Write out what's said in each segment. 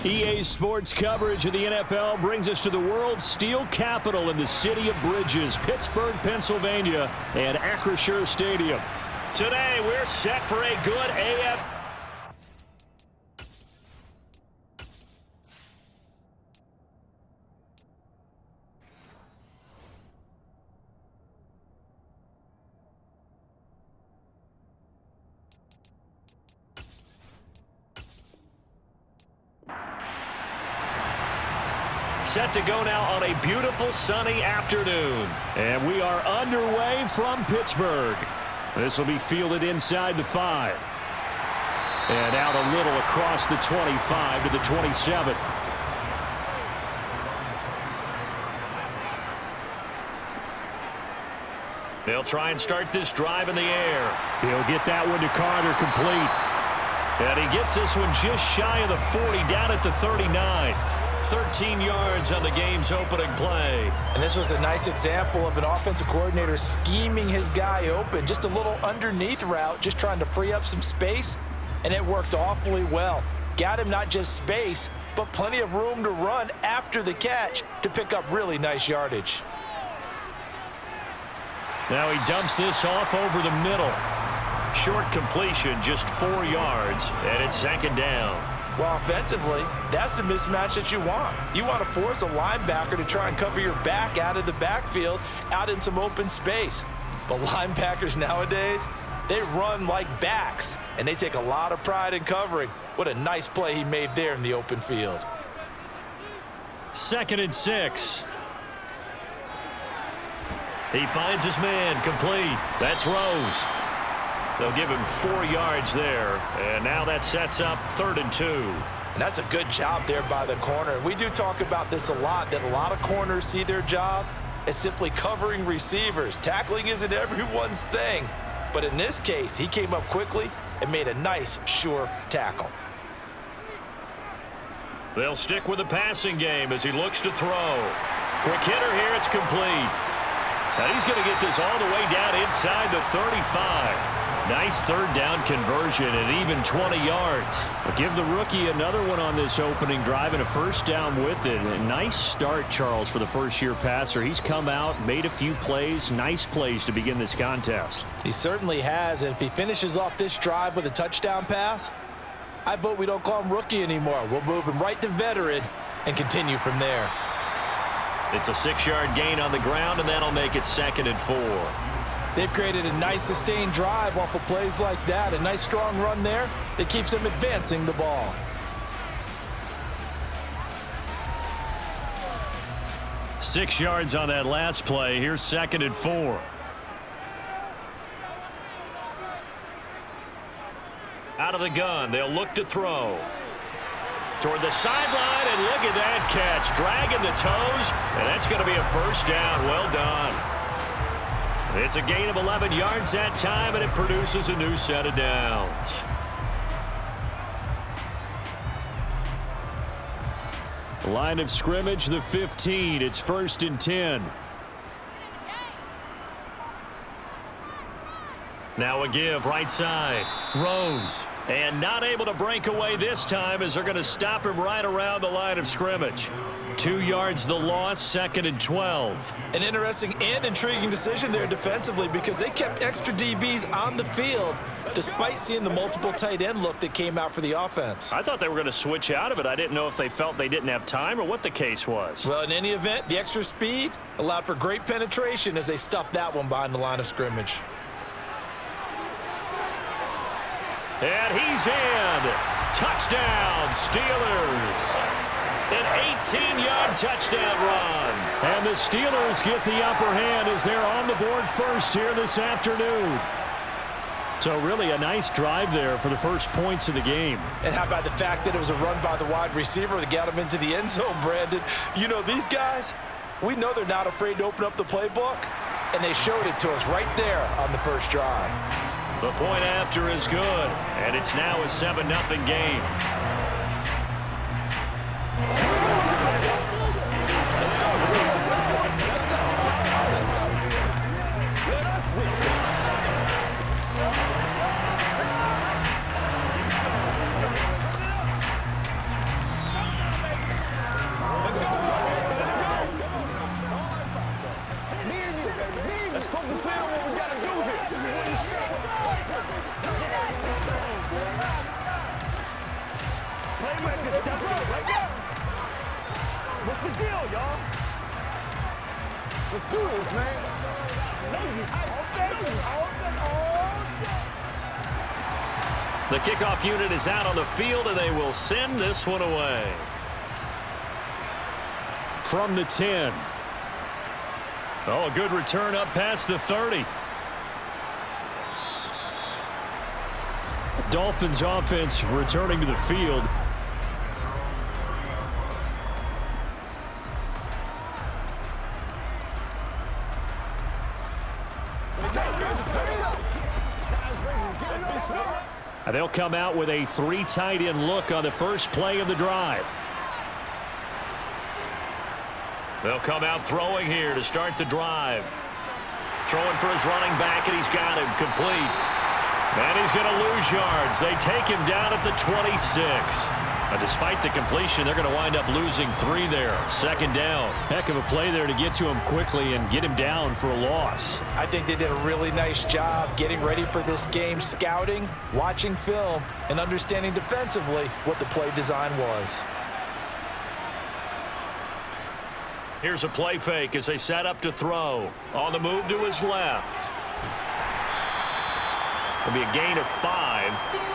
EA Sports coverage of the NFL brings us to the world's steel capital in the city of bridges, Pittsburgh, Pennsylvania, and Acrisure Stadium. Today, we're set for a good AF. Set to go now on a beautiful sunny afternoon. And we are underway from Pittsburgh. This will be fielded inside the 5. And out a little across the 25 to the 27. They'll try and start this drive in the air. He'll get that one to Carter complete. And he gets this one just shy of the 40 down at the 39. 13 yards on the game's opening play. And this was a nice example of an offensive coordinator scheming his guy open. Just a little underneath route, just trying to free up some space, and it worked awfully well. Got him not just space, but plenty of room to run after the catch to pick up really nice yardage. Now he dumps this off over the middle. Short completion, just 4 yards, and it's second down. Well, offensively, that's the mismatch that you want. You want to force a linebacker to try and cover your back out of the backfield, out in some open space. But linebackers nowadays, they run like backs, and they take a lot of pride in covering. What a nice play he made there in the open field. 2nd and 6. He finds his man complete. That's Rose. They'll give him 4 yards there, and now that sets up 3rd and 2. And that's a good job there by the corner. We do talk about this a lot, that a lot of corners see their job as simply covering receivers. Tackling isn't everyone's thing, but in this case, he came up quickly and made a nice, sure tackle. They'll stick with the passing game as he looks to throw. Quick hitter here, it's complete. Now he's going to get this all the way down inside the 35. Nice 3rd down conversion and even 20 yards. But give the rookie another one on this opening drive and a 1st down with it. A nice start, Charles, for the first-year passer. He's come out, made a few plays, nice plays to begin this contest. He certainly has, and if he finishes off this drive with a touchdown pass, I vote we don't call him rookie anymore. We'll move him right to veteran and continue from there. It's a 6-yard gain on the ground, and that'll make it 2nd and 4. They've created a nice sustained drive off of plays like that. A nice strong run there that keeps them advancing the ball. Six yards on that last play. Here's 2nd and 4. Out of the gun, they'll look to throw. Toward the sideline, and look at that catch. Dragging the toes, and that's going to be a 1st down. Well done. It's a gain of 11 yards that time, and it produces a new set of downs. Line of scrimmage, the 15. It's 1st and 10. Now a give, right side. Rose. And not able to break away this time as they're going to stop him right around the line of scrimmage. 2 yards the loss, 2nd and 12. An interesting and intriguing decision there defensively because they kept extra DBs on the field despite seeing the multiple tight end look that came out for the offense. I thought they were going to switch out of it. I didn't know if they felt they didn't have time or what the case was. Well, in any event, the extra speed allowed for great penetration as they stuffed that one behind the line of scrimmage. And he's in. Touchdown, Steelers. An 18-yard touchdown run. And the Steelers get the upper hand as they're on the board first here this afternoon. So really a nice drive there for the first points of the game. And how about the fact that it was a run by the wide receiver that got him into the end zone, Brandon? You know, these guys, we know they're not afraid to open up the playbook, and they showed it to us right there on the first drive. The point after is good, and it's now a 7-0 game. What's the deal, y'all? Let's do this, man. The kickoff unit is out on the field, and they will send this one away. From the 10. Oh, a good return up past the 30. Dolphins offense returning to the field. They'll come out with a 3 tight end look on the first play of the drive. They'll come out throwing here to start the drive. Throwing for his running back, and he's got him complete. And he's going to lose yards. They take him down at the 26. Despite the completion, they're going to wind up losing 3 there. Second down. Heck of a play there to get to him quickly and get him down for a loss. I think they did a really nice job getting ready for this game, scouting, watching film, and understanding defensively what the play design was. Here's a play fake as they set up to throw. On the move to his left. It'll be a gain of 5.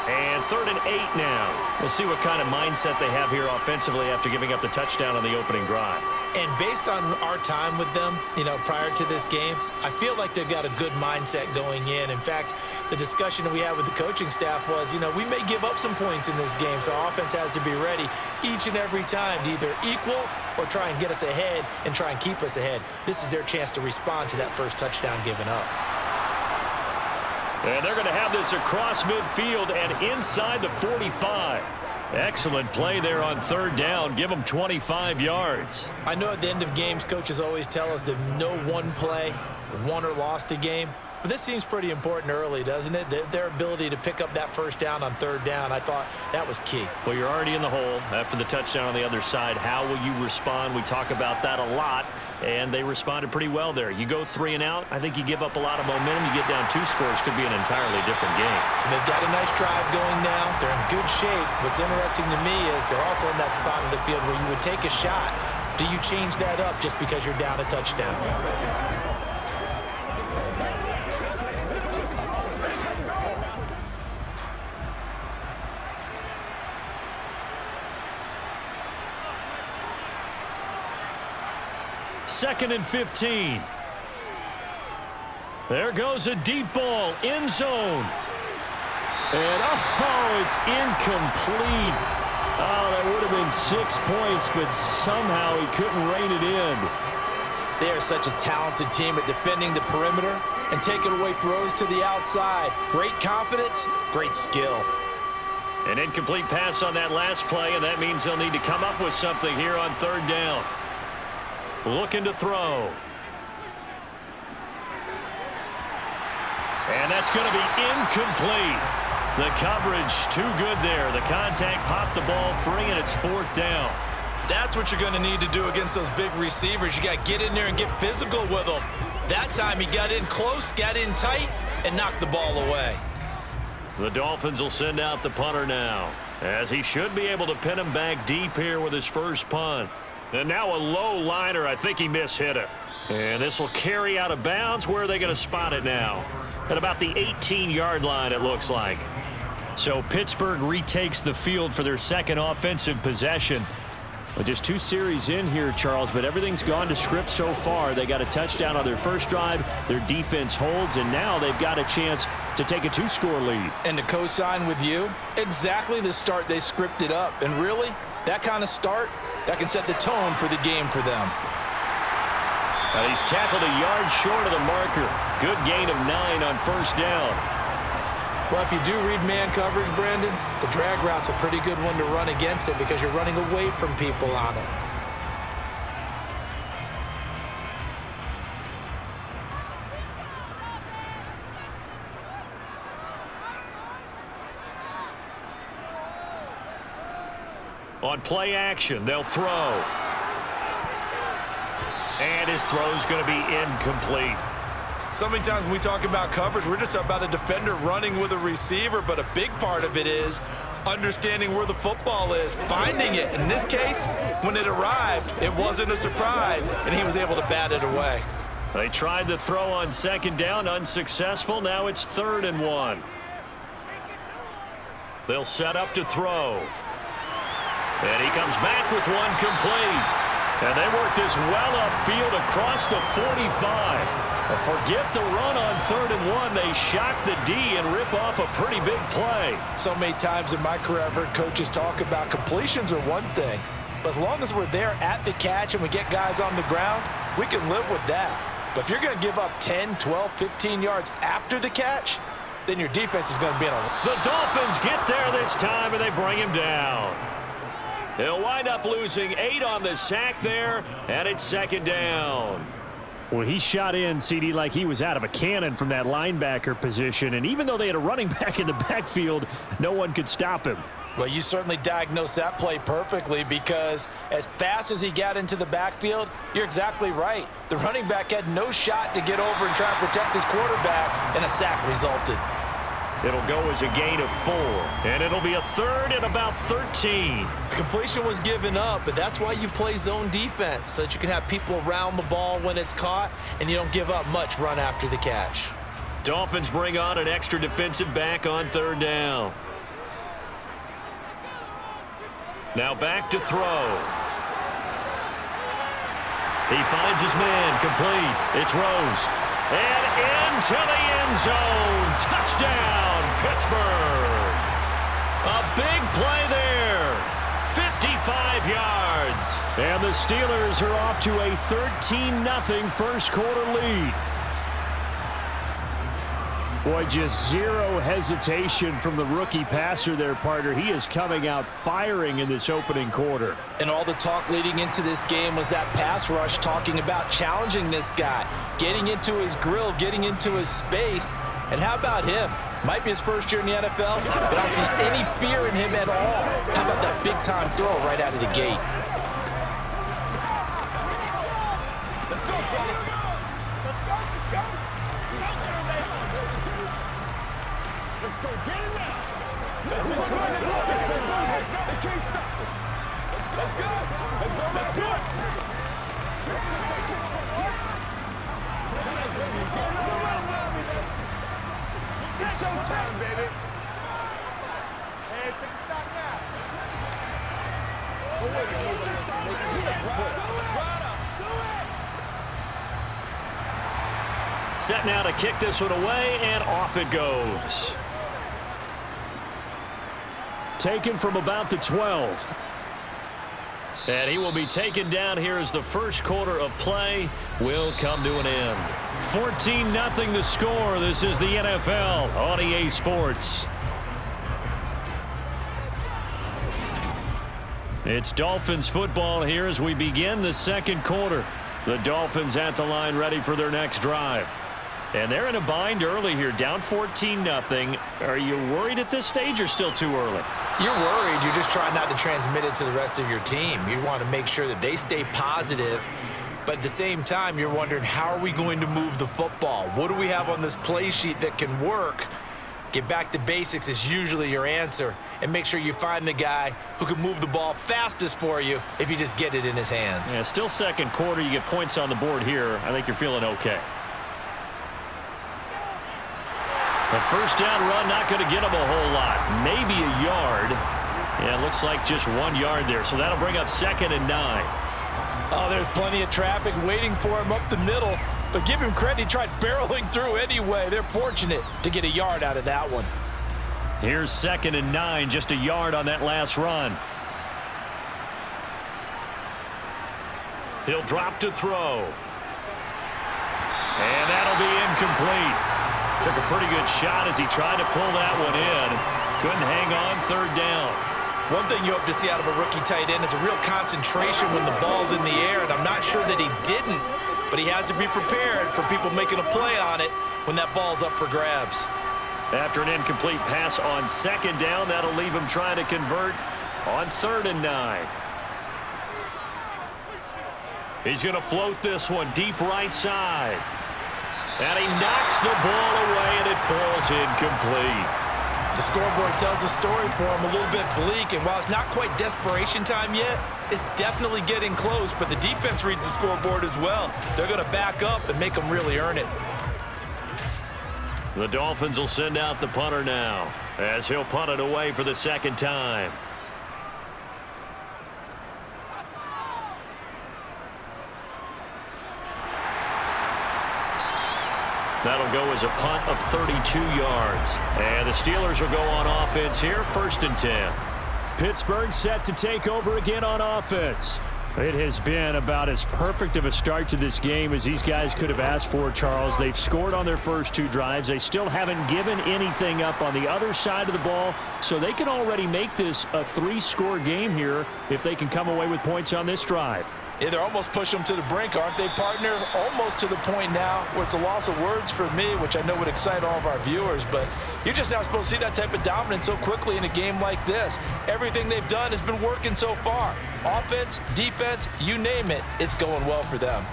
And 3rd and 8 now. We'll see what kind of mindset they have here offensively after giving up the touchdown on the opening drive. And based on our time with them, prior to this game, I feel like they've got a good mindset going in. In fact, the discussion that we had with the coaching staff was, we may give up some points in this game, so our offense has to be ready each and every time to either equal or try and get us ahead and try and keep us ahead. This is their chance to respond to that first touchdown given up. And they're going to have this across midfield and inside the 45. Excellent play there on 3rd down. Give them 25 yards. I know at the end of games, coaches always tell us that no one play won or lost a game. But this seems pretty important early, doesn't it? Their ability to pick up that first down on 3rd down, I thought that was key. Well, you're already in the hole after the touchdown on the other side. How will you respond? We talk about that a lot, and they responded pretty well there. You go 3 and out, I think you give up a lot of momentum. You get down 2 scores, could be an entirely different game. So they've got a nice drive going now. They're in good shape. What's interesting to me is they're also in that spot of the field where you would take a shot. Do you change that up just because you're down a touchdown? Second and 15. There goes a deep ball, end zone. And, it's incomplete. Oh, that would have been 6 points, but somehow he couldn't rein it in. They are such a talented team at defending the perimeter and taking away throws to the outside. Great confidence, great skill. An incomplete pass on that last play, and that means they'll need to come up with something here on 3rd down. Looking to throw. And that's going to be incomplete. The coverage too good there. The contact popped the ball free, and it's 4th down. That's what you're going to need to do against those big receivers. You got to get in there and get physical with them. That time he got in close, got in tight, and knocked the ball away. The Dolphins will send out the punter now, as he should be able to pin him back deep here with his first punt. And now a low liner. I think he mishit it. And this will carry out of bounds. Where are they going to spot it now? At about the 18-yard line, it looks like. So Pittsburgh retakes the field for their second offensive possession. Well, just 2 series in here, Charles, but everything's gone to script so far. They got a touchdown on their first drive. Their defense holds, and now they've got a chance to take a 2-score lead. And to co-sign with you, exactly the start they scripted up. And really, that kind of start, that can set the tone for the game for them. Now he's tackled a yard short of the marker. Good gain of 9 on 1st down. Well, if you do read man coverage, Brandon, the drag route's a pretty good one to run against it because you're running away from people on it. On play action, they'll throw. And his throw's going to be incomplete. So many times when we talk about coverage, we're just about a defender running with a receiver, but a big part of it is understanding where the football is, finding it. In this case, when it arrived, it wasn't a surprise, and he was able to bat it away. They tried the throw on second down, unsuccessful. Now it's 3rd and 1. They'll set up to throw. And he comes back with one complete. And they work this well upfield across the 45. Forget the run on 3rd and 1. They shock the D and rip off a pretty big play. So many times in my career I've heard coaches talk about completions are one thing, but as long as we're there at the catch and we get guys on the ground, we can live with that. But if you're going to give up 10, 12, 15 yards after the catch, then your defense is going to be in a... The Dolphins get there this time, and they bring him down. They'll wind up losing 8 on the sack there, and it's 2nd down. Well, he shot in, CD, like he was out of a cannon from that linebacker position. And even though they had a running back in the backfield, no one could stop him. Well, you certainly diagnosed that play perfectly, because as fast as he got into the backfield, you're exactly right. The running back had no shot to get over and try and protect his quarterback, and a sack resulted. It'll go as a gain of 4, and it'll be a 3rd and about 13. Completion was given up, but that's why you play zone defense, so that you can have people around the ball when it's caught, and you don't give up much run after the catch. Dolphins bring on an extra defensive back on 3rd down. Now back to throw. He finds his man, complete. It's Rose. And into the end zone. Touchdown, Pittsburgh. A big play there. 55 yards. And the Steelers are off to a 13-0 first quarter lead. Boy, just zero hesitation from the rookie passer there, partner. He is coming out firing in this opening quarter. And all the talk leading into this game was that pass rush, talking about challenging this guy, getting into his grill, getting into his space. And how about him? Might be his first year in the NFL, but I don't see any fear in him at all. How about that big-time throw right out of the gate? Let's go, get it now. Let's just run it. Let's go. They can't stop us. Let's go. Let's go. Let's do it. It's showtime, baby. Hey, take a shot now. Go with it. Set now to kick this one away, and off it goes. Taken from about the 12. And he will be taken down here as the first quarter of play will come to an end. 14-0 the score. This is the NFL on EA Sports. It's Dolphins football here as we begin the second quarter. The Dolphins at the line ready for their next drive. And they're in a bind early here, down 14-0. Are you worried at this stage or still too early? You're worried. You're just trying not to transmit it to the rest of your team. You want to make sure that they stay positive. But at the same time, you're wondering, how are we going to move the football? What do we have on this play sheet that can work? Get back to basics is usually your answer. And make sure you find the guy who can move the ball fastest for you if you just get it in his hands. Yeah, still second quarter. You get points on the board here. I think you're feeling okay. The first down run not going to get him a whole lot. Maybe a yard. Yeah, it looks like just 1 yard there. So that'll bring up 2nd and 9. Oh, there's plenty of traffic waiting for him up the middle. But give him credit, he tried barreling through anyway. They're fortunate to get a yard out of that one. Here's 2nd and 9, just a yard on that last run. He'll drop to throw. And that'll be incomplete. Took a pretty good shot as he tried to pull that one in. Couldn't hang on 3rd down. One thing you hope to see out of a rookie tight end is a real concentration when the ball's in the air, and I'm not sure that he didn't, but he has to be prepared for people making a play on it when that ball's up for grabs. After an incomplete pass on 2nd down, that'll leave him trying to convert on 3rd and 9. He's going to float this one deep right side. And he knocks the ball away, and it falls incomplete. The scoreboard tells a story for them, a little bit bleak, and while it's not quite desperation time yet, it's definitely getting close, but the defense reads the scoreboard as well. They're going to back up and make them really earn it. The Dolphins will send out the punter now, as he'll punt it away for the second time. That'll go as a punt of 32 yards. And the Steelers will go on offense here, 1st and 10. Pittsburgh set to take over again on offense. It has been about as perfect of a start to this game as these guys could have asked for, Charles. They've scored on their first 2 drives. They still haven't given anything up on the other side of the ball, so they can already make this a 3-score game here if they can come away with points on this drive. Yeah, they're almost pushing them to the brink, aren't they, partner? Almost to the point now where it's a loss of words for me, which I know would excite all of our viewers, but you're just not supposed to see that type of dominance so quickly in a game like this. Everything they've done has been working so far. Offense, defense, you name it, it's going well for them.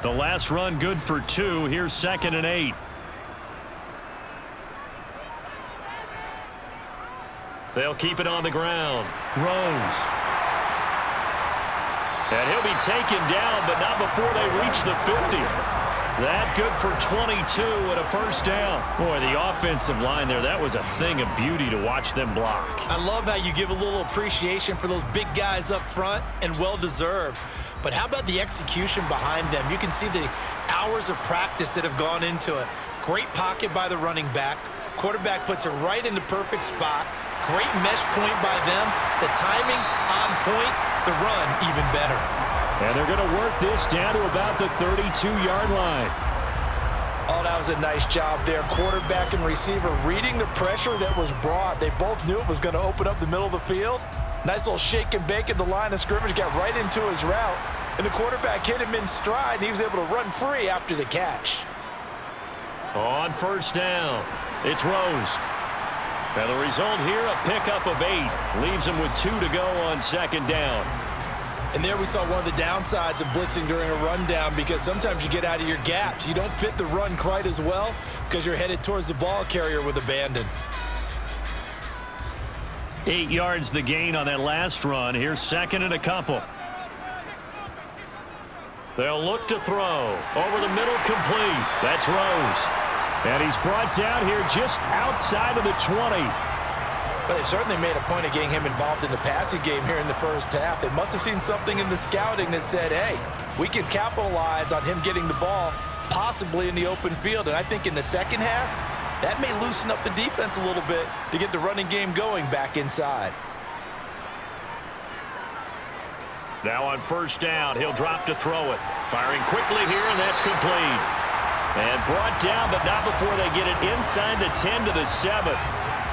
The last run good for 2. Here's 2nd and 8. They'll keep it on the ground. Rose. And he'll be taken down, but not before they reach the 50. That good for 22 and a 1st down. Boy, the offensive line there, that was a thing of beauty to watch them block. I love how you give a little appreciation for those big guys up front, and well-deserved. But how about the execution behind them? You can see the hours of practice that have gone into it. Great pocket by the running back. Quarterback puts it right in the perfect spot. Great mesh point by them. The timing on point. The run even better. And they're going to work this down to about the 32-yard line. Oh, that was a nice job there. Quarterback and receiver reading the pressure that was brought. They both knew it was going to open up the middle of the field. Nice little shake and bake at the line of scrimmage. Got right into his route. And the quarterback hit him in stride, and he was able to run free after the catch. On 1st down, it's Rose. And the result here, a pickup of 8. Leaves him with 2 to go on 2nd down. And there we saw one of the downsides of blitzing during a rundown, because sometimes you get out of your gaps. You don't fit the run quite as well because you're headed towards the ball carrier with abandon. 8 yards the gain on that last run. Here's 2nd and a couple. They'll look to throw. Over the middle, complete. That's Rose. And he's brought down here just outside of the 20. But they certainly made a point of getting him involved in the passing game here in the first half. They must have seen something in the scouting that said, hey, we can capitalize on him getting the ball possibly in the open field. And I think in the second half, that may loosen up the defense a little bit to get the running game going back inside. Now on 1st down, he'll drop to throw it. Firing quickly here, and that's complete. And brought down, but not before they get it inside the 10 to the 7.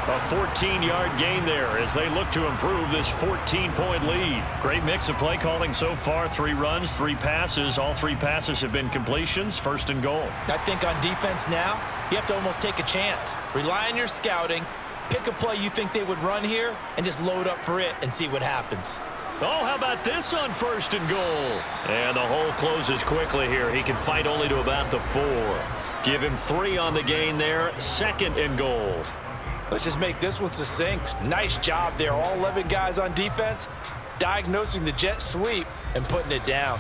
A 14-yard gain there as they look to improve this 14-point lead. Great mix of play calling so far. 3 runs, 3 passes. All 3 passes have been completions. 1st and goal. I think on defense now, you have to almost take a chance. Rely on your scouting. Pick a play you think they would run here and just load up for it and see what happens. Oh, how about this on 1st and goal? And the hole closes quickly here. He can fight only to about the 4. Give him 3 on the gain there. 2nd and goal. Let's just make this one succinct. Nice job there. All 11 guys on defense diagnosing the jet sweep and putting it down.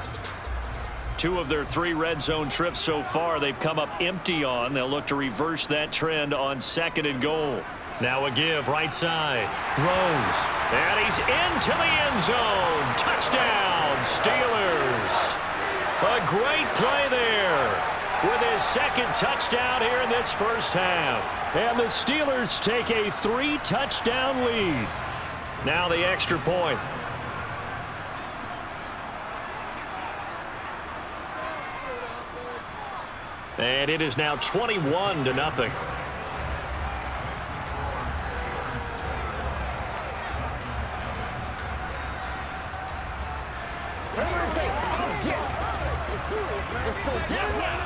2 of their 3 red zone trips so far they've come up empty on. They'll look to reverse that trend on 2nd and goal. Now a give right side. Rose. And he's into the end zone. Touchdown, Steelers. A great play there with his 2nd touchdown here in this first half. And the Steelers take a 3-touchdown lead. Now the extra point. And it is now 21-0. Whatever it takes, I'll get it. Let's go get it now.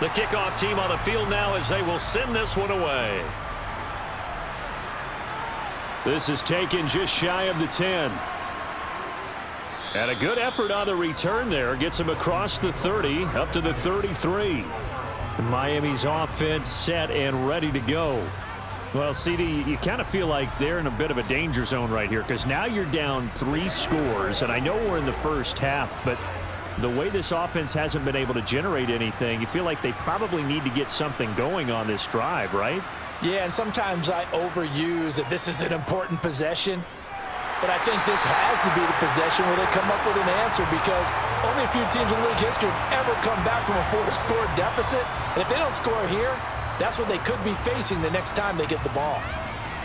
The kickoff team on the field now as they will send this one away. This is taken just shy of the 10. And a good effort on the return there. Gets him across the 30, up to the 33. Miami's offense set and ready to go. Well, CD, you kind of feel like they're in a bit of a danger zone right here because now you're down 3 scores, and I know we're in the first half, but the way this offense hasn't been able to generate anything, you feel like they probably need to get something going on this drive, right? Yeah, and sometimes I overuse that this is an important possession, but I think this has to be the possession where they come up with an answer because only a few teams in league history have ever come back from a 4-score deficit, and if they don't score here, that's what they could be facing the next time they get the ball.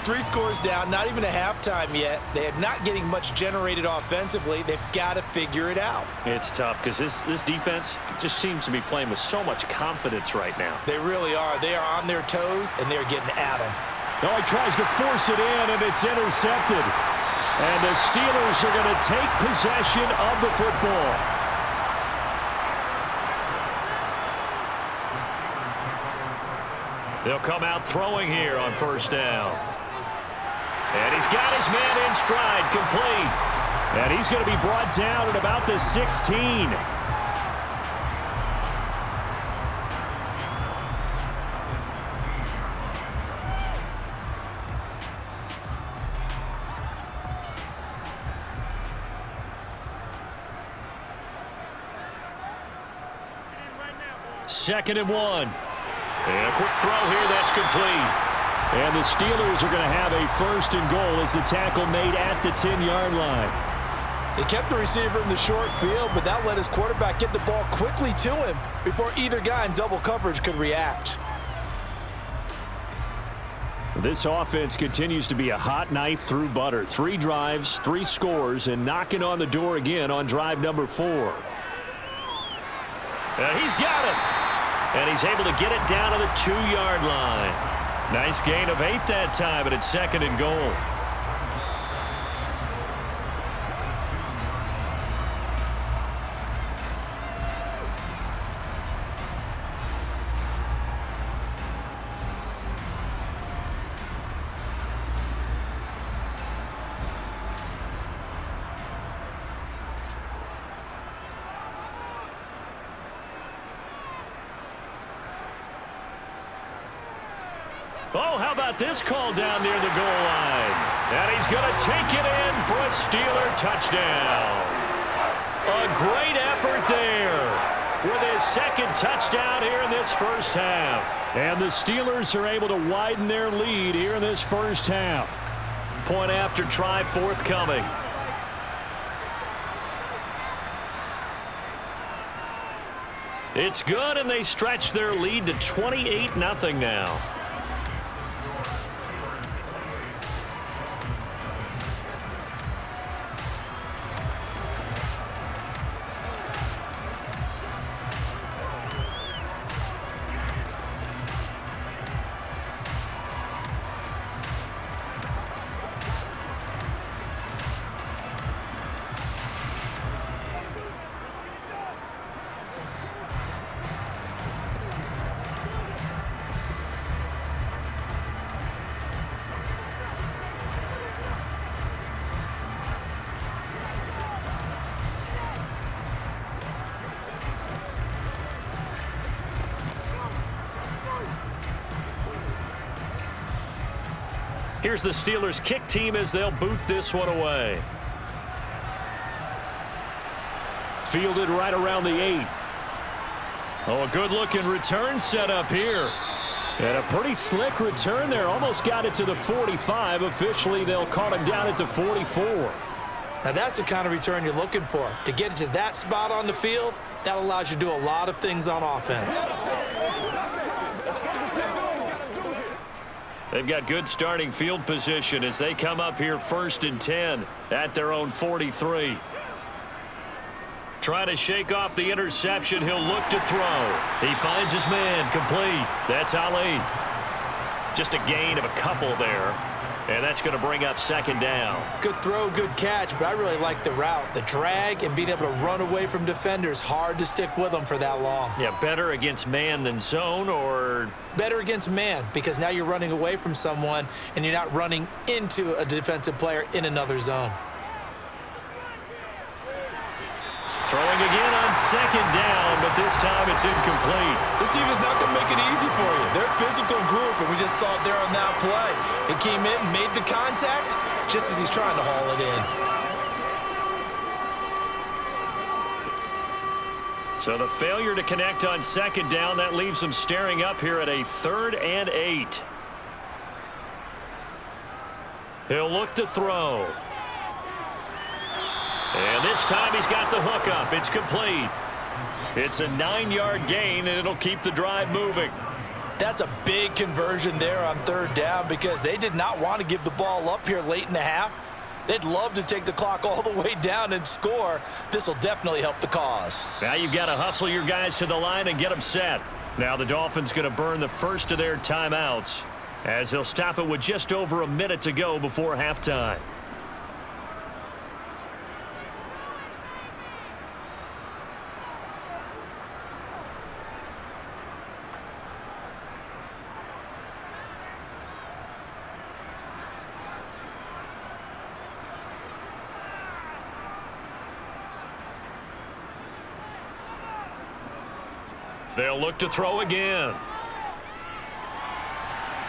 3 scores down, not even a halftime yet. They are not getting much generated offensively. They've got to figure it out. It's tough because this defense just seems to be playing with so much confidence right now. They really are. They are on their toes, and they're getting at them. Oh, he tries to force it in, and it's intercepted. And the Steelers are going to take possession of the football. They'll come out throwing here on first down. And he's got his man in stride, complete. And he's going to be brought down at about the 16. Second and 1. And a quick throw here that's complete. And the Steelers are going to have a first and goal as the tackle made at the 10-yard line. They kept the receiver in the short field, but that let his quarterback get the ball quickly to him before either guy in double coverage could react. This offense continues to be a hot knife through butter. 3 drives, 3 scores, and knocking on the door again on drive number 4. And he's got it. And he's able to get it down to the 2-yard line. Nice gain of 8 that time, but it's second and goal. Oh, how about this call down near the goal line? And he's going to take it in for a Steeler touchdown. A great effort there with his second touchdown here in this first half. And the Steelers are able to widen their lead here in this first half. Point after try forthcoming. It's good, and they stretch their lead to 28-0 now. Here's the Steelers kick team as they'll boot this one away. Fielded right around the 8. Oh, a good-looking return set up here. And a pretty slick return there. Almost got it to the 45. Officially, they'll call him down at the 44. Now, that's the kind of return you're looking for. To get it to that spot on the field, that allows you to do a lot of things on offense. They've got good starting field position as they come up here 1st and 10 at their own 43. Trying to shake off the interception. He'll look to throw. He finds his man complete. That's Ali. Just a gain of a couple there. And that's going to bring up second down. Good throw, good catch, but I really like the route. The drag and being able to run away from defenders, hard to stick with them for that long. Yeah, better against man than zone, or? Better against man, because now you're running away from someone and you're not running into a defensive player in another zone. Throwing again on second down, but this time it's incomplete. This defense not going to make it easy for you. They're a physical group, and we just saw it there on that play. It came in, made the contact, just as he's trying to haul it in. So the failure to connect on second down, that leaves them staring up here at a 3rd and 8. He'll look to throw. And this time he's got the hook up. It's complete. It's a 9-yard gain, and it'll keep the drive moving. That's a big conversion there on 3rd down because they did not want to give the ball up here late in the half. They'd love to take the clock all the way down and score. This will definitely help the cause. Now you've got to hustle your guys to the line and get them set. Now the Dolphins going to burn the first of their timeouts as they'll stop it with just over a minute to go before halftime. They'll look to throw again.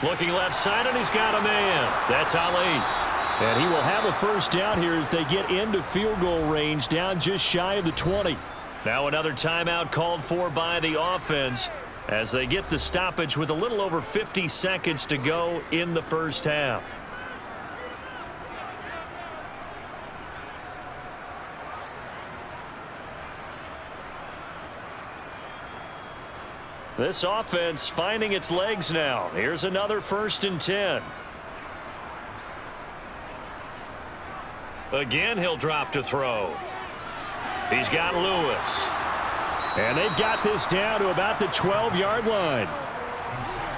Looking left side, and he's got a man. That's Ali. And he will have a first down here as they get into field goal range, down just shy of the 20. Now another timeout called for by the offense as they get the stoppage with a little over 50 seconds to go in the first half. This offense finding its legs now. Here's another 1st and 10. Again, he'll drop to throw. He's got Lewis. And they've got this down to about the 12-yard line.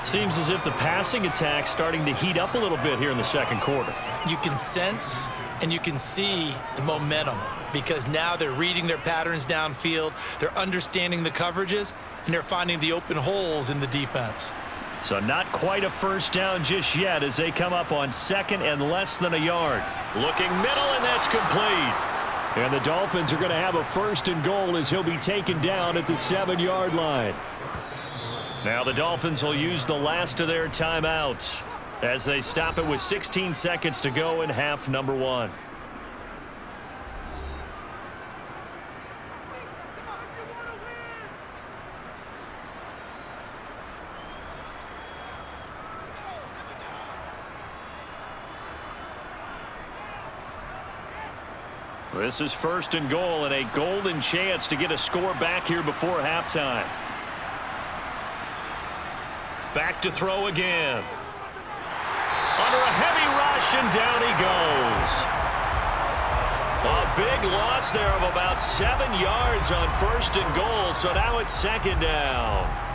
Seems as if the passing attack's starting to heat up a little bit here in the second quarter. You can sense and you can see the momentum because now they're reading their patterns downfield, they're understanding the coverages, and they're finding the open holes in the defense. So not quite a first down just yet as they come up on 2nd and less than a yard. Looking middle, and that's complete. And the Dolphins are going to have a 1st and goal as he'll be taken down at the 7-yard line. Now the Dolphins will use the last of their timeouts as they stop it with 16 seconds to go in half number 1. This is 1st and goal and a golden chance to get a score back here before halftime. Back to throw again. Under a heavy rush, and down he goes. A big loss there of about 7 yards on 1st and goal, so now it's 2nd down.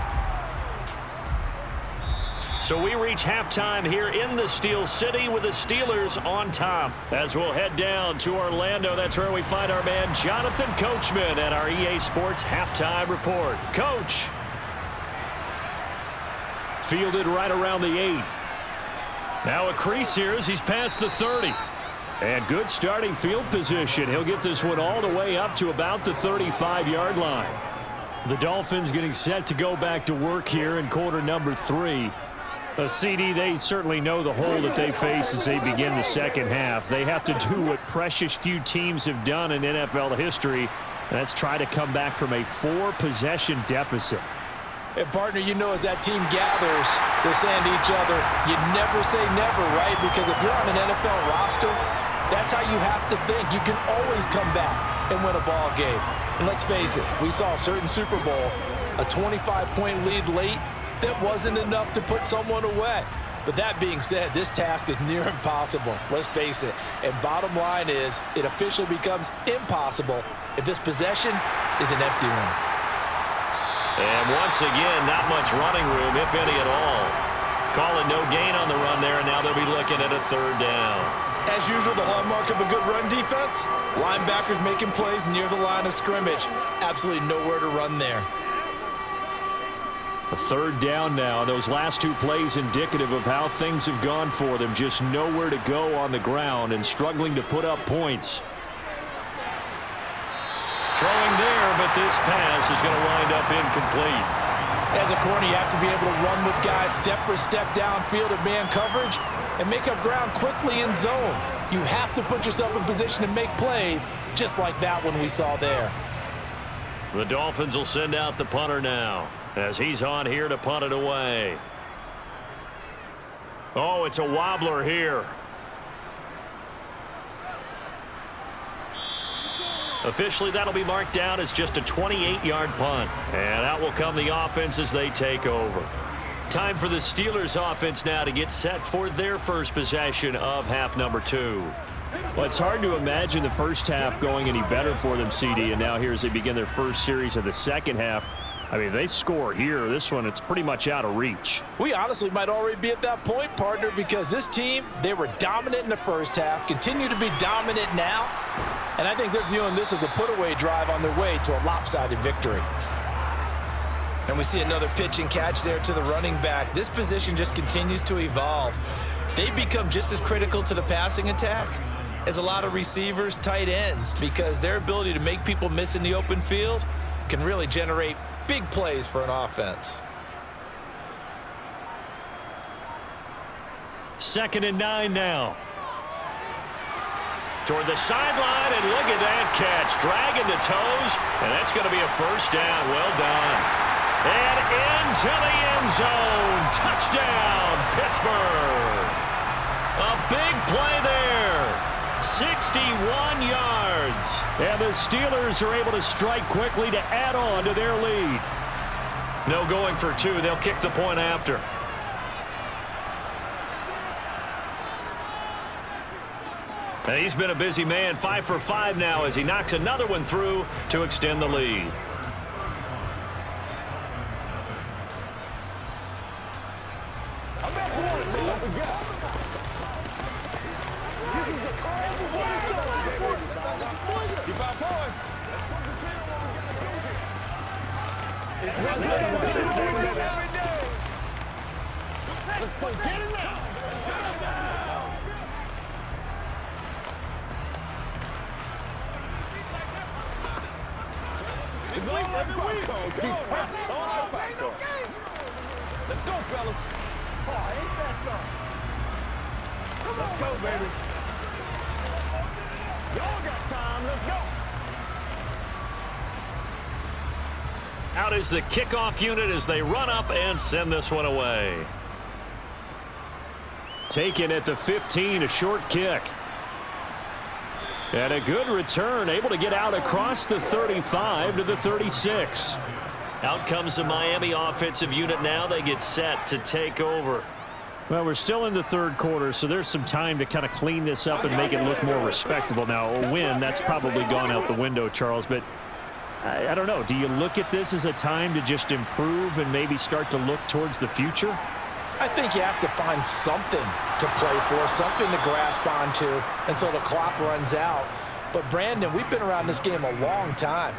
So we reach halftime here in the Steel City with the Steelers on top. As we'll head down to Orlando, that's where we find our man Jonathan Coachman at our EA Sports Halftime Report. Coach. Fielded right around the 8. Now a crease here as he's past the 30. And good starting field position. He'll get this one all the way up to about the 35-yard line. The Dolphins getting set to go back to work here in quarter number 3. CD, they certainly know the hole that they face as they begin the second half. They have to do what precious few teams have done in NFL history, and that's try to come back from a 4-possession deficit. And partner, you know, as that team gathers, they're saying to each other, you never say never, right? Because if you're on an NFL roster, that's how you have to think. You can always come back and win a ball game. And let's face it, we saw a certain Super Bowl, a 25-point lead late, that wasn't enough to put someone away. But that being said, this task is near impossible. Let's face it. And bottom line is, it officially becomes impossible if this possession is an empty one. And once again, not much running room, if any at all. Calling no gain on the run there, and now they'll be looking at a third down. As usual, the hallmark of a good run defense, linebackers making plays near the line of scrimmage. Absolutely nowhere to run there. A third down now. Those last two plays indicative of how things have gone for them. Just nowhere to go on the ground and struggling to put up points. Throwing there, but this pass is going to wind up incomplete. As a corner, you have to be able to run with guys step for step downfield at man coverage and make up ground quickly in zone. You have to put yourself in position to make plays, just like that one we saw there. The Dolphins will send out the punter now, as he's on here to punt it away. Oh, it's a wobbler here. Officially, that'll be marked down as just a 28-yard punt. And out will come the offense as they take over. Time for the Steelers offense now to get set for their first possession of half number 2. Well, it's hard to imagine the first half going any better for them, CD. And now here as they begin their first series of the second half, I mean, if they score here, this one, it's pretty much out of reach. We honestly might already be at that point, partner, because this team, they were dominant in the first half, continue to be dominant now, and I think they're viewing this as a put-away drive on their way to a lopsided victory. And we see another pitch and catch there to the running back. This position just continues to evolve. They've become just as critical to the passing attack as a lot of receivers, tight ends, because their ability to make people miss in the open field can really generate big plays for an offense. 2nd and 9 now. Toward the sideline, and look at that catch. Dragging the toes, and that's going to be a first down. Well done. And into the end zone. Touchdown, Pittsburgh. A big play there. 61 yards. And the Steelers are able to strike quickly to add on to their lead. No going for 2. They'll kick the point after. And he's been a busy man, 5 for 5 now as he knocks another one through to extend the lead. Let's go get it now. It's all every week. It's all our back door. Let's go, fellas. Oh, ain't that something? Let's go, baby. Y'all got time. Let's go. Out is the kickoff unit as they run up and send this one away. Taken at the 15, a short kick. And a good return, able to get out across the 35 to the 36. Out comes the Miami offensive unit now. They get set to take over. Well, we're still in the third quarter, so there's some time to kind of clean this up and make it look more respectable. Now, a win, that's probably gone out the window, Charles, but I don't know. Do you look at this as a time to just improve and maybe start to look towards the future? I think you have to find something to play for, something to grasp onto until the clock runs out. But, Brandon, we've been around this game a long time.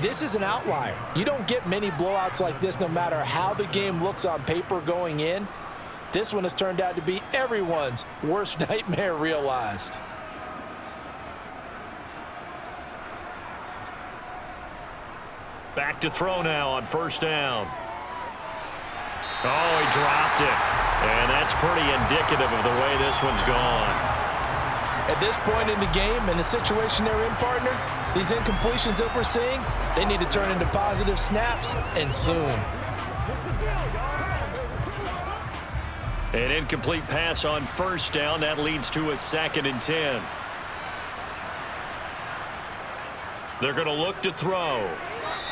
This is an outlier. You don't get many blowouts like this no matter how the game looks on paper going in. This one has turned out to be everyone's worst nightmare realized. Back to throw now on first down. Oh, he dropped it. And that's pretty indicative of the way this one's gone. At this point in the game and the situation they're in, partner, these incompletions that we're seeing, they need to turn into positive snaps, and soon. An incomplete pass on first down. That leads to a 2nd and 10. They're going to look to throw.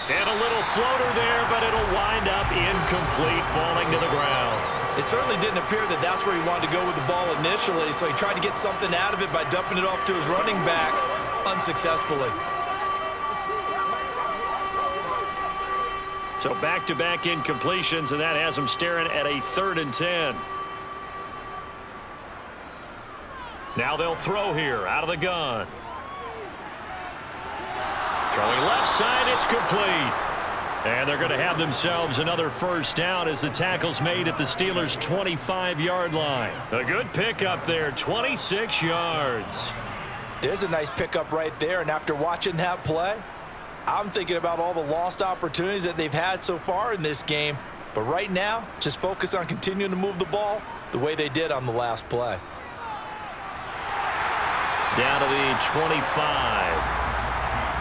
And a little floater there, but it'll wind up incomplete, falling to the ground. It certainly didn't appear that that's where he wanted to go with the ball initially, so he tried to get something out of it by dumping it off to his running back unsuccessfully. So back-to-back incompletions, and that has them staring at a 3rd and 10. Now they'll throw here out of the gun. Throwing left side, it's complete. And they're going to have themselves another first down as the tackle's made at the Steelers' 25-yard line. A good pickup there, 26 yards. There's a nice pickup right there, and after watching that play, I'm thinking about all the lost opportunities that they've had so far in this game. But right now, just focus on continuing to move the ball the way they did on the last play. Down to the 25.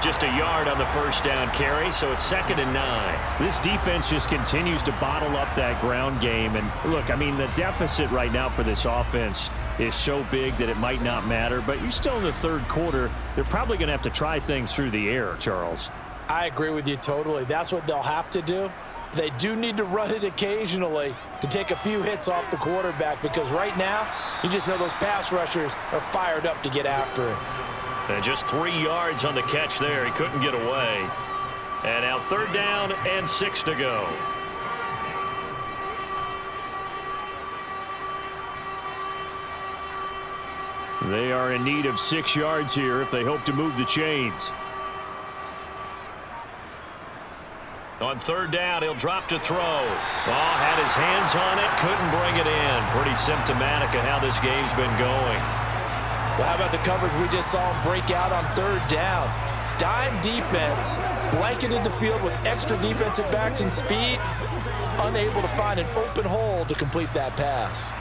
Just a yard on the first down carry, so it's 2nd and 9. This defense just continues to bottle up that ground game. And look, I mean, the deficit right now for this offense is so big that it might not matter. But you're still in the 3rd quarter. They're probably going to have to try things through the air, Charles. I agree with you totally. That's what they'll have to do. They do need to run it occasionally to take a few hits off the quarterback, because right now, you just know those pass rushers are fired up to get after it. And just 3 yards on the catch there. He couldn't get away. And now 3rd down and 6 to go. They are in need of 6 yards here if they hope to move the chains. On 3rd down, he'll drop to throw. Oh, had his hands on it, couldn't bring it in. Pretty symptomatic of how this game's been going. Well, how about the coverage we just saw him break out on 3rd down? Dime defense, blanketed the field with extra defensive backs and speed, unable to find an open hole to complete that pass.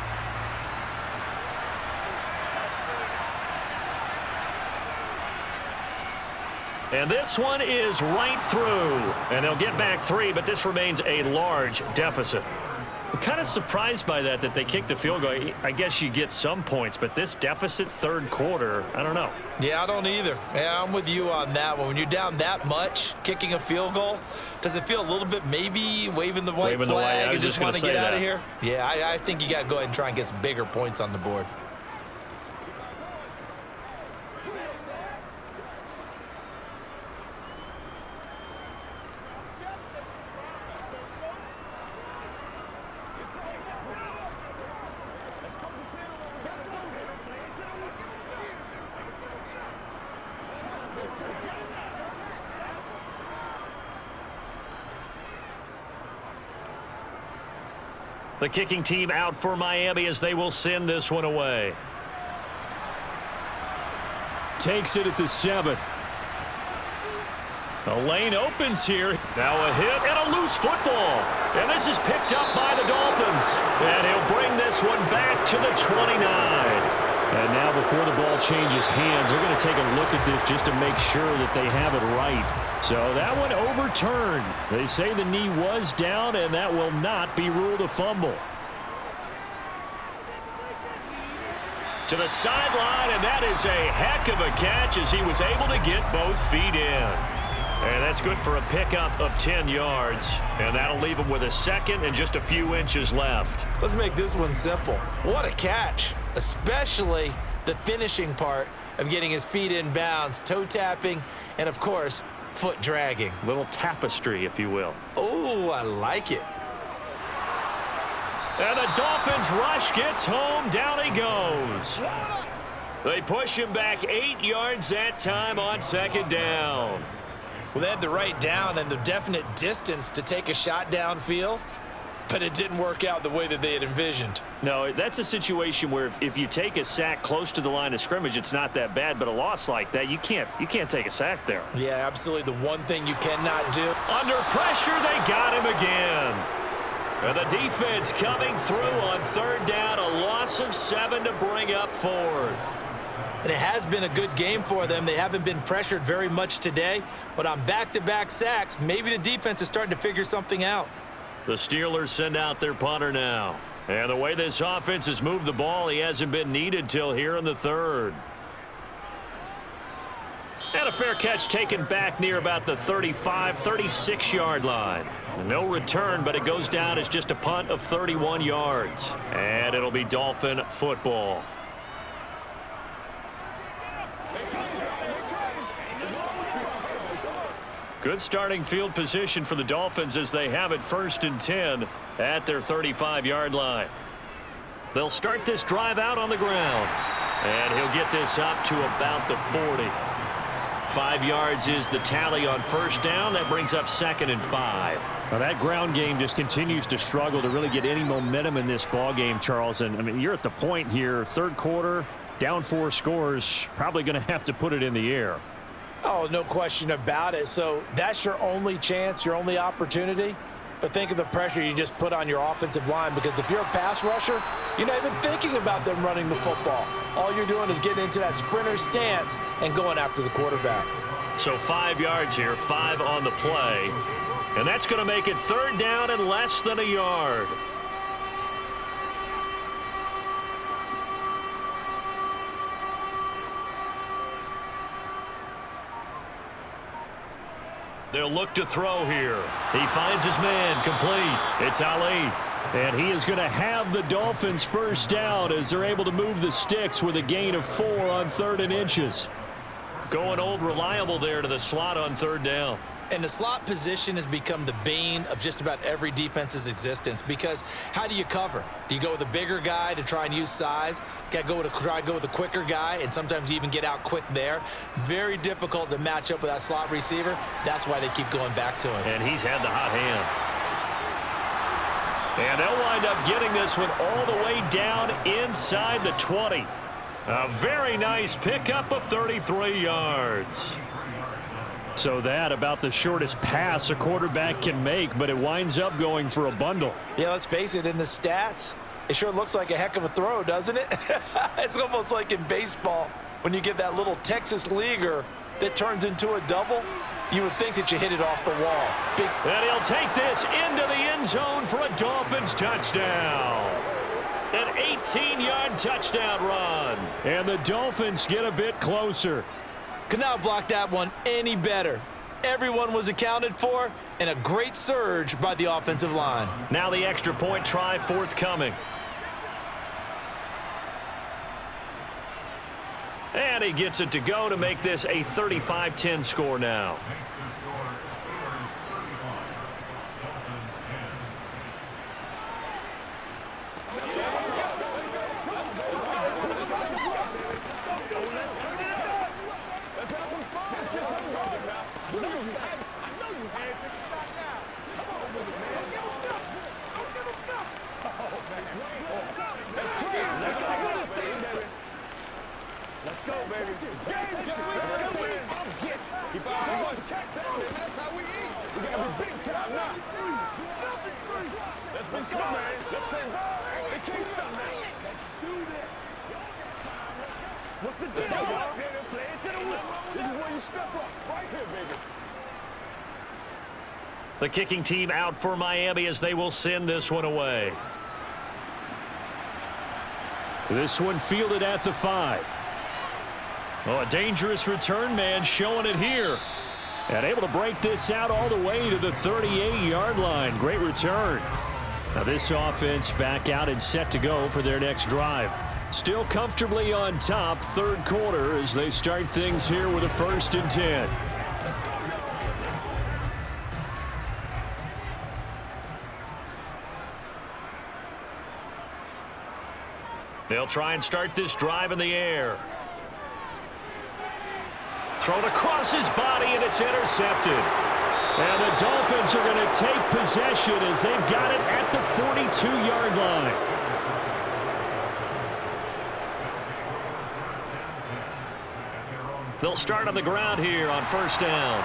And this one is right through. And they'll get back 3, but this remains a large deficit. I'm kind of surprised by that they kicked the field goal. I guess you get some points, but this deficit 3rd quarter, I don't know. Yeah, I don't either. Yeah, I'm with you on that one. When you're down that much, kicking a field goal, does it feel a little bit maybe waving the white flag and just want to get out of here? Yeah, I think you got to go ahead and try and get some bigger points on the board. The kicking team out for Miami as they will send this one away. Takes it at the 7. The lane opens here. Now a hit and a loose football. And this is picked up by the Dolphins. And he'll bring this one back to the 29. And now before the ball changes hands, they're going to take a look at this just to make sure that they have it right. So that one overturned. They say the knee was down, and that will not be ruled a fumble. To the sideline, and that is a heck of a catch as he was able to get both feet in. And that's good for a pickup of 10 yards. And that'll leave him with a 2nd and just a few inches left. Let's make this one simple. What a catch, especially the finishing part of getting his feet in bounds, toe tapping, and of course, foot dragging. Little tapestry, if you will. Oh, I like it. And the Dolphins rush gets home. Down he goes. They push him back 8 yards that time on 2nd down. Well, they had the right down and the definite distance to take a shot downfield, but it didn't work out the way that they had envisioned. No, that's a situation where if you take a sack close to the line of scrimmage, it's not that bad, but a loss like that, you can't take a sack there. Yeah, absolutely. The one thing you cannot do. Under pressure, they got him again. And the defense coming through on 3rd down, a loss of 7 to bring up 4th. And it has been a good game for them. They haven't been pressured very much today, but on back-to-back sacks, maybe the defense is starting to figure something out. The Steelers send out their punter now. And the way this offense has moved the ball, he hasn't been needed till here in the 3rd. And a fair catch taken back near about the 35, 36-yard line. No return, but it goes down as just a punt of 31 yards. And it'll be Dolphin football. Good starting field position for the Dolphins as they have it 1st and 10 at their 35-yard line. They'll start this drive out on the ground. And he'll get this up to about the 40. 5 yards is the tally on 1st down. That brings up 2nd and 5. Well, that ground game just continues to struggle to really get any momentum in this ball game, Charles. And I mean, you're at the point here, 3rd quarter, down 4 scores, probably going to have to put it in the air. Oh, no question about it. So that's your only chance, your only opportunity. But think of the pressure you just put on your offensive line, because if you're a pass rusher, you're not even thinking about them running the football. All you're doing is getting into that sprinter stance and going after the quarterback. So 5 yards here, 5 on the play. And that's going to make it 3rd down and less than a yard. They'll look to throw here. He finds his man, complete. It's Ali. And he is going to have the Dolphins 1st down as they're able to move the sticks with a gain of 4 on 3rd and inches. Going old reliable there to the slot on 3rd down. And the slot position has become the bane of just about every defense's existence, because how do you cover? Do you go with a bigger guy to try and use size? Try to go with a quicker guy, and sometimes you even get out quick there. Very difficult to match up with that slot receiver. That's why they keep going back to him. And he's had the hot hand. And they'll wind up getting this one all the way down inside the 20. A very nice pickup of 33 yards. So that about the shortest pass a quarterback can make, but it winds up going for a bundle. Yeah, let's face it, in the stats, it sure looks like a heck of a throw, doesn't it? It's almost like in baseball when you get that little Texas leaguer that turns into a double. You would think that you hit it off the wall. And he'll take this into the end zone for a Dolphins touchdown. An 18-yard touchdown run. And the Dolphins get a bit closer. Could not block that one any better. Everyone was accounted for, and a great surge by the offensive line. Now the extra point try forthcoming. And he gets it to go to make this a 35-10 score now. Let's go, baby. It's game time. Let's go, baby. Keep our eyes touchdown, baby. That's how we eat. We gotta be big time now. Let's go, man. Let's play. They can't stop now. Let's do this. What's the deal, y'all? Play it to the whistle. This is where you step up. Right here, baby. The kicking team out for Miami as they will send this one away. This one fielded at the 5. Oh, a dangerous return man showing it here. And able to break this out all the way to the 38-yard line. Great return. Now this offense back out and set to go for their next drive. Still comfortably on top, 3rd quarter as they start things here with a 1st and 10. They'll try and start this drive in the air. Thrown across his body, and it's intercepted. And the Dolphins are going to take possession as they've got it at the 42-yard line. They'll start on the ground here on 1st down.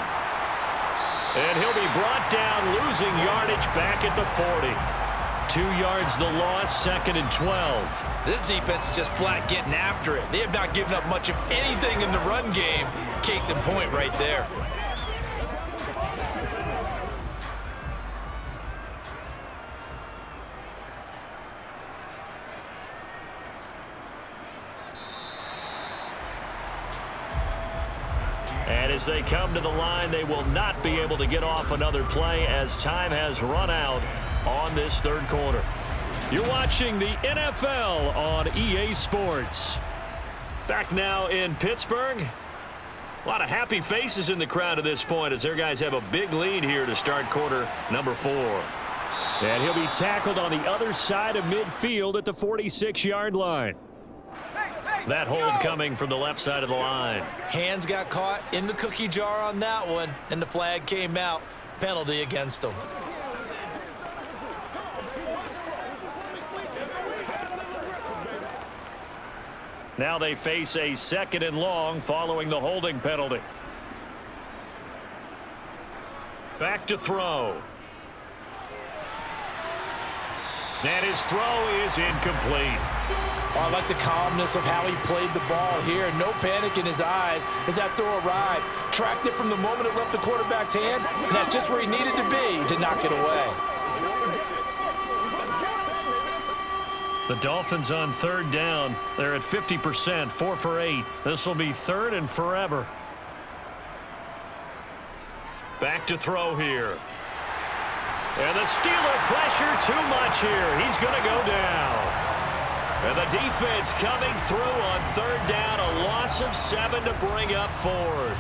And he'll be brought down, losing yardage back at the 40. 2 yards the loss, 2nd and 12. This defense is just flat getting after it. They have not given up much of anything in the run game. Case in point right there. And as they come to the line, they will not be able to get off another play as time has run out on this 3rd quarter. You're watching the NFL on EA Sports. Back now in Pittsburgh. A lot of happy faces in the crowd at this point as their guys have a big lead here to start quarter number 4. And he'll be tackled on the other side of midfield at the 46-yard line. That hold coming from the left side of the line. Hands got caught in the cookie jar on that one, and the flag came out. Penalty against him. Now they face a 2nd and long following the holding penalty. Back to throw. And his throw is incomplete. Oh, I like the calmness of how he played the ball here. No panic in his eyes as that throw arrived. Tracked it from the moment it left the quarterback's hand. And that's just where he needed to be to knock it away. The Dolphins on 3rd down. They're at 50%, 4 for 8. This will be 3rd and forever. Back to throw here. And the Steeler pressure too much here. He's going to go down. And the defense coming through on 3rd down. A loss of 7 to bring up 4th.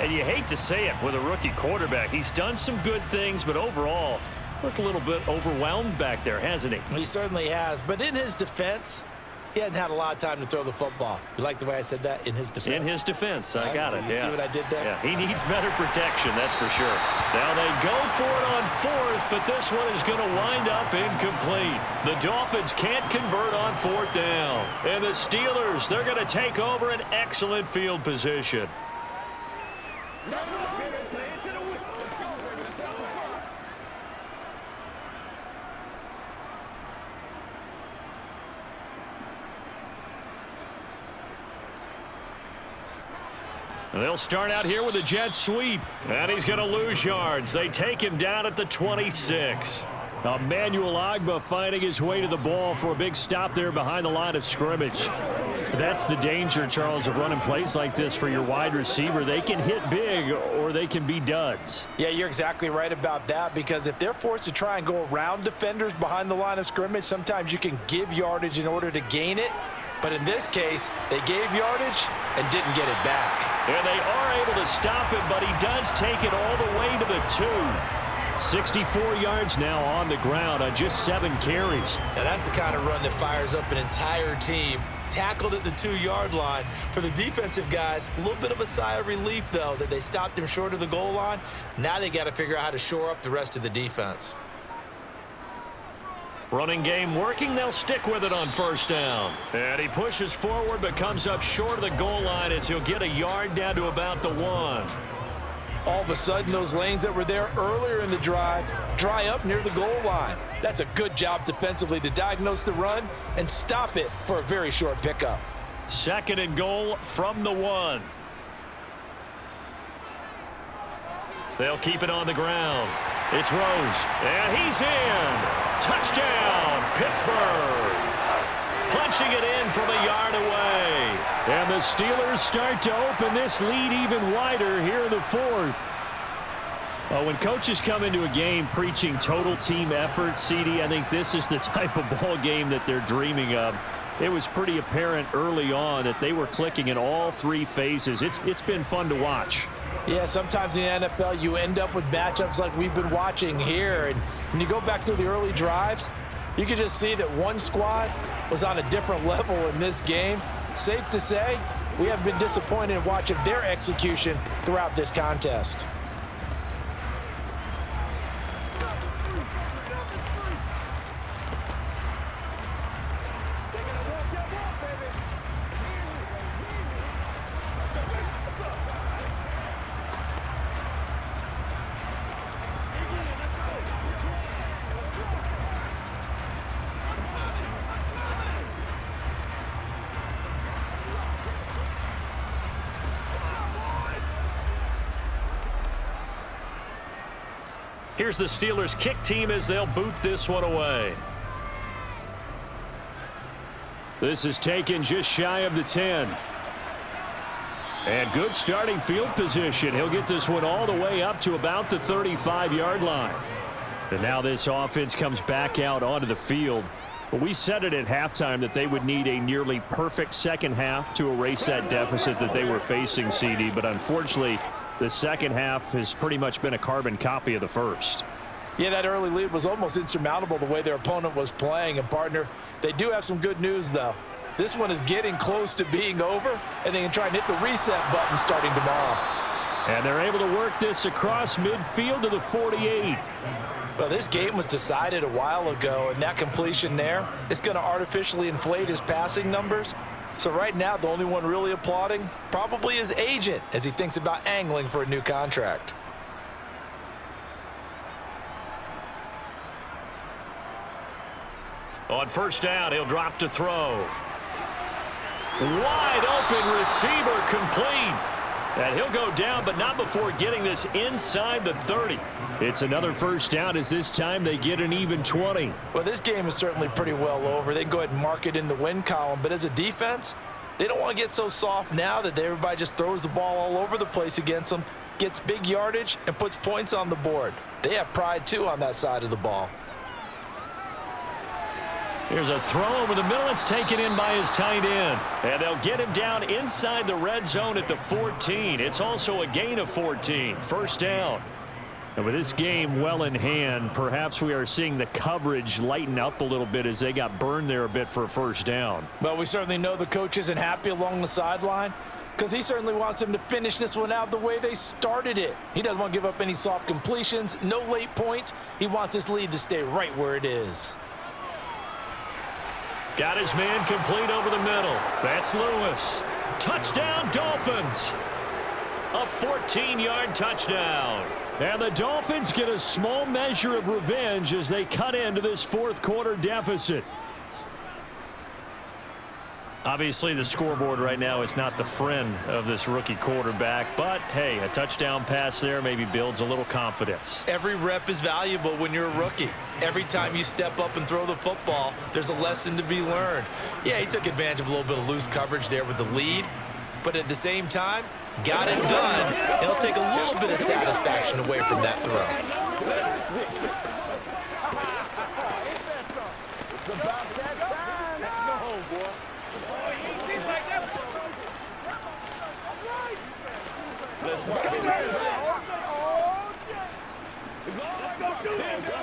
And you hate to say it with a rookie quarterback. He's done some good things, but overall, looked a little bit overwhelmed back there, hasn't he? He certainly has. But in his defense, he hadn't had a lot of time to throw the football. You like the way I said that? In his defense? In his defense. I got it. You see what I did there? Yeah, he needs better protection, that's for sure. Now they go for it on 4th, but this one is going to wind up incomplete. The Dolphins can't convert on 4th down. And the Steelers, they're going to take over an excellent field position. They'll start out here with a jet sweep. And he's going to lose yards. They take him down at the 26. Emmanuel Ogbah finding his way to the ball for a big stop there behind the line of scrimmage. That's the danger, Charles, of running plays like this for your wide receiver. They can hit big or they can be duds. Yeah, you're exactly right about that, because if they're forced to try and go around defenders behind the line of scrimmage, sometimes you can give yardage in order to gain it. But in this case, they gave yardage and didn't get it back. And they are able to stop him, but he does take it all the way to the 2. 64 yards now on the ground on just 7 carries. Now that's the kind of run that fires up an entire team. Tackled at the 2-yard line. For the defensive guys, a little bit of a sigh of relief, though, that they stopped him short of the goal line. Now they got to figure out how to shore up the rest of the defense. Running game working. They'll stick with it on 1st down. And he pushes forward but comes up short of the goal line as he'll get a yard down to about the 1. All of a sudden, those lanes that were there earlier in the drive dry up near the goal line. That's a good job defensively to diagnose the run and stop it for a very short pickup. 2nd and goal from the 1. They'll keep it on the ground. It's Rose, and he's in. Touchdown, Pittsburgh. Punching it in from a yard away. And the Steelers start to open this lead even wider here in the 4th. When coaches come into a game preaching total team effort, CD, I think this is the type of ball game that they're dreaming of. It was pretty apparent early on that they were clicking in all 3 phases. It's been fun to watch. Yeah, sometimes in the NFL you end up with matchups like we've been watching here. And when you go back to the early drives, you can just see that one squad was on a different level in this game. Safe to say, we have been disappointed in watching their execution throughout this contest. Here's the Steelers kick team as they'll boot this one away. This is taken just shy of the 10. And good starting field position. He'll get this one all the way up to about the 35-yard line. And now this offense comes back out onto the field. Well, we said it at halftime that they would need a nearly perfect second half to erase that deficit that they were facing, CD. But unfortunately, the second half has pretty much been a carbon copy of the first. Yeah, that early lead was almost insurmountable the way their opponent was playing. And, partner, they do have some good news, though. This one is getting close to being over, and they can try and hit the reset button starting tomorrow. And they're able to work this across midfield to the 48. Well, this game was decided a while ago, and that completion there is going to artificially inflate his passing numbers. So right now, the only one really applauding probably his agent as he thinks about angling for a new contract. On first down, he'll drop to throw. Wide open receiver, complete. And he'll go down, but not before getting this inside the 30. It's another first down as this time they get an even 20. Well, this game is certainly pretty well over. They can go ahead and mark it in the win column. But as a defense, they don't want to get so soft now that everybody just throws the ball all over the place against them, gets big yardage, and puts points on the board. They have pride, too, on that side of the ball. Here's a throw over the middle. It's taken in by his tight end. And they'll get him down inside the red zone at the 14. It's also a gain of 14. First down. And with this game well in hand, perhaps we are seeing the coverage lighten up a little bit as they got burned there a bit for a first down. Well, we certainly know the coach isn't happy along the sideline because he certainly wants them to finish this one out the way they started it. He doesn't want to give up any soft completions, no late points. He wants this lead to stay right where it is. Got his man complete over the middle. That's Lewis. Touchdown, Dolphins. A 14-yard touchdown. And the Dolphins get a small measure of revenge as they cut into this fourth quarter deficit. Obviously, the scoreboard right now is not the friend of this rookie quarterback, but hey, a touchdown pass there maybe builds a little confidence. Every rep is valuable when you're a rookie. Every time you step up and throw the football, there's a lesson to be learned. Yeah, he took advantage of a little bit of loose coverage there with the lead, but at the same time, got it done. It'll take a little bit of satisfaction away from that throw. It's about that time. No, boy. Let's go.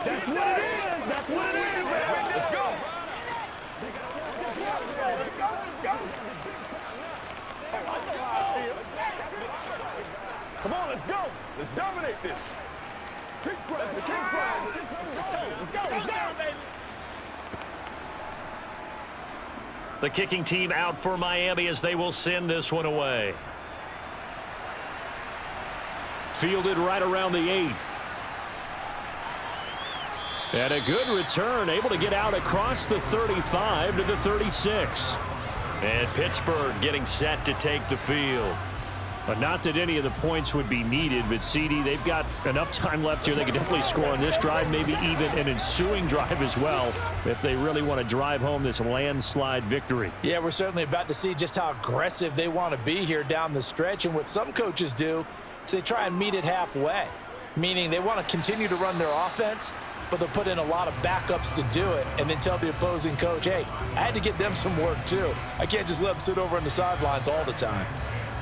That's what it is. That's what it is. Let's go. Let's go. Come on, let's go. Let's dominate this. Let's go, baby. The kicking team out for Miami as they will send this one away. Fielded right around the 8. And a good return, able to get out across the 35 to the 36. And Pittsburgh getting set to take the field. But not that any of the points would be needed, but CD, they've got enough time left here. They can definitely score on this drive, maybe even an ensuing drive as well, if they really want to drive home this landslide victory. Yeah, we're certainly about to see just how aggressive they want to be here down the stretch. And what some coaches do is they try and meet it halfway, meaning they want to continue to run their offense, but they'll put in a lot of backups to do it and then tell the opposing coach, hey, I had to get them some work too. I can't just let them sit over on the sidelines all the time.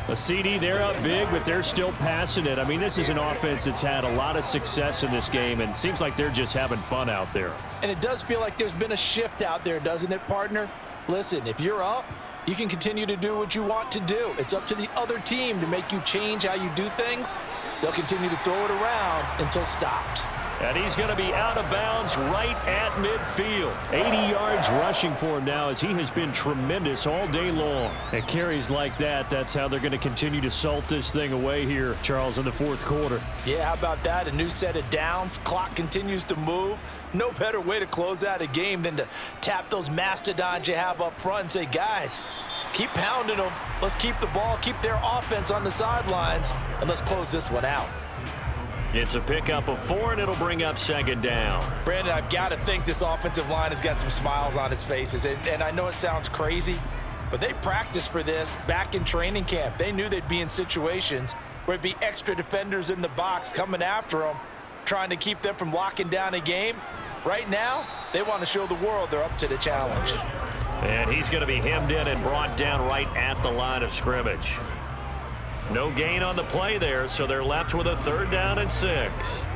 A CD, they're up big, but they're still passing it. I mean, this is an offense that's had a lot of success in this game, and it seems like they're just having fun out there. And it does feel like there's been a shift out there, doesn't it, partner? Listen, if you're up, you can continue to do what you want to do. It's up to the other team to make you change how you do things. They'll continue to throw it around until stopped. And he's going to be out of bounds right at midfield. 80 yards rushing for him now as he has been tremendous all day long. And carries like that, that's how they're going to continue to salt this thing away here, Charles, in the fourth quarter. Yeah, how about that? A new set of downs. Clock continues to move. No better way to close out a game than to tap those mastodons you have up front and say, guys, keep pounding them. Let's keep the ball, keep their offense on the sidelines, and let's close this one out. It's a pickup of 4, and it'll bring up second down. Brandon, I've got to think this offensive line has got some smiles on its faces. And I know it sounds crazy, but they practiced for this back in training camp. They knew they'd be in situations where it'd be extra defenders in the box coming after them, trying to keep them from locking down a game. Right now, they want to show the world they're up to the challenge. And he's going to be hemmed in and brought down right at the line of scrimmage. No gain on the play there, so they're left with a 3rd down and 6.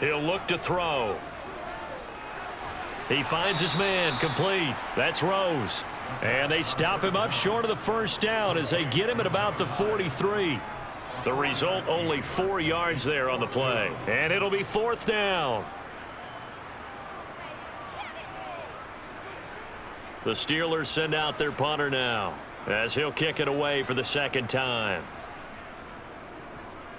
He'll look to throw. He finds his man, complete. That's Rose. And they stop him up short of the 1st down as they get him at about the 43. The result, only 4 yards there on the play. And it'll be 4th down. The Steelers send out their punter now as he'll kick it away for the 2nd time.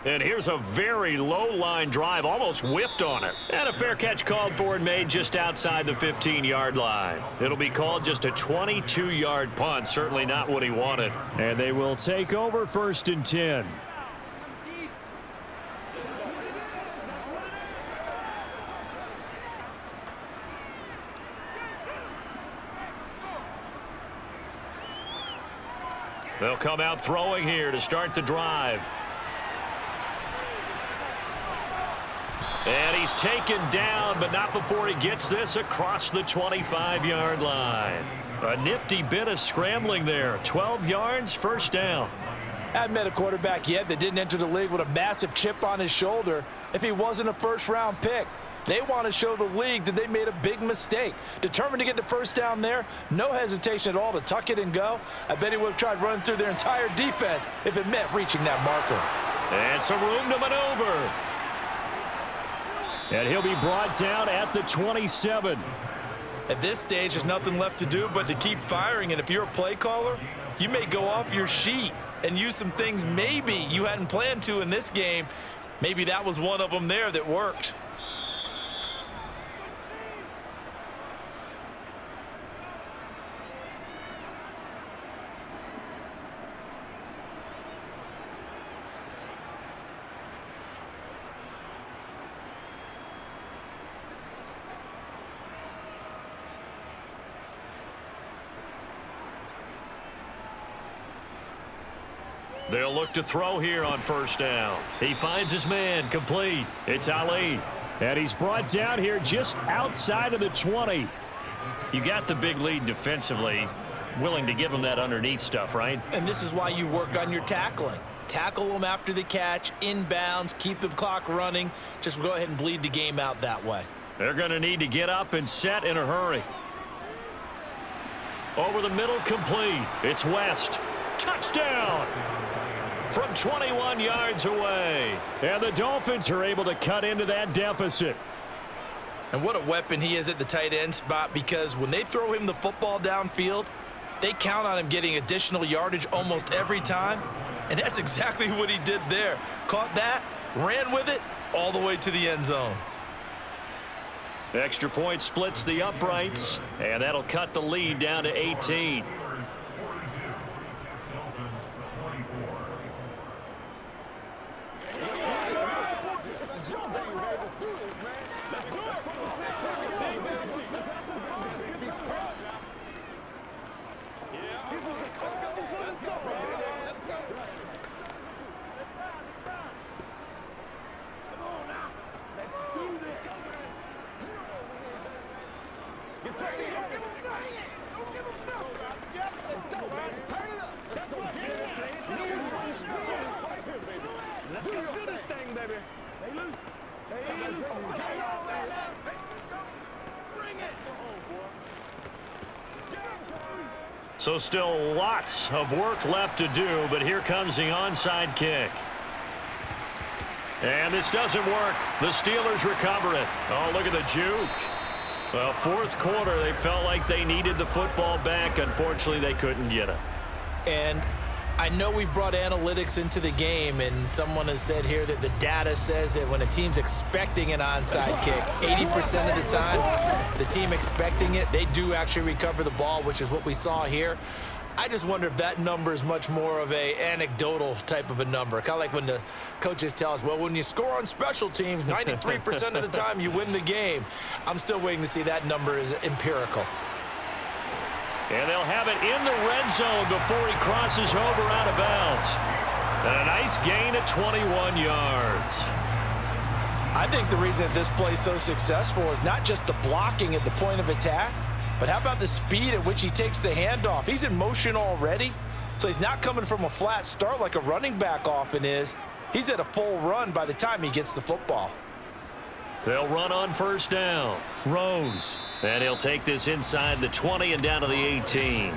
And here's a very low-line drive, almost whiffed on it. And a fair catch called for and made just outside the 15-yard line. It'll be called just a 22-yard punt, certainly not what he wanted. And they will take over 1st and 10. They'll come out throwing here to start the drive. And he's taken down, but not before he gets this across the 25-yard line. A nifty bit of scrambling there. 12 yards, 1st down. I haven't met a quarterback yet that didn't enter the league with a massive chip on his shoulder if he wasn't a 1st-round pick. They want to show the league that they made a big mistake. Determined to get the 1st down there, no hesitation at all to tuck it and go. I bet he would have tried running through their entire defense if it meant reaching that marker. And some room to maneuver. And he'll be brought down at the 27. At this stage, there's nothing left to do but to keep firing. And if you're a play caller, you may go off your sheet and use some things maybe you hadn't planned to in this game. Maybe that was one of them there that worked. They'll look to throw here on 1st down. He finds his man, complete. It's Ali. And he's brought down here just outside of the 20. You got the big lead defensively. Willing to give him that underneath stuff, right? And this is why you work on your tackling. Tackle them after the catch, inbounds, keep the clock running. Just go ahead and bleed the game out that way. They're going to need to get up and set in a hurry. Over the middle, complete. It's West. Touchdown! From 21 yards away. And the Dolphins are able to cut into that deficit. And what a weapon he is at the tight end spot, because when they throw him the football downfield, they count on him getting additional yardage almost every time. And that's exactly what he did there. Caught that, ran with it, all the way to the end zone. Extra point splits the uprights, and that'll cut the lead down to 18. So still lots of work left to do, but here comes the onside kick. And this doesn't work. The Steelers recover it. Oh, look at the juke. Well, 4th quarter, they felt like they needed the football back. Unfortunately, they couldn't get it. And I know we brought analytics into the game, and someone has said here that the data says that when a team's expecting an onside kick, 80% of the time, the team expecting it, they do actually recover the ball, which is what we saw here. I just wonder if that number is much more of a anecdotal type of a number. Kind of like when the coaches tell us, well, when you score on special teams, 93% of the time you win the game. I'm still waiting to see that number is empirical. And they'll have it in the red zone before he crosses over out of bounds. And a nice gain of 21 yards. I think the reason that this play is so successful is not just the blocking at the point of attack, but how about the speed at which he takes the handoff? He's in motion already, so he's not coming from a flat start like a running back often is. He's at a full run by the time he gets the football. They'll run on first down. Rose. And he'll take this inside the 20 and down to the 18.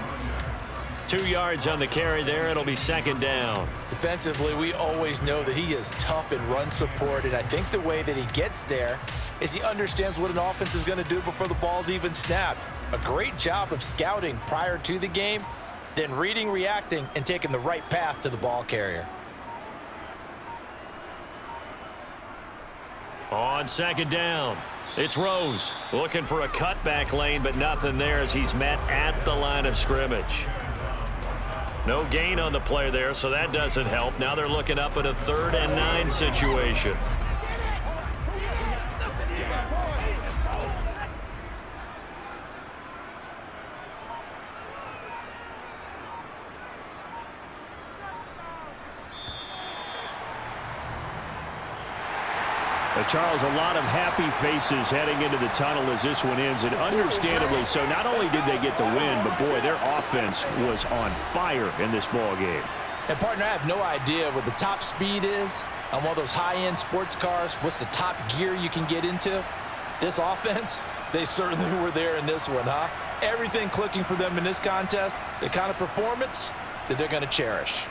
2 yards on the carry there. It'll be second down. Defensively, we always know that he is tough in run support, and I think the way that he gets there is he understands what an offense is going to do before the ball's even snapped. A great job of scouting prior to the game, then reading, reacting, and taking the right path to the ball carrier. On second down, it's Rose looking for a cutback lane, but nothing there as he's met at the line of scrimmage. No gain on the play there, so that doesn't help. Now they're looking up at a 3rd and 9 situation. Charles, a lot of happy faces heading into the tunnel as this one ends, and understandably so. Not only did they get the win, but boy, their offense was on fire in this ball game. And partner, I have no idea what the top speed is on one of those high-end sports cars. What's the top gear you can get into? This offense, they certainly were there in this one, huh? Everything clicking for them in this contest, the kind of performance that they're going to cherish.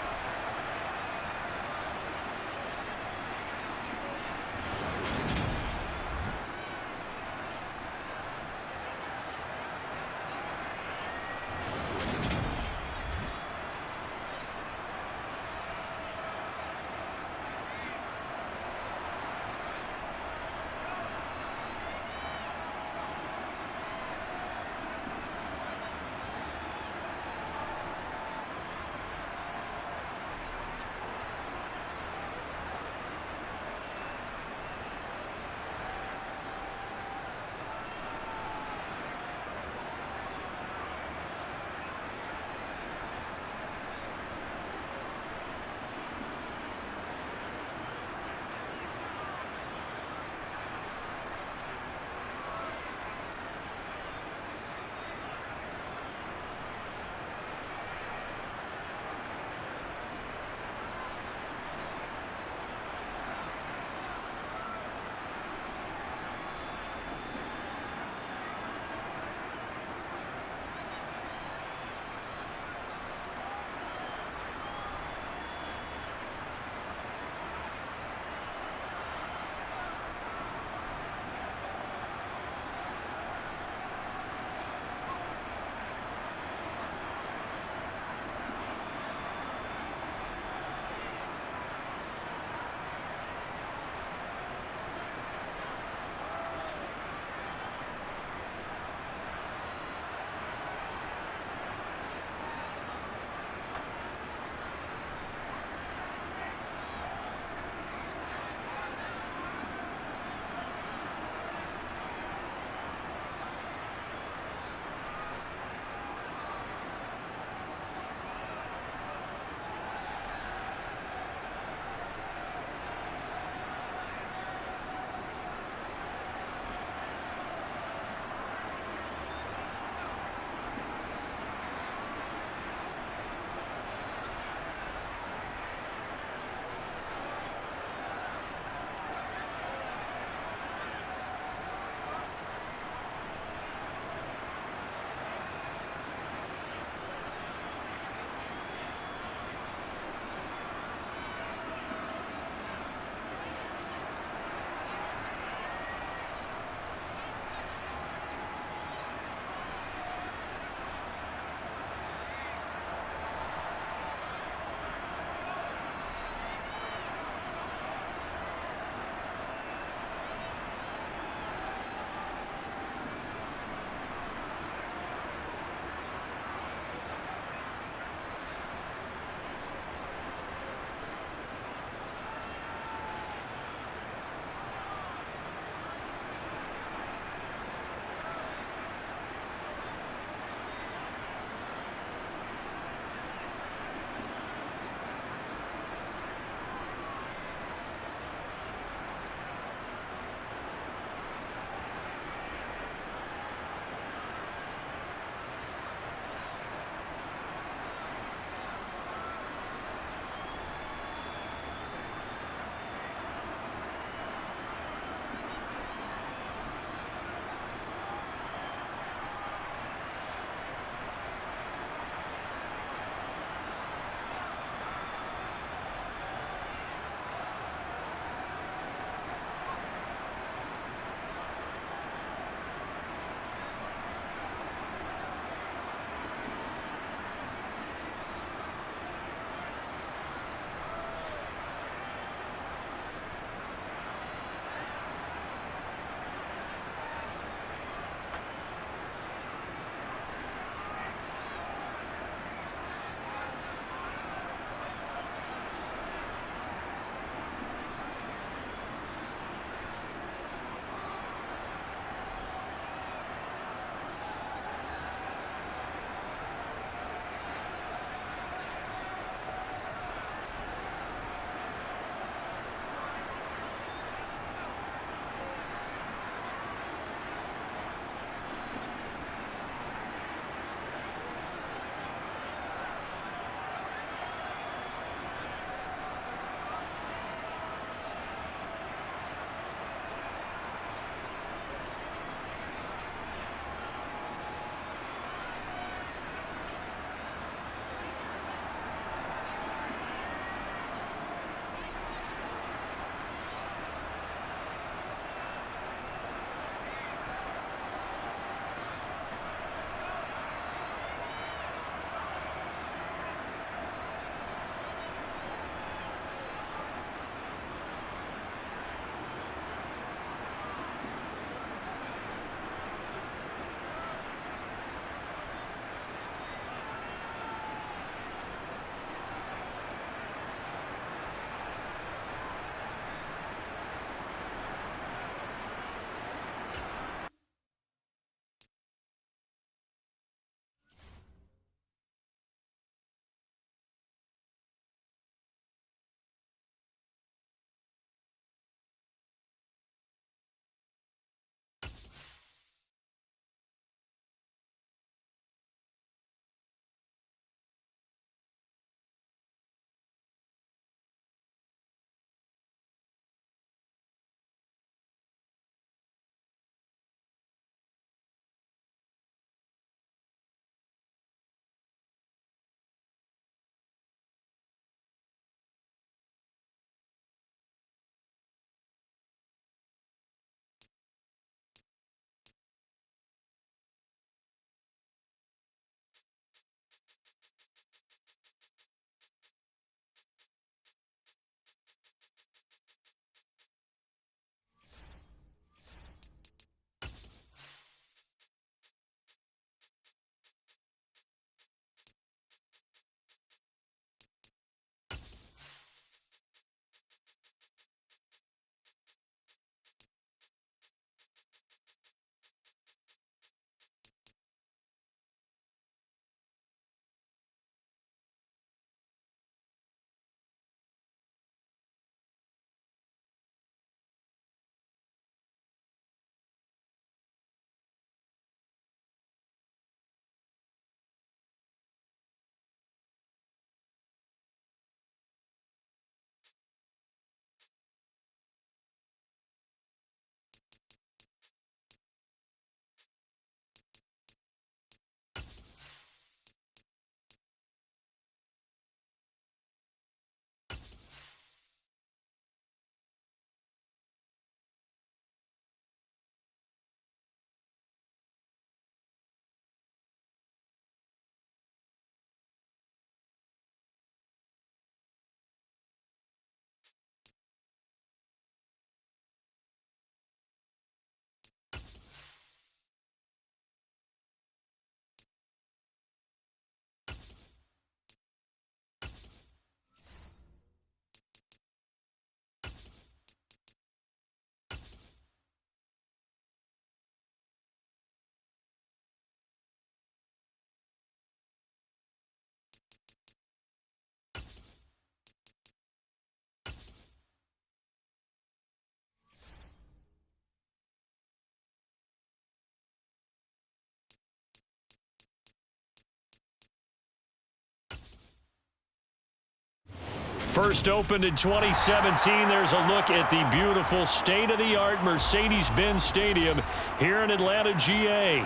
First opened in 2017. There's a look at the beautiful state-of-the-art Mercedes-Benz Stadium here in Atlanta, GA.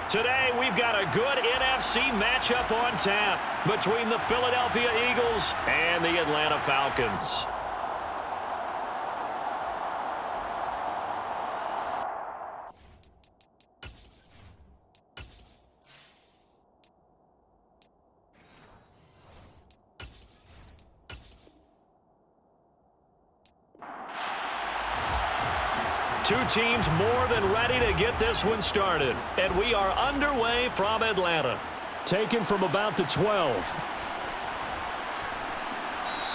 Today, we've got a good NFC matchup on tap between the Philadelphia Eagles and the Atlanta Falcons. Two teams more than ready to get this one started. And we are underway from Atlanta. Taken from about the 12.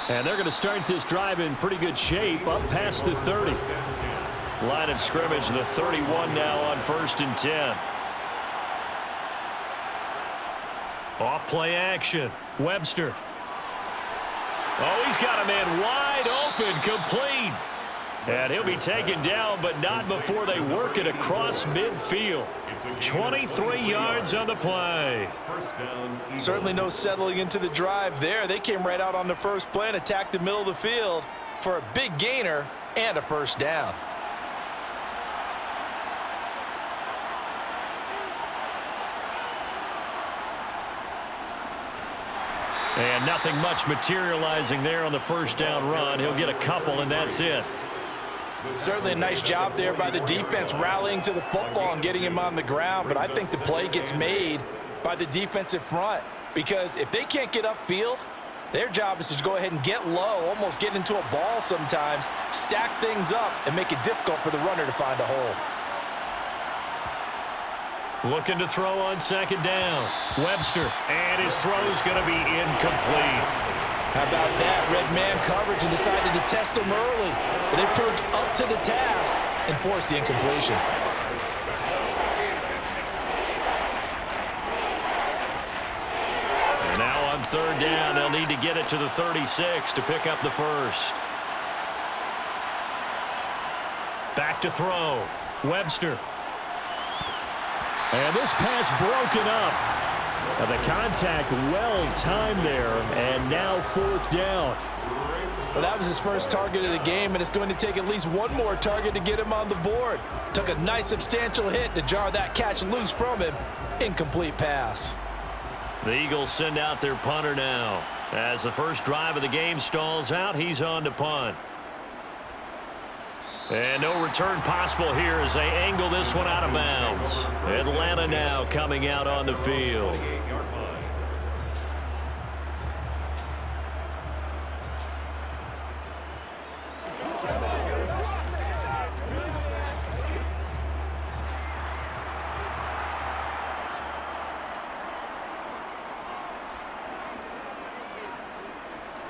And they're going to start this drive in pretty good shape up past the 30. Line of scrimmage, the 31 now on 1st and 10. Off play action. Webster. Oh, he's got a man wide open, complete. And he'll be taken down, but not before they work it across midfield. 23 yards on the play. Certainly no settling into the drive there. They came right out on the first play and attacked the middle of the field for a big gainer and a first down. And nothing much materializing there on the first down run. He'll get a couple, and that's it. Certainly a nice job there by the defense rallying to the football and getting him on the ground, but I think the play gets made by the defensive front because if they can't get upfield, their job is to go ahead and get low, almost get into a ball sometimes, stack things up, and make it difficult for the runner to find a hole. Looking to throw on second down. Webster, and his throw's going to be incomplete. How about that? Red man coverage and decided to test him early. But they proved up to the task and forced the incompletion. And now on third down, they'll need to get it to the 36 to pick up the first. Back to throw. Webster. And this pass broken up. The contact well-timed there, and now fourth down. Well, that was his first target of the game, and it's going to take at least one more target to get him on the board. Took a nice substantial hit to jar that catch loose from him. Incomplete pass. The Eagles send out their punter now. As the first drive of the game stalls out, he's on to punt. And no return possible here as they angle this one out of bounds. Atlanta now coming out on the field.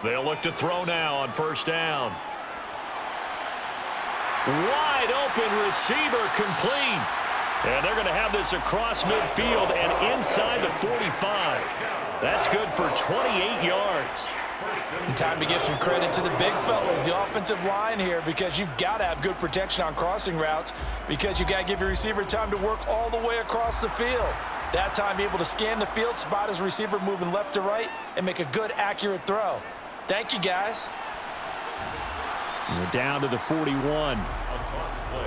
They'll look to throw now on first down. Wide open receiver complete. And they're going to have this across midfield and inside the 45. That's good for 28 yards. And time to give some credit to the big fellas, the offensive line here, because you've got to have good protection on crossing routes because you've got to give your receiver time to work all the way across the field. That time, be able to scan the field, spot his receiver moving left to right, and make a good, accurate throw. Thank you, guys. We're down to the 41.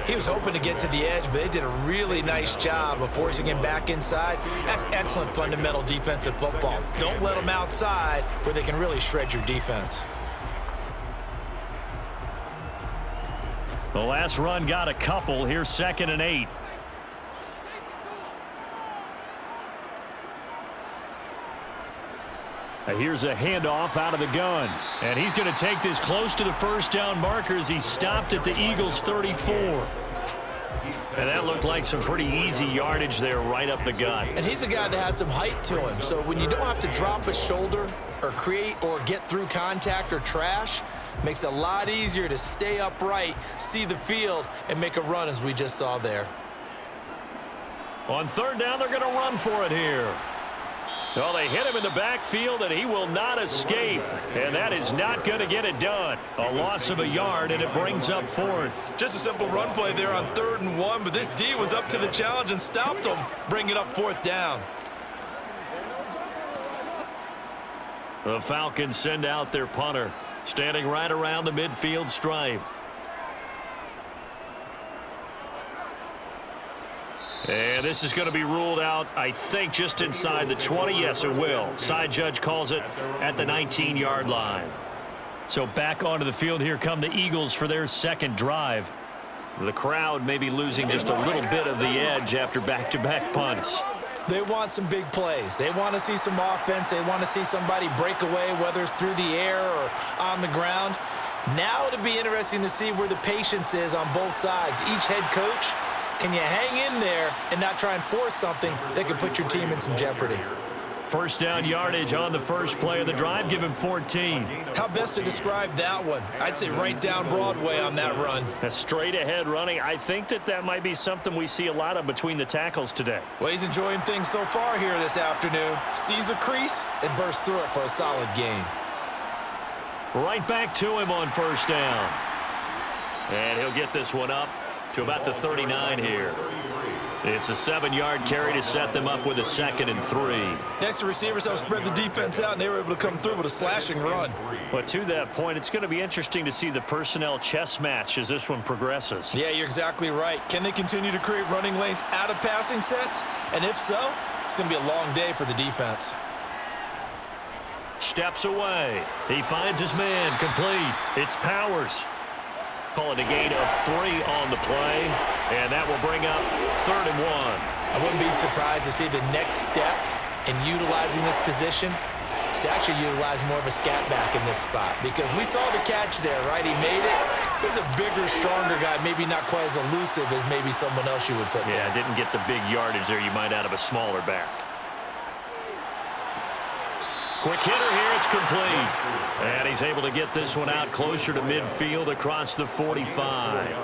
He was hoping to get to the edge, but they did a really nice job of forcing him back inside. That's excellent fundamental defensive football. Don't let them outside where they can really shred your defense. The last run got a couple. Here's 2nd and 8. Here's a handoff out of the gun. And he's going to take this close to the first down marker as he stopped at the Eagles' 34. And that looked like some pretty easy yardage there right up the gut. And he's a guy that has some height to him. So when you don't have to drop a shoulder or create or get through contact or trash, makes it a lot easier to stay upright, see the field, and make a run as we just saw there. On third down, they're going to run for it here. Well, they hit him in the backfield, and he will not escape. And that is not going to get it done. A loss of a yard, and it brings up fourth. Just a simple run play there on 3rd and 1, but this D was up to the challenge and stopped him, bringing up 4th down. The Falcons send out their punter. Standing right around the midfield stripe. And this is going to be ruled out, I think, just inside the 20. Yes, it will. Side judge calls it at the 19-yard line. So back onto the field here come the Eagles for their second drive. The crowd may be losing just a little bit of the edge after back-to-back punts. They want some big plays. They want to see some offense. They want to see somebody break away, whether it's through the air or on the ground. Now it'll be interesting to see where the patience is on both sides. Each head coach, can you hang in there and not try and force something that could put your team in some jeopardy? First down yardage on the first play of the drive. Give him 14. How best to describe that one? I'd say right down Broadway on that run. A straight ahead running. I think that might be something we see a lot of between the tackles today. Well, he's enjoying things so far here this afternoon. Sees a crease and bursts through it for a solid gain. Right back to him on first down. And he'll get this one up to about the 39 here. It's a 7-yard carry to set them up with a 2nd and 3. Next, the receivers have spread the defense out, and they were able to come through with a slashing run. But to that point, it's going to be interesting to see the personnel chess match as this one progresses. Yeah, you're exactly right. Can they continue to create running lanes out of passing sets? And if so, it's going to be a long day for the defense. Steps away. He finds his man. Complete. It's Powers. Call it a gain of 3 on the play, and that will bring up 3rd and 1. I wouldn't be surprised to see the next step in utilizing this position is to actually utilize more of a scat back in this spot, because we saw the catch there, right? He made it. There's a bigger, stronger guy, maybe not quite as elusive as maybe someone else you would put there. Yeah, didn't get the big yardage there you might out of a smaller back. Quick hitter here, it's complete. And he's able to get this one out closer to midfield across the 45.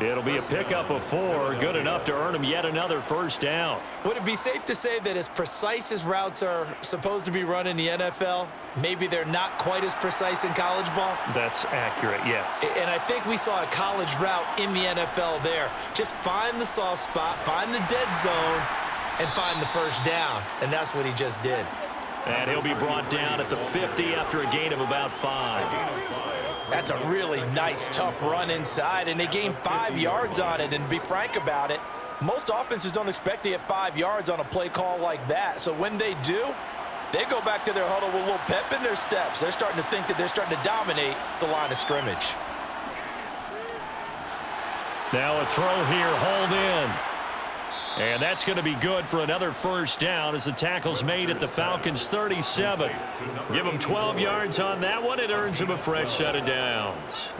It'll be a pickup of 4, good enough to earn him yet another first down. Would it be safe to say that as precise as routes are supposed to be run in the NFL, maybe they're not quite as precise in college ball? That's accurate, yeah. And I think we saw a college route in the NFL there. Just find the soft spot, find the dead zone, and find the first down. And that's what he just did. And he'll be brought down at the 50 after a gain of about 5. That's a really nice, tough run inside, and they gained 5 yards on it. And to be frank about it, most offenses don't expect to get 5 yards on a play call like that. So when they do, they go back to their huddle with a little pep in their steps. They're starting to think that they're starting to dominate the line of scrimmage. Now a throw here, hauled in. And that's going to be good for another first down as the tackle's made at the Falcons' 37. Give them 12 yards on that one. It earns them a fresh set of downs.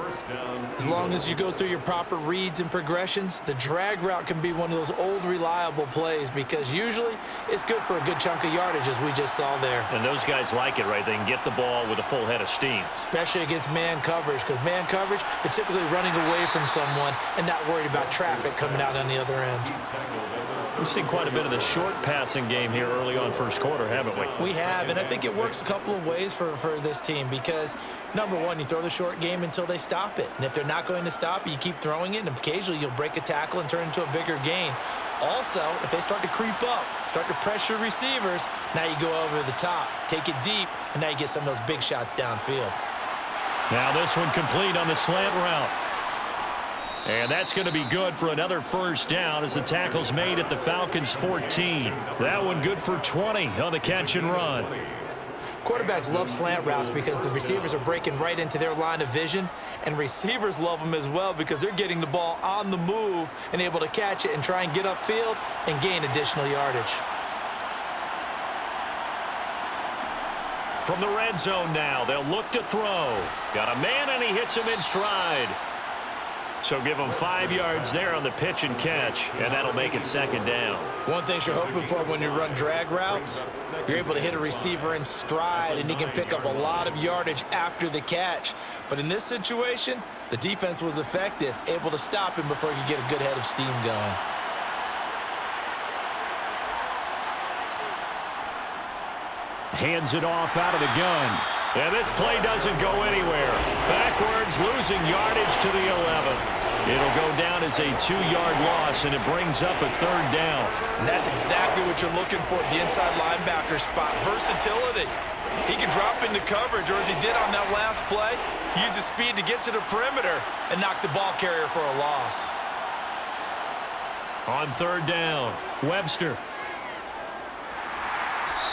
As long as you go through your proper reads and progressions, the drag route can be one of those old reliable plays, because usually it's good for a good chunk of yardage, as we just saw there. And those guys like it, right? They can get the ball with a full head of steam. Especially against man coverage, because man coverage, they're typically running away from someone and not worried about traffic coming out on the other end. We've seen quite a bit of the short passing game here early on first quarter, haven't we? We have, and I think it works a couple of ways for this team, because, number one, you throw the short game until they stop it. And if they're not going to stop it, you keep throwing it, and occasionally you'll break a tackle and turn it into a bigger gain. Also, if they start to creep up, start to pressure receivers, now you go over the top, take it deep, and now you get some of those big shots downfield. Now this one complete on the slant route. And that's going to be good for another first down as the tackle's made at the Falcons' 14. That one good for 20 on the catch and run. Quarterbacks love slant routes because the receivers are breaking right into their line of vision, and receivers love them as well because they're getting the ball on the move and able to catch it and try and get upfield and gain additional yardage. From the red zone now, they'll look to throw. Got a man, and he hits him in stride. So give them 5 yards there on the pitch and catch, and that'll make it second down. One thing you're hoping for when you run drag routes, you're able to hit a receiver in stride, and he can pick up a lot of yardage after the catch. But in this situation, the defense was effective, able to stop him before he could get a good head of steam going. Hands it off out of the gun. And this play doesn't go anywhere. Backwards, losing yardage to the 11. It'll go down as a 2-yard loss, and it brings up a third down. And that's exactly what you're looking for at the inside linebacker spot. Versatility. He can drop into coverage, or as he did on that last play, use his speed to get to the perimeter and knock the ball carrier for a loss. On third down, Webster.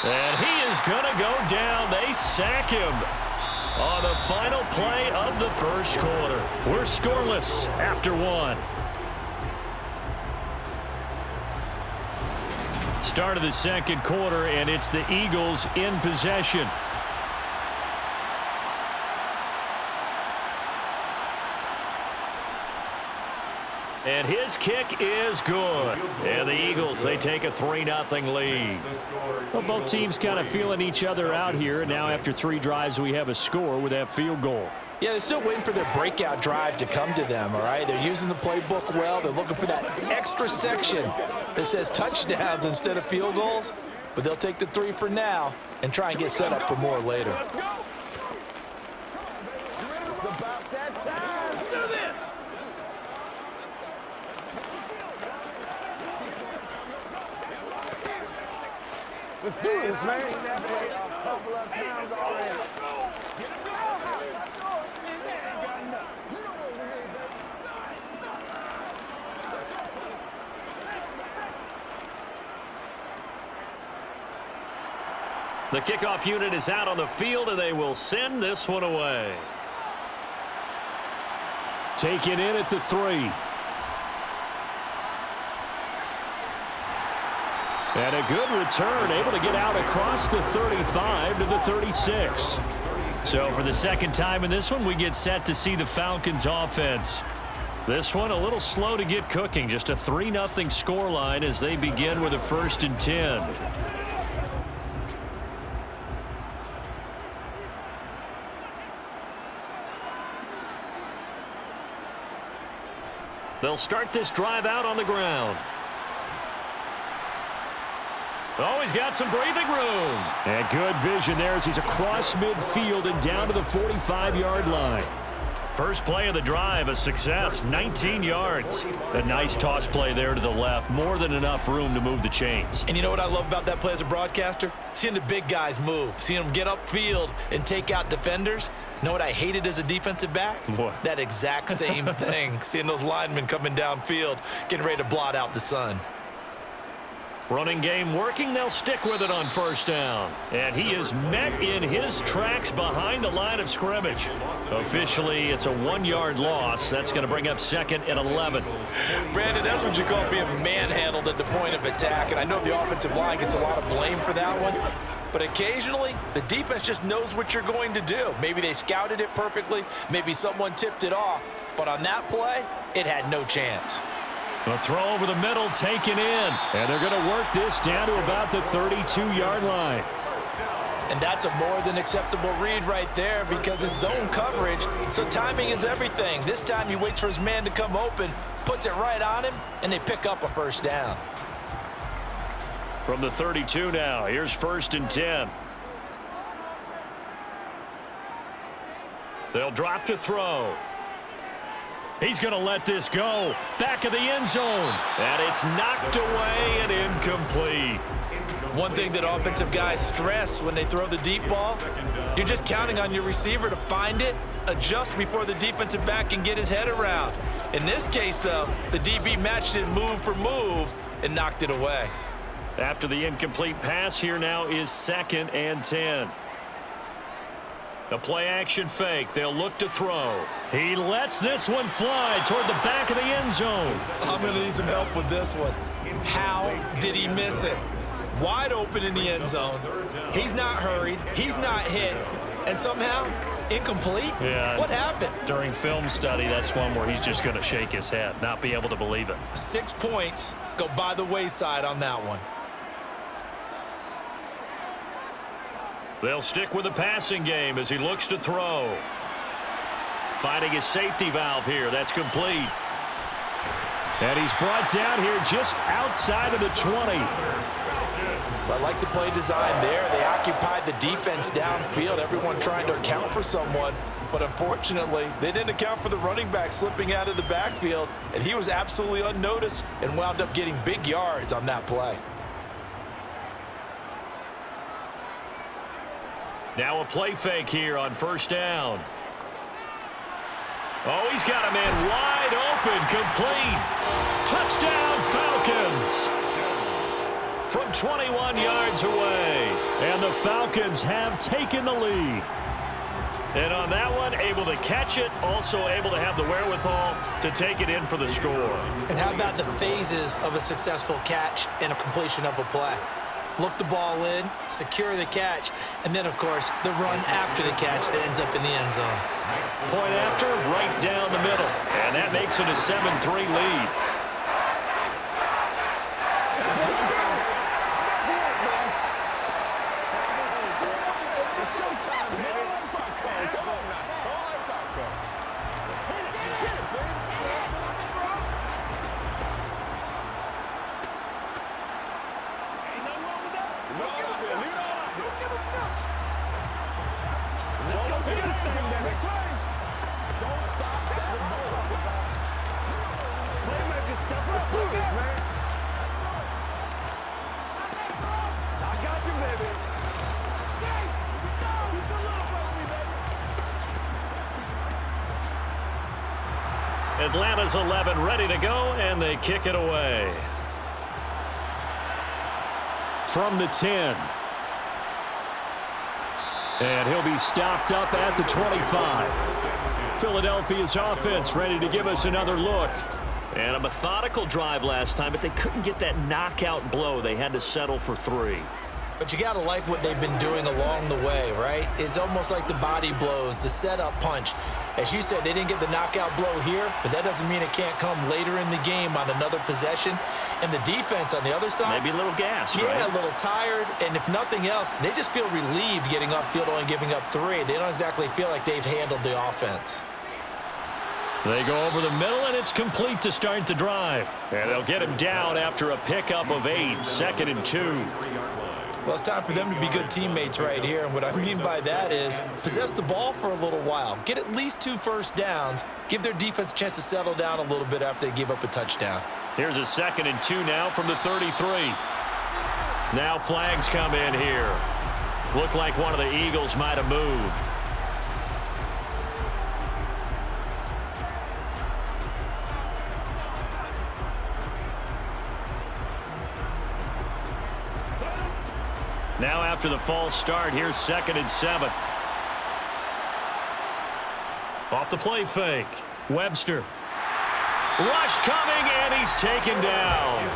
And he is going to go down. They sack him on the final play of the first quarter. We're scoreless after one. Start of the second quarter, and it's the Eagles in possession. And his kick is good. And the Eagles, they take a 3-0 lead. Well, both teams kind of feeling each other out here. And now after 3 drives, we have a score with that field goal. Yeah, they're still waiting for their breakout drive to come to them, all right? They're using the playbook well. They're looking for that extra section that says touchdowns instead of field goals. But they'll take the 3 for now and try and get set up for more later. It's about that time. Let's do this. Let's do this, man. That play a couple of times already. The kickoff unit is out on the field, and they will send this one away. Taken in at the 3. And a good return, able to get out across the 35 to the 36. So for the second time in this one, we get set to see the Falcons offense. This one a little slow to get cooking. Just a 3-0 scoreline as they begin with a 1st and 10. They'll start this drive out on the ground. Oh, he's got some breathing room. And good vision there as he's across midfield and down to the 45-yard line. First play of the drive, a success, 19 yards. A nice toss play there to the left. More than enough room to move the chains. And you know what I love about that play as a broadcaster? Seeing the big guys move, seeing them get upfield and take out defenders. You know what I hated as a defensive back? What? That exact same thing. Seeing those linemen coming downfield, getting ready to blot out the sun. Running game working. They'll stick with it on 1st down. And he is met in his tracks behind the line of scrimmage. Officially, it's a 1-yard loss. That's going to bring up 2nd and 11. Brandon, that's what you call being manhandled at the point of attack. And I know the offensive line gets a lot of blame for that one. But occasionally, the defense just knows what you're going to do. Maybe they scouted it perfectly. Maybe someone tipped it off. But on that play, it had no chance. A throw over the middle, taken in. And they're going to work this down to about the 32-yard line. And that's a more than acceptable read right there because it's zone coverage, so timing is everything. This time he waits for his man to come open, puts it right on him, and they pick up a 1st down. From the 32 now, here's 1st and 10. They'll drop to throw. He's going to let this go. Back of the end zone. And it's knocked away and incomplete. One thing that offensive guys stress when they throw the deep ball, you're just counting on your receiver to find it, adjust before the defensive back can get his head around. In this case, though, the DB matched it move for move and knocked it away. After the incomplete pass, here now is 2nd and 10. The play-action fake. They'll look to throw. He lets this one fly toward the back of the end zone. I'm going to need some help with this one. How did he miss it? Wide open in the end zone. He's not hurried. He's not hit. And somehow, incomplete? Yeah. What happened? During film study, that's one where he's just going to shake his head, not be able to believe it. 6 points go by the wayside on that one. They'll stick with the passing game as he looks to throw. Finding his safety valve here. That's complete. And he's brought down here just outside of the 20. I like the play design there. They occupied the defense downfield, everyone trying to account for someone. But unfortunately, they didn't account for the running back slipping out of the backfield, and he was absolutely unnoticed and wound up getting big yards on that play. Now a play fake here on first down. Oh, he's got a man wide open, complete. Touchdown, Falcons. From 21 yards away. And the Falcons have taken the lead. And on that one, able to catch it, also able to have the wherewithal to take it in for the score. And how about the phases of a successful catch and a completion of a play? Look the ball in, secure the catch, and then, of course, the run after the catch that ends up in the end zone. Point after, right down the middle. And that makes it a 7-3 lead. It's showtime, baby. Come on now. It's all like popcorn. Hit it, baby. Ain't nothing wrong with that. Leave it all out. Don't give him nothing. Let's go to this thing, baby. Don't stop. That's what I'm talking about. Playmakers, step up, please, man. I got you, baby. Atlanta's 11 ready to go, and they kick it away. From the 10. And he'll be stopped up at the 25. Philadelphia's offense ready to give us another look. And a methodical drive last time, but they couldn't get that knockout blow. They had to settle for 3. But you got to like what they've been doing along the way, right? It's almost like the body blows, the setup punch. As you said, they didn't get the knockout blow here, but that doesn't mean it can't come later in the game on another possession. And the defense on the other side, Maybe a little gas, yeah, right? a little tired. And if nothing else, they just feel relieved getting upfield only giving up 3. They don't exactly feel like they've handled the offense. They go over the middle, and it's complete to start the drive. And they'll get him down after a pickup of 8, 2nd and 2. Well, it's time for them to be good teammates right here. And what I mean by that is possess the ball for a little while. Get at least 2 first downs. Give their defense a chance to settle down a little bit after they give up a touchdown. Here's a 2nd and 2 now from the 33. Now flags come in here. Looked like one of the Eagles might have moved. Now after the false start, here's 2nd and 7. Off the play fake. Webster. Rush coming, and he's taken down.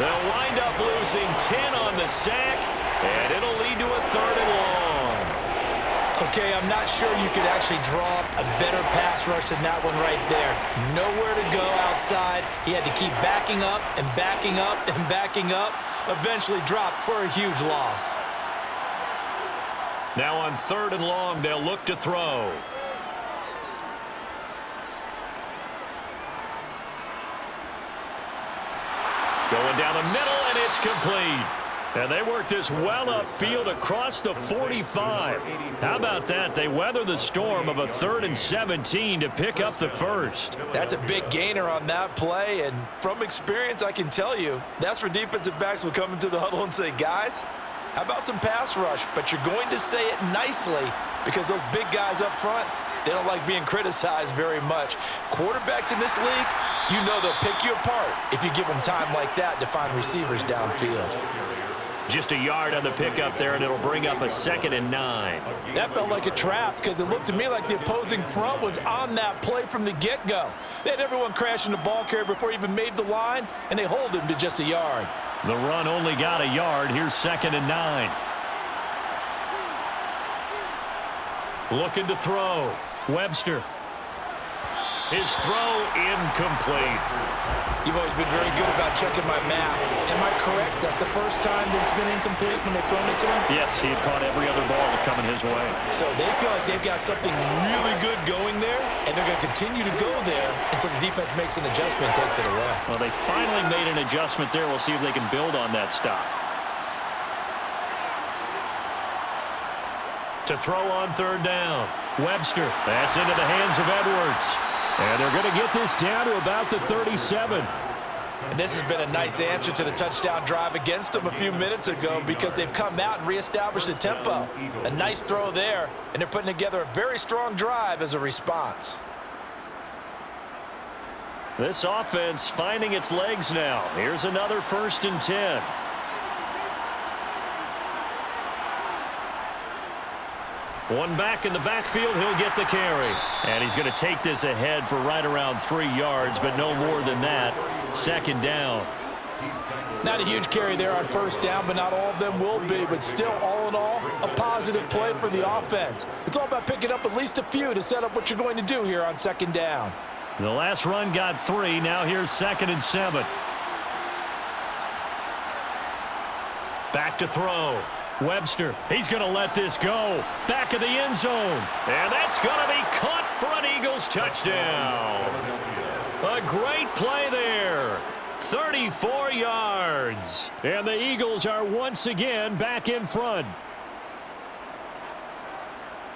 They'll wind up losing 10 on the sack, and it'll lead to a 3rd and long. Okay, I'm not sure you could actually draw up a better pass rush than that one right there. Nowhere to go outside. He had to keep backing up and backing up and backing up. Eventually dropped for a huge loss. Now on 3rd and long, they'll look to throw. Going down the middle, and it's complete. And they work this well upfield across the 45. How about that? They weather the storm of a 3rd and 17 to pick up the first. That's a big gainer on that play, and from experience, I can tell you, that's where defensive backs will come into the huddle and say, guys, how about some pass rush? But you're going to say it nicely because those big guys up front, they don't like being criticized very much. Quarterbacks in this league, you know they'll pick you apart if you give them time like that to find receivers downfield. Just a yard on the pickup there, and it'll bring up a 2nd and 9. That felt like a trap because it looked to me like the opposing front was on that play from the get-go. They had everyone crashing the ball carrier before he even made the line, and they hold him to just a yard. The run only got a yard. Here's 2nd and 9. Looking to throw. Webster. His throw incomplete. You've always been very good about checking my math. Am I correct? That's the first time that it's been incomplete when they've thrown it to him? Yes, he had caught every other ball coming his way. So they feel like they've got something really good going there, and they're going to continue to go there until the defense makes an adjustment and takes it away. Well, they finally made an adjustment there. We'll see if they can build on that stop. To throw on 3rd down. Webster. That's into the hands of Edwards. And they're going to get this down to about the 37. And this has been a nice answer to the touchdown drive against them a few minutes ago because they've come out and reestablished the tempo. A nice throw there, and they're putting together a very strong drive as a response. This offense finding its legs now. Here's another 1st and 10. One back in the backfield, he'll get the carry. And he's going to take this ahead for right around 3 yards, but no more than that. 2nd down. Not a huge carry there on 1st down, but not all of them will be. But still, all in all, a positive play for the offense. It's all about picking up at least a few to set up what you're going to do here on 2nd down. The last run got 3. Now here's 2nd and 7. Back to throw. Webster, he's going to let this go. Back of the end zone. And that's going to be caught for an Eagles touchdown. A great play there. 34 yards. And the Eagles are once again back in front.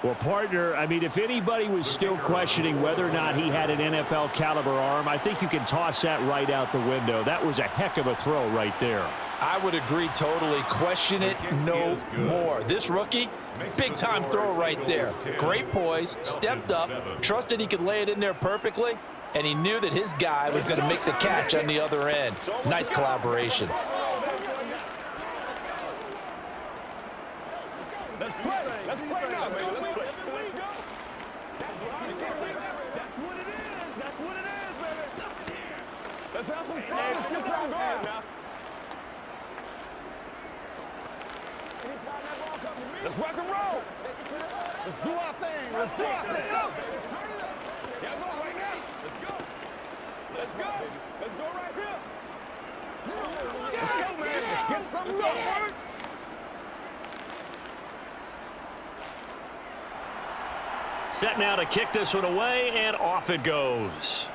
Well, partner, I mean, if anybody was still questioning whether or not he had an NFL caliber arm, I think you can toss that right out the window. That was a heck of a throw right there. I would agree totally. Question it no more. This rookie, big-time throw right there. Great poise, stepped up, trusted he could lay it in there perfectly, and he knew that his guy was going to make the catch on the other end. Nice collaboration. Let's play. Let's play now, baby. Let's play. That's what it is. That's what it is, baby. Let's have some fun. Let's get something going now. Let's rock and roll. Let's do our thing. Let's do our thing. Let's go. Yeah, go right now. Let's go. Let's go. Let's go right here. Let's go, man. Let's get something going. Set now to kick this one away, and off it goes.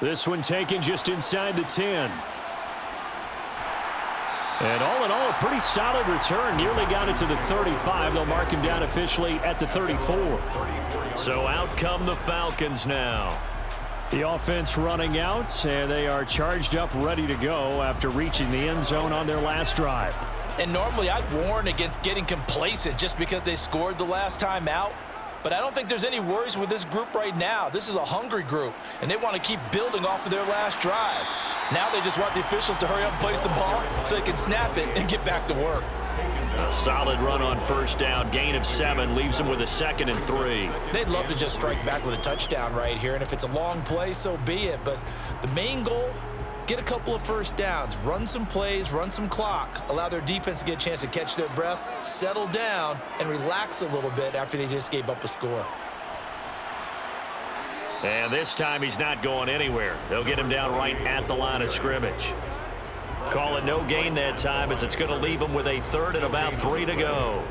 This one taken just inside the 10. And all in all, a pretty solid return. Nearly got it to the 35. They'll mark him down officially at the 34. So out come the Falcons now. The offense running out, and they are charged up, ready to go after reaching the end zone on their last drive. And normally I'd warn against getting complacent just because they scored the last time out. But I don't think there's any worries with this group right now. This is a hungry group, and they want to keep building off of their last drive. Now they just want the officials to hurry up and place the ball so they can snap it and get back to work. A solid run on 1st down. Gain of 7 leaves them with a 2nd and 3. They'd love to just strike back with a touchdown right here, and if it's a long play, so be it. But the main goal, get a couple of 1st downs, run some plays, run some clock, allow their defense to get a chance to catch their breath, settle down, and relax a little bit after they just gave up a score. And this time he's not going anywhere. They'll get him down right at the line of scrimmage. Call it no gain that time, as it's going to leave him with a 3rd and about 3 to go.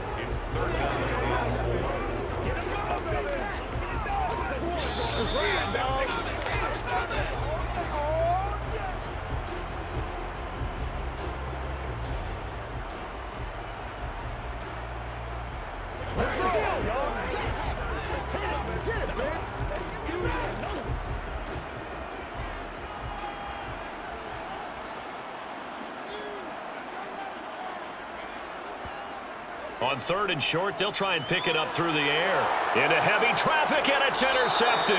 On 3rd and short, they'll try and pick it up through the air. Into heavy traffic, and it's intercepted.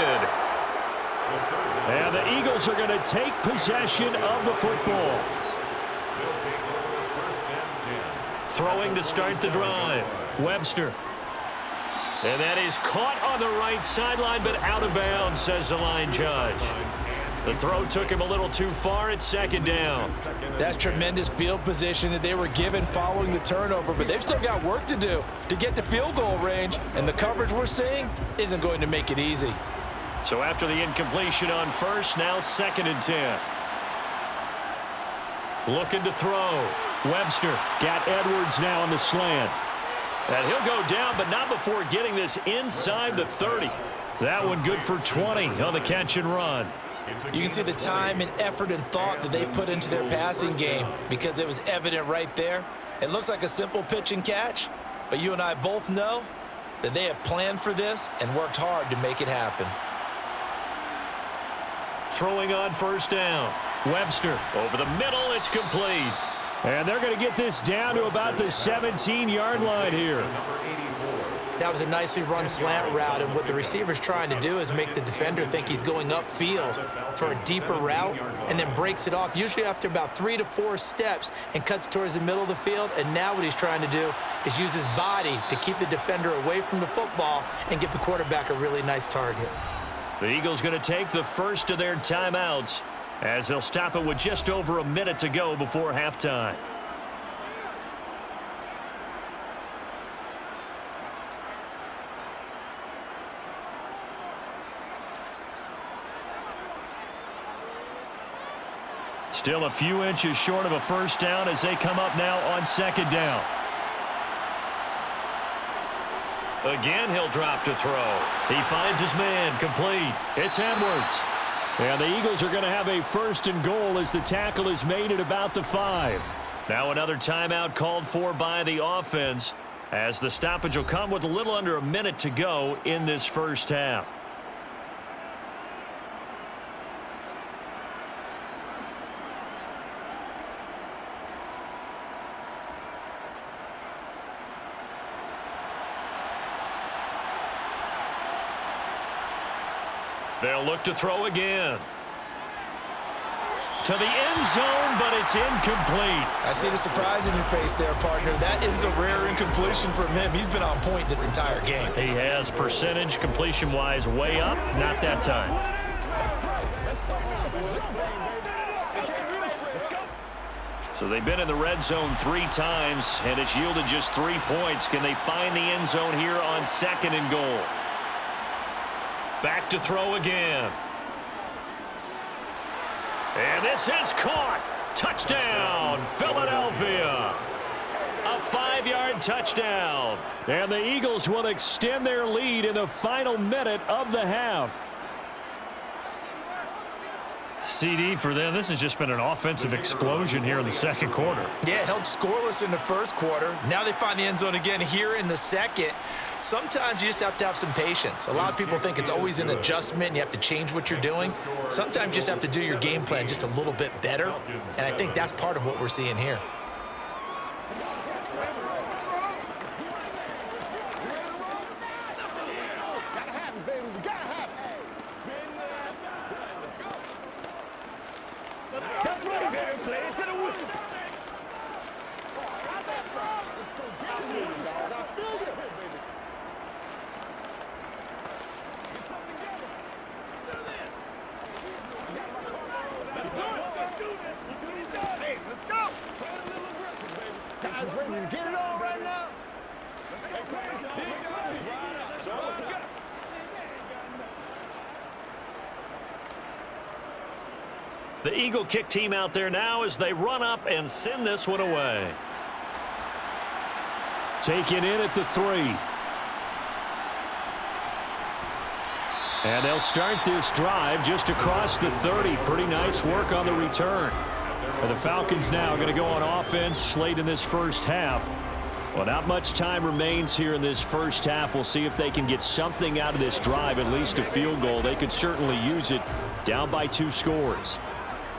And the Eagles are going to take possession of the football. Throwing to start the drive. Webster. And that is caught on the right sideline, but out of bounds, says the line judge. The throw took him a little too far. It's 2nd down. That's tremendous field position that they were given following the turnover, but they've still got work to do to get to field goal range, and the coverage we're seeing isn't going to make it easy. So after the incompletion on 1st, now 2nd and 10. Looking to throw. Webster got Edwards now on the slant. And he'll go down, but not before getting this inside the 30. That one good for 20 on the catch and run. You can see the time and effort and thought that they've put into their passing game because it was evident right there. It looks like a simple pitch and catch, but you and I both know that they have planned for this and worked hard to make it happen. Throwing on first down. Webster over the middle. It's complete. And they're going to get this down to about the 17-yard line here. That was a nicely run slant route, and what the receiver's trying to do is make the defender think he's going upfield for a deeper route and then breaks it off, usually after about 3 to 4 steps, and cuts towards the middle of the field. And now what he's trying to do is use his body to keep the defender away from the football and give the quarterback a really nice target. The Eagles going to take the first of their timeouts as they'll stop it with just over a minute to go before halftime. Still a few inches short of a first down as they come up now on second down. Again, he'll drop to throw. He finds his man, complete. It's Edwards. And the Eagles are going to have a first and goal as the tackle is made at about the 5. Now another timeout called for by the offense as the stoppage will come with a little under a minute to go in this first half. They'll look to throw again. To the end zone, but it's incomplete. I see the surprise in your face there, partner. That is a rare incompletion from him. He's been on point this entire game. He has percentage completion-wise way up. Not that time. So they've been in the red zone 3 times, and it's yielded just 3 points. Can they find the end zone here on second and goal? Back to throw again. And this is caught. Touchdown, Philadelphia. A 5-yard touchdown. And the Eagles will extend their lead in the final minute of the half. CD for them. This has just been an offensive explosion here in the second quarter. Yeah, held scoreless in the first quarter. Now they find the end zone again here in the second. Sometimes you just have to have some patience. A lot of people think it's always an adjustment and you have to change what you're doing. Sometimes you just have to do your game plan just a little bit better, and I think that's part of what we're seeing here. The Eagle kick team out there now as they run up and send this one away. Taken in at the 3. And they'll start this drive just across the 30. Pretty nice work on the return. And the Falcons now going to go on offense late in this first half. Well, not much time remains here in this first half. We'll see if they can get something out of this drive, at least a field goal. They could certainly use it down by 2 scores.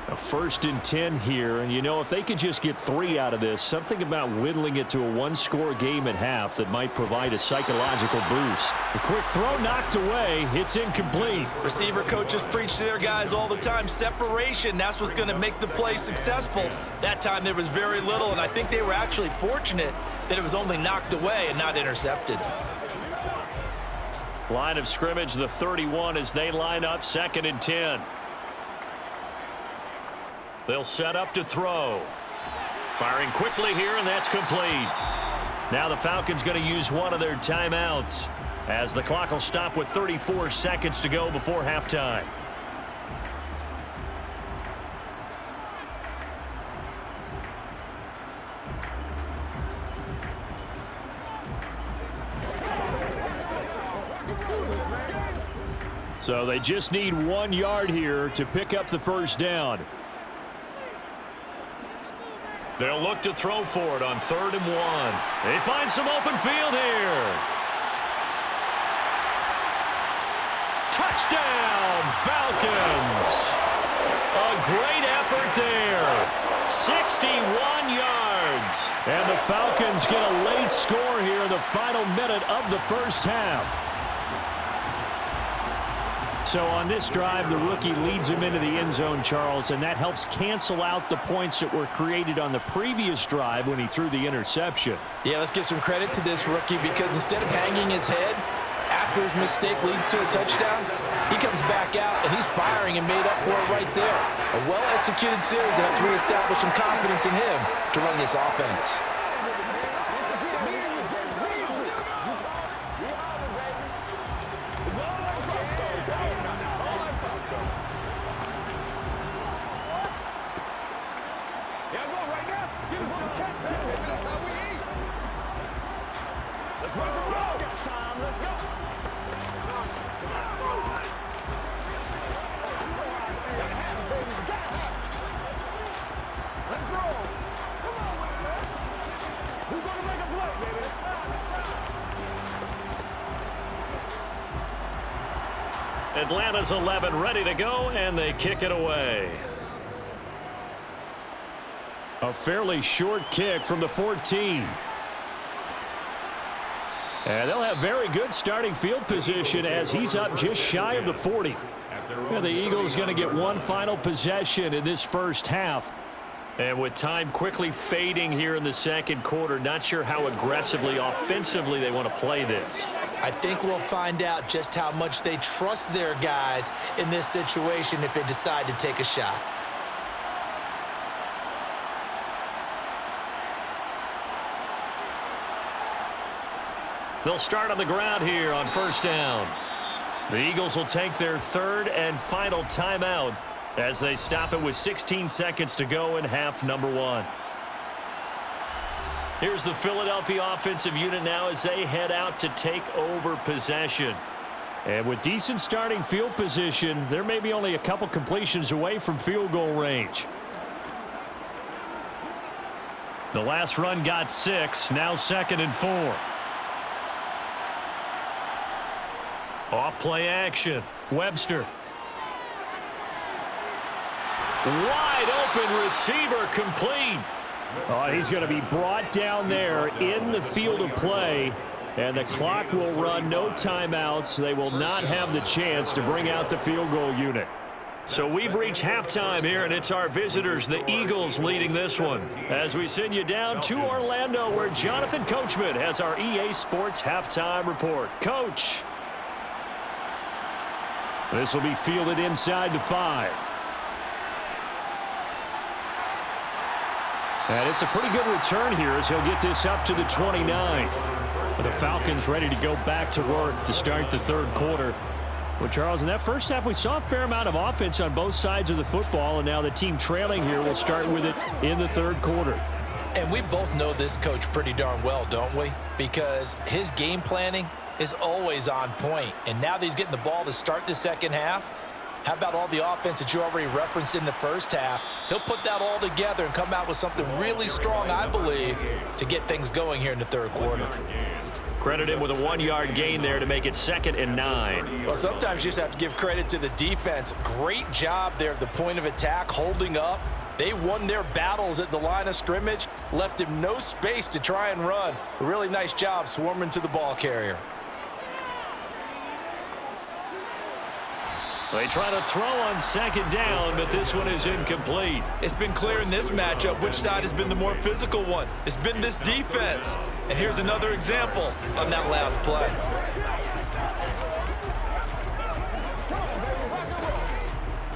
A 1st and 10 here, and you know, if they could just get 3 out of this, something about whittling it to a 1-score game at half that might provide a psychological boost. A quick throw knocked away. It's incomplete. Receiver coaches preach to their guys all the time. Separation, that's what's going to make the play successful. That time there was very little, and I think they were actually fortunate that it was only knocked away and not intercepted. Line of scrimmage, the 31 as they line up 2nd and 10. They'll set up to throw. Firing quickly here, and that's complete. Now the Falcons going to use one of their timeouts as the clock will stop with 34 seconds to go before halftime. So they just need 1 yard here to pick up the first down. They'll look to throw for it on 3rd and 1. They find some open field here. Touchdown, Falcons! great effort there. 61 yards. And the Falcons get a late score here in the final minute of the first half. So on this drive, the rookie leads him into the end zone, Charles, and that helps cancel out the points that were created on the previous drive when he threw the interception. Yeah, let's give some credit to this rookie because instead of hanging his head after his mistake leads to a touchdown, he comes back out and he's firing and made up for it right there. A well-executed series that helps reestablish some confidence in him to run this offense. Atlanta's 11 ready to go, and they kick it away. A fairly short kick from the 14. And they'll have very good starting field position as he's up just shy of the 40. And the Eagles going to get one final possession in this first half. And with time quickly fading here in the second quarter, not sure how aggressively, offensively they want to play this. I think we'll find out just how much they trust their guys in this situation if they decide to take a shot. They'll start on the ground here on first down. The Eagles will take their third and final timeout as they stop it with 16 seconds to go in half number one. Here's the Philadelphia offensive unit now as they head out to take over possession. And with decent starting field position, they're maybe only a couple completions away from field goal range. The last run got 6, now 2nd and 4. Off play action. Webster. Wide open receiver complete. Oh, he's going to be brought down there in the field of play, and the clock will run, no timeouts. They will not have the chance to bring out the field goal unit. So we've reached halftime here, and it's our visitors, the Eagles, leading this one. As we send you down to Orlando, where Jonathan Coachman has our EA Sports halftime report. Coach. This will be fielded inside the 5. And it's a pretty good return here as he'll get this up to the 29. The Falcons ready to go back to work to start the third quarter. Well, Charles, in that first half, we saw a fair amount of offense on both sides of the football, and now the team trailing here will start with it in the third quarter. And we both know this coach pretty darn well, don't we? Because his game planning is always on point. And now that he's getting the ball to start the second half, how about all the offense that you already referenced in the first half? He'll put that all together and come out with something really strong, I believe, to get things going here in the third quarter. Credit him with a 1-yard gain there to make it 2nd and 9. Well, sometimes you just have to give credit to the defense. Great job there at the point of attack, holding up. They won their battles at the line of scrimmage, left him no space to try and run. A really nice job swarming to the ball carrier. They try to throw on 2nd down, but this one is incomplete. It's been clear in this matchup which side has been the more physical one. It's been this defense. And here's another example on that last play.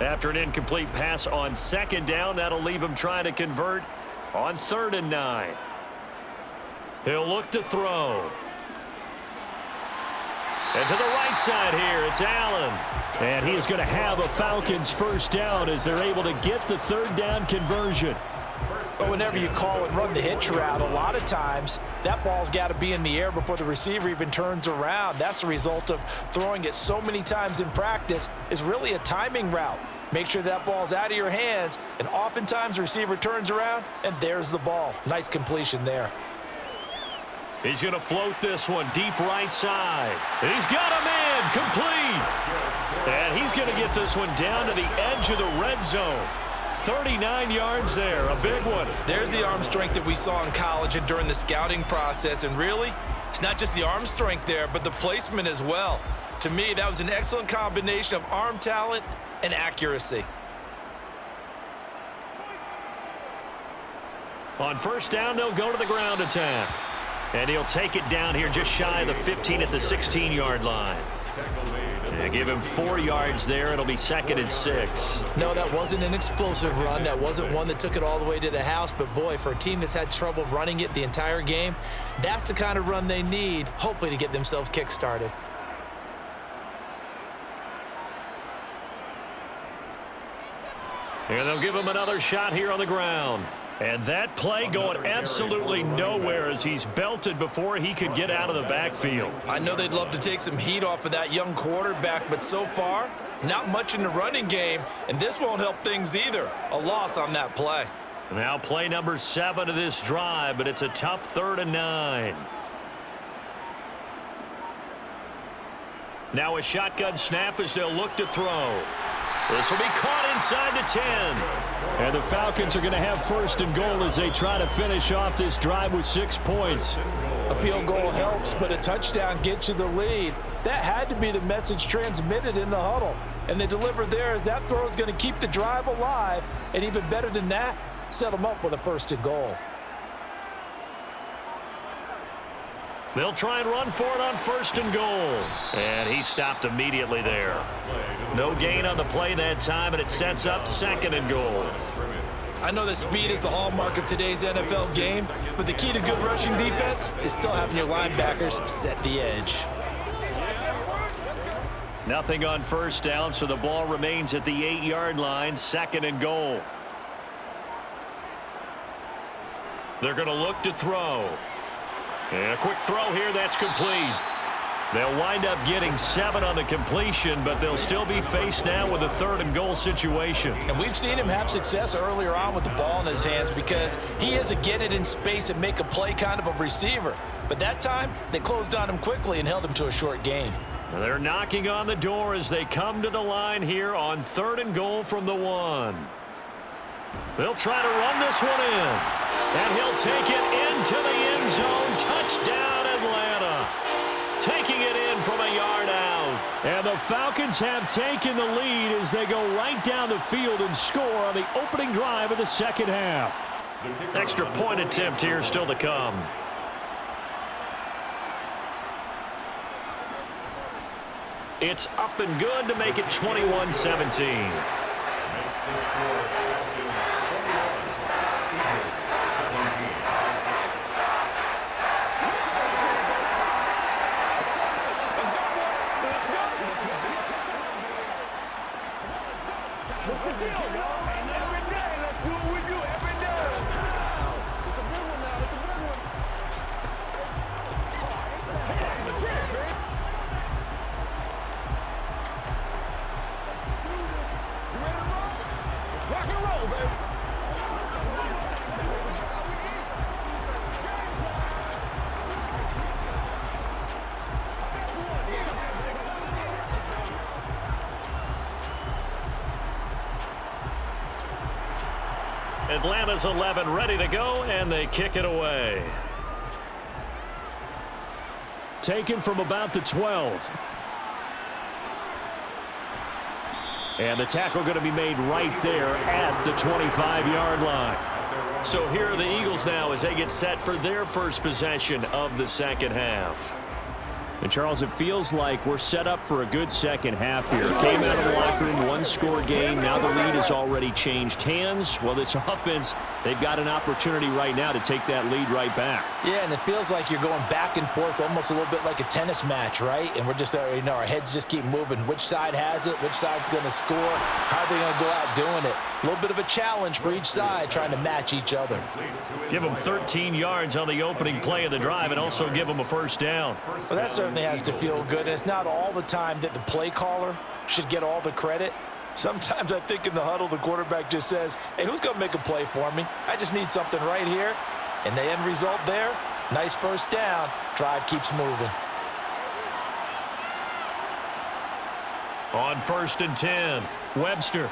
After an incomplete pass on 2nd down, that'll leave him trying to convert on 3rd and 9. He'll look to throw. And to the right side here, it's Allen. And he is going to have a Falcons first down as they're able to get the 3rd down conversion. But whenever you call and run the hitch route, a lot of times that ball's got to be in the air before the receiver even turns around. That's the result of throwing it so many times in practice. Is really a timing route. Make sure that ball's out of your hands, and oftentimes the receiver turns around, and there's the ball. Nice completion there. He's going to float this one deep right side. And he's got him in, complete. And he's going to get this one down to the edge of the red zone. 39 yards there, a big one. There's the arm strength that we saw in college and during the scouting process. And really, it's not just the arm strength there, but the placement as well. To me, that was an excellent combination of arm talent and accuracy. On first down, they'll go to the ground attack. And he'll take it down here just shy of the 15 at the 16-yard line. And give him 4 yards there. It'll be 2nd and 6. No, that wasn't an explosive run. That wasn't one that took it all the way to the house. But, boy, for a team that's had trouble running it the entire game, that's the kind of run they need, hopefully, to get themselves kick-started. And they'll give him another shot here on the ground. And that play going absolutely nowhere as he's belted before he could get out of the backfield. I know they'd love to take some heat off of that young quarterback, but so far, not much in the running game, and this won't help things either. A loss on that play. Now play number 7 of this drive, but it's a tough 3rd and 9. Now a shotgun snap as they'll look to throw. This will be caught inside the 10. And the Falcons are going to have 1st and goal as they try to finish off this drive with 6 points. A field goal helps, but a touchdown gets you the lead. That had to be the message transmitted in the huddle. And they delivered there as that throw is going to keep the drive alive. And even better than that, set them up with a 1st and goal. They'll try and run for it on 1st and goal. And he stopped immediately there. No gain on the play that time, and it sets up 2nd and goal. I know that speed is the hallmark of today's NFL game, but the key to good rushing defense is still having your linebackers set the edge. Nothing on 1st down, so the ball remains at the 8-yard line, 2nd and goal. They're going to look to throw. And a quick throw here, that's complete. They'll wind up getting 7 on the completion, but they'll still be faced now with a 3rd and goal situation. And we've seen him have success earlier on with the ball in his hands because he is a get it in space and make a play kind of a receiver. But that time, they closed on him quickly and held him to a short gain. They're knocking on the door as they come to the line here on 3rd and goal from the 1. They'll try to run this one in. And he'll take it into the end zone. Touchdown, Atlanta. Taking it in from a yard out. And the Falcons have taken the lead as they go right down the field and score on the opening drive of the 2nd half. Extra point attempt here still to come. It's up and good to make it 21-17. What's the deal, y'all? And every day, let's do what we do every day. It's a big one now. It's a big one. You ready to roll? Let's rock and roll, baby. Atlanta's 11 ready to go, and they kick it away. Taken from about the 12. And the tackle going to be made right there at the 25-yard line. So here are the Eagles now as they get set for their first possession of the 2nd half. And, Charles, it feels like we're set up for a good 2nd half here. Came out of the locker room, 1-score game. Now the lead has already changed hands. Well, this offense, they've got an opportunity right now to take that lead right back. Yeah, and it feels like you're going back and forth almost a little bit like a tennis match, right? And we're just, our heads just keep moving. Which side has it? Which side's going to score? How are they going to go out doing it? A little bit of a challenge for each side trying to match each other. Give them 13 yards on the opening play of the drive and also give them a 1st down. Well, that certainly has to feel good. And it's not all the time that the play caller should get all the credit. Sometimes I think in the huddle, the quarterback just says, hey, who's going to make a play for me? I just need something right here. And the end result there, nice 1st down. Drive keeps moving. On 1st and 10, Webster.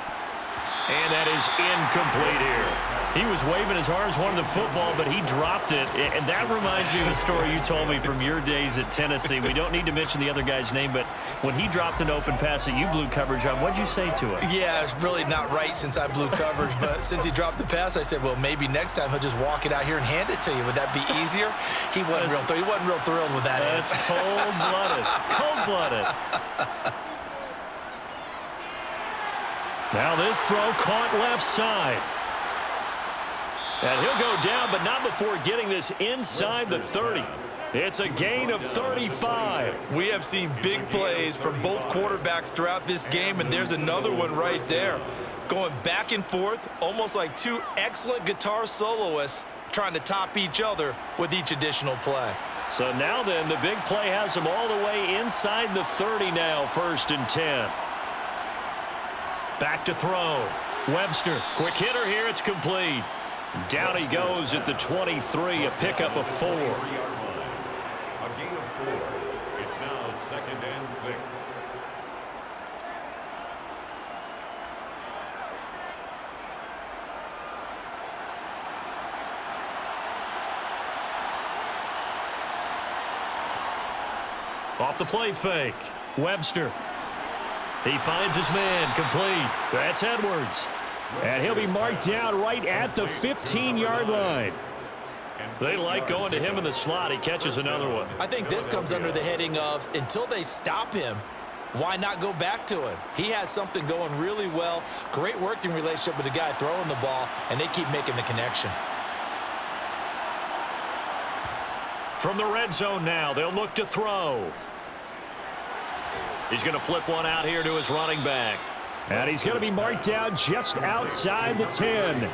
And that is incomplete here. He was waving his arms, wanting the football, but he dropped it. And that reminds me of the story you told me from your days at Tennessee. We don't need to mention the other guy's name, but when he dropped an open pass that you blew coverage on, what'd you say to him? Yeah, it's really not right since I blew coverage, but since he dropped the pass, I said, well, maybe next time he'll just walk it out here and hand it to you. Would that be easier? He wasn't real thrilled with that answer. That's cold-blooded. Cold-blooded. Now this throw caught left side. And he'll go down, but not before getting this inside the 30. It's a gain of 35. We have seen big plays from both quarterbacks throughout this game, and there's another one right there. Going back and forth, almost like two excellent guitar soloists trying to top each other with each additional play. So now then, the big play has them all the way inside the 30 now, 1st and 10. Back to throw. Webster, quick hitter here, it's complete. Down he goes at the 23, a pickup of 4. A gain of 4. It's now 2nd and 6. Off the play fake. Webster. He finds his man, complete. That's Edwards. And he'll be marked down right at the 15-yard line. They like going to him in the slot. He catches another one. I think this comes under the heading of, until they stop him, why not go back to him? He has something going really well. Great working relationship with the guy throwing the ball, and they keep making the connection. From the red zone now, they'll look to throw. He's going to flip one out here to his running back. And he's going to be marked down just outside the 10.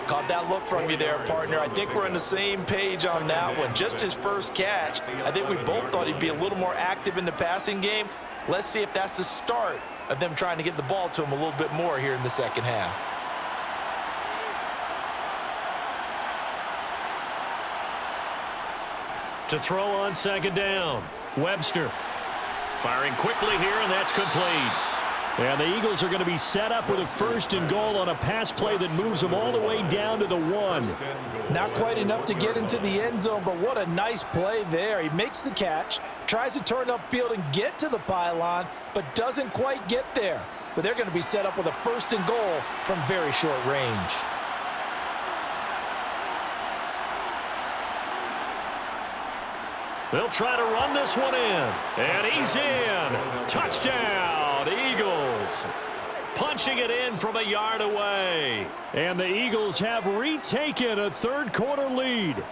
Caught that look from you there, partner. I think we're on the same page on that one. Just his first catch. I think we both thought he'd be a little more active in the passing game. Let's see if that's the start of them trying to get the ball to him a little bit more here in the second half. To throw on 2nd down. Webster firing quickly here, and that's complete. And the Eagles are going to be set up with a 1st and goal on a pass play that moves them all the way down to the 1. Not quite enough to get into the end zone, but what a nice play there. He makes the catch, tries to turn upfield and get to the pylon, but doesn't quite get there. But they're going to be set up with a 1st and goal from very short range. They'll try to run this one in. And he's in. Touchdown, Eagles. Punching it in from a yard away. And the Eagles have retaken a 3rd quarter lead.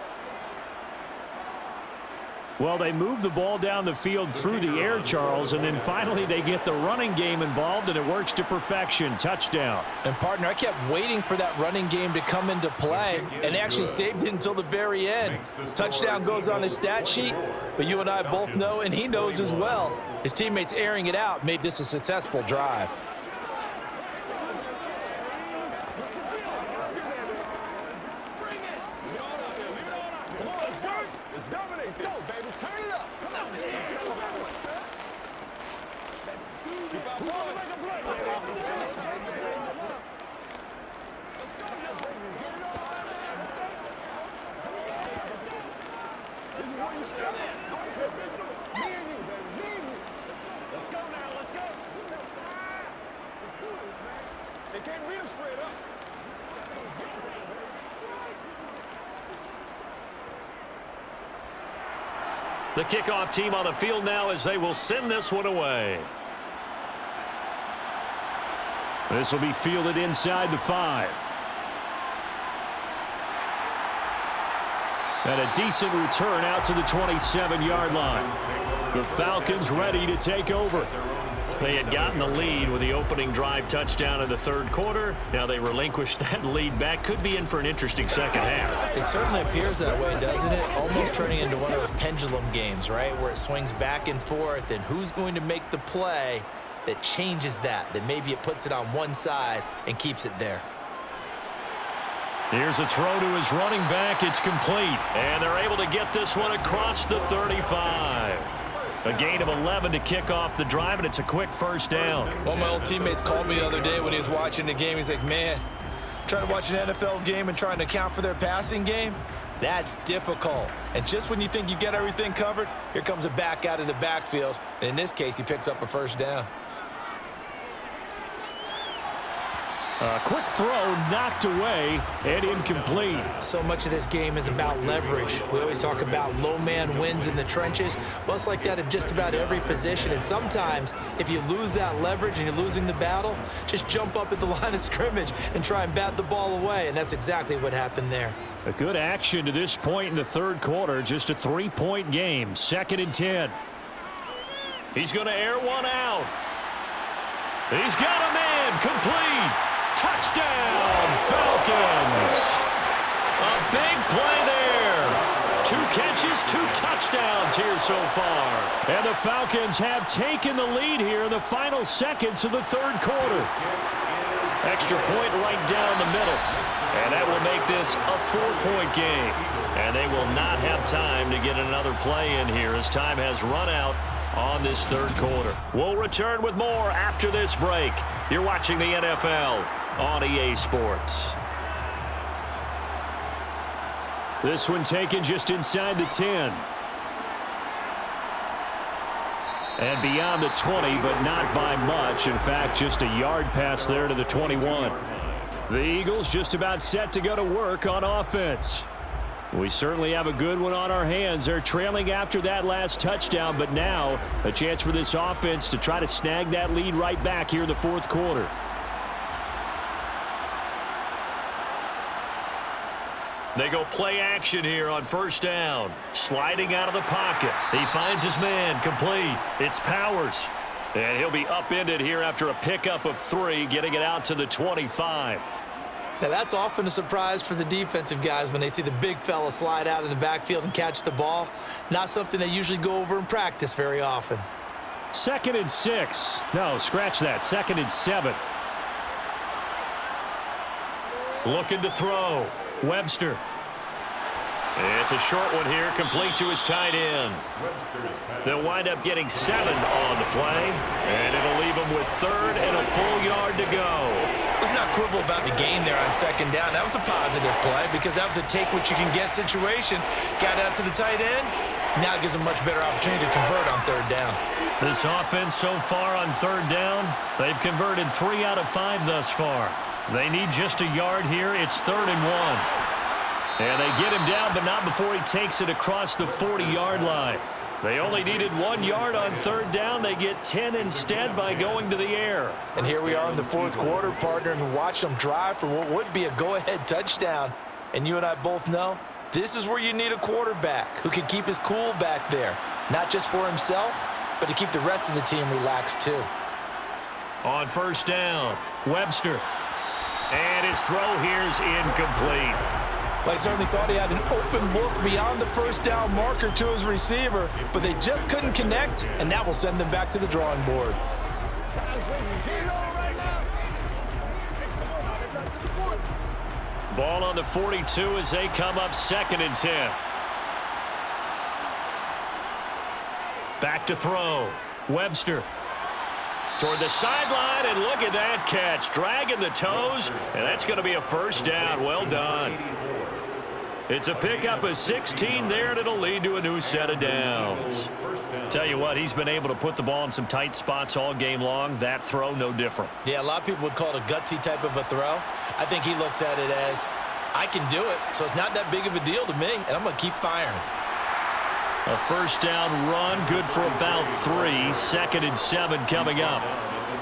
Well, they move the ball down the field through the air, Charles, and then finally they get the running game involved, and it works to perfection. Touchdown. And, partner, I kept waiting for that running game to come into play, and actually saved it until the very end. Touchdown goes on his stat sheet, but you and I both know, and he knows as well, his teammates airing it out made this a successful drive. The kickoff team on the field now as they will send this one away. This will be fielded inside the 5. And a decent return out to the 27-yard line. The Falcons ready to take over. They had gotten the lead with the opening drive touchdown in the 3rd quarter. Now they relinquished that lead back. Could be in for an interesting second half. It certainly appears that way, doesn't it? Almost turning into one of those pendulum games, right? Where it swings back and forth, and who's going to make the play that changes that maybe it puts it on one side and keeps it there. Here's a throw to his running back. It's complete. And they're able to get this one across the 35. A gain of 11 to kick off the drive, and it's a quick first down. One of my old teammates called me the other day when he was watching the game. He's like, man, trying to watch an NFL game and trying to account for their passing game, that's difficult. And just when you think you get everything covered, here comes a back out of the backfield. And in this case, he picks up a first down. A quick throw knocked away and incomplete. So much of this game is about leverage. We always talk about low man wins in the trenches. Well, it's like that in just about every position. And sometimes, if you lose that leverage and you're losing the battle, just jump up at the line of scrimmage and try and bat the ball away. And that's exactly what happened there. A good action to this point in the third quarter. Just a 3-point game. 2nd and 10. He's going to air one out. He's got a man. Complete. Touchdown, Falcons. A big play there. 2 catches, 2 touchdowns here so far. And the Falcons have taken the lead here in the final seconds of the third quarter. Extra point right down the middle. And that will make this a 4-point game. And they will not have time to get another play in here as time has run out on this third quarter. We'll return with more after this break. You're watching the NFL on EA Sports. This one taken just inside the 10. And beyond the 20, but not by much. In fact, just a yard pass there to the 21. The Eagles just about set to go to work on offense. We certainly have a good one on our hands. They're trailing after that last touchdown, but now a chance for this offense to try to snag that lead right back here in the fourth quarter. They go play action here on first down. Sliding out of the pocket. He finds his man. Complete. It's Powers. And he'll be upended here after a pickup of 3, getting it out to the 25. Now, that's often a surprise for the defensive guys when they see the big fella slide out of the backfield and catch the ball. Not something they usually go over in practice very often. 2nd and 6. No, scratch that. 2nd and 7. Looking to throw. Webster. It's a short one here, complete to his tight end. They'll wind up getting 7 on the play, and it'll leave them with 3rd and a full yard to go. Let's not quibble about the gain there on 2nd down. That was a positive play because that was a take-what-you-can-get situation. Got out to the tight end. Now it gives them much better opportunity to convert on 3rd down. This offense so far on 3rd down, they've converted 3 out of 5 thus far. They need just a yard here. It's 3rd and 1. And they get him down, but not before he takes it across the 40-yard line. They only needed 1 yard on 3rd down. They get 10 instead by going to the air. And here we are in the fourth quarter, partner, and watch them drive for what would be a go-ahead touchdown. And you and I both know this is where you need a quarterback who can keep his cool back there, not just for himself, but to keep the rest of the team relaxed too. On first down, Webster. And his throw here's incomplete. Well, I certainly thought he had an open look beyond the first down marker to his receiver, but they just couldn't connect, and that will send them back to the drawing board. Ball on the 42 as they come up 2nd and 10. Back to throw. Webster. Toward the sideline, and look at that catch. Dragging the toes, and that's going to be a first down. Well done. It's a pickup of 16 there, and it'll lead to a new set of downs. Tell you what, he's been able to put the ball in some tight spots all game long. That throw, no different. Yeah, a lot of people would call it a gutsy type of a throw. I think he looks at it as, I can do it, so it's not that big of a deal to me, and I'm going to keep firing. A first down run, good for about 3. 2nd and 7 coming up.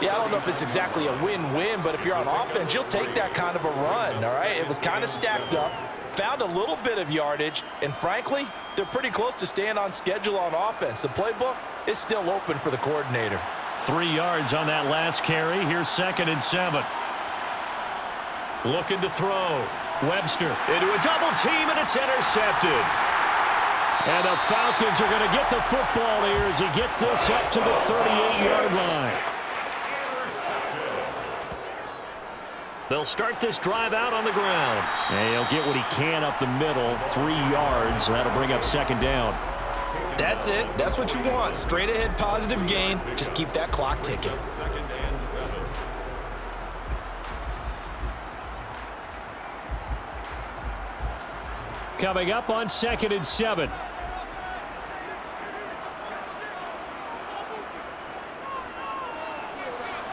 Yeah, I don't know if it's exactly a win-win, but if you're on offense, you'll take that kind of a run, all right? It was kind of stacked up, found a little bit of yardage, and frankly, they're pretty close to staying on schedule on offense. The playbook is still open for the coordinator. 3 yards on that last carry. Here's 2nd and 7. Looking to throw. Webster into a double team, and it's intercepted. And the Falcons are going to get the football here as he gets this up to the 38-yard line. They'll start this drive out on the ground. And he'll get what he can up the middle, 3 yards. That'll bring up 2nd down. That's it. That's what you want. Straight ahead positive gain. Just keep that clock ticking. Coming up on 2nd and 7.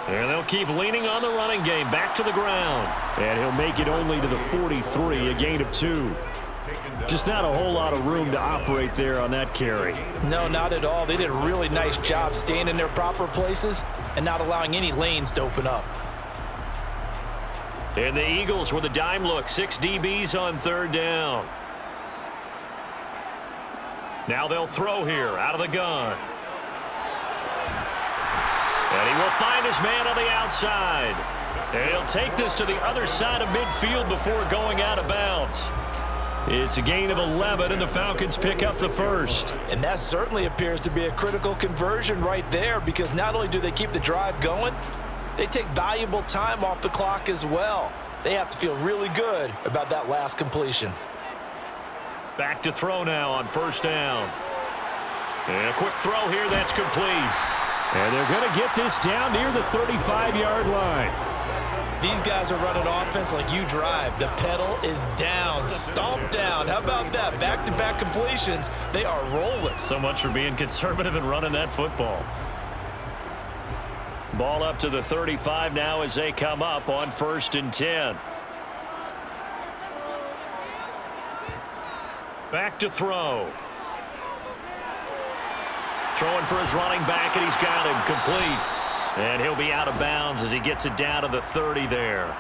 And they'll keep leaning on the running game. Back to the ground. And he'll make it only to the 43, a gain of 2. Just not a whole lot of room to operate there on that carry. No, not at all. They did a really nice job staying in their proper places and not allowing any lanes to open up. And the Eagles with a dime look. 6 DBs on 3rd down. Now they'll throw here out of the gun. And he will find his man on the outside. And he'll take this to the other side of midfield before going out of bounds. It's a gain of 11, and the Falcons pick up the first. And that certainly appears to be a critical conversion right there, because not only do they keep the drive going, they take valuable time off the clock as well. They have to feel really good about that last completion. Back to throw now on 1st down. And a quick throw here that's complete. And they're going to get this down near the 35-yard line. These guys are running offense like you drive. The pedal is down, stomp down. How about that? Back-to-back completions. They are rolling. So much for being conservative and running that football. Ball up to the 35 now as they come up on 1st and 10. Back to throw. Throwing for his running back, and he's got him complete. And he'll be out of bounds as he gets it down to the 30 there.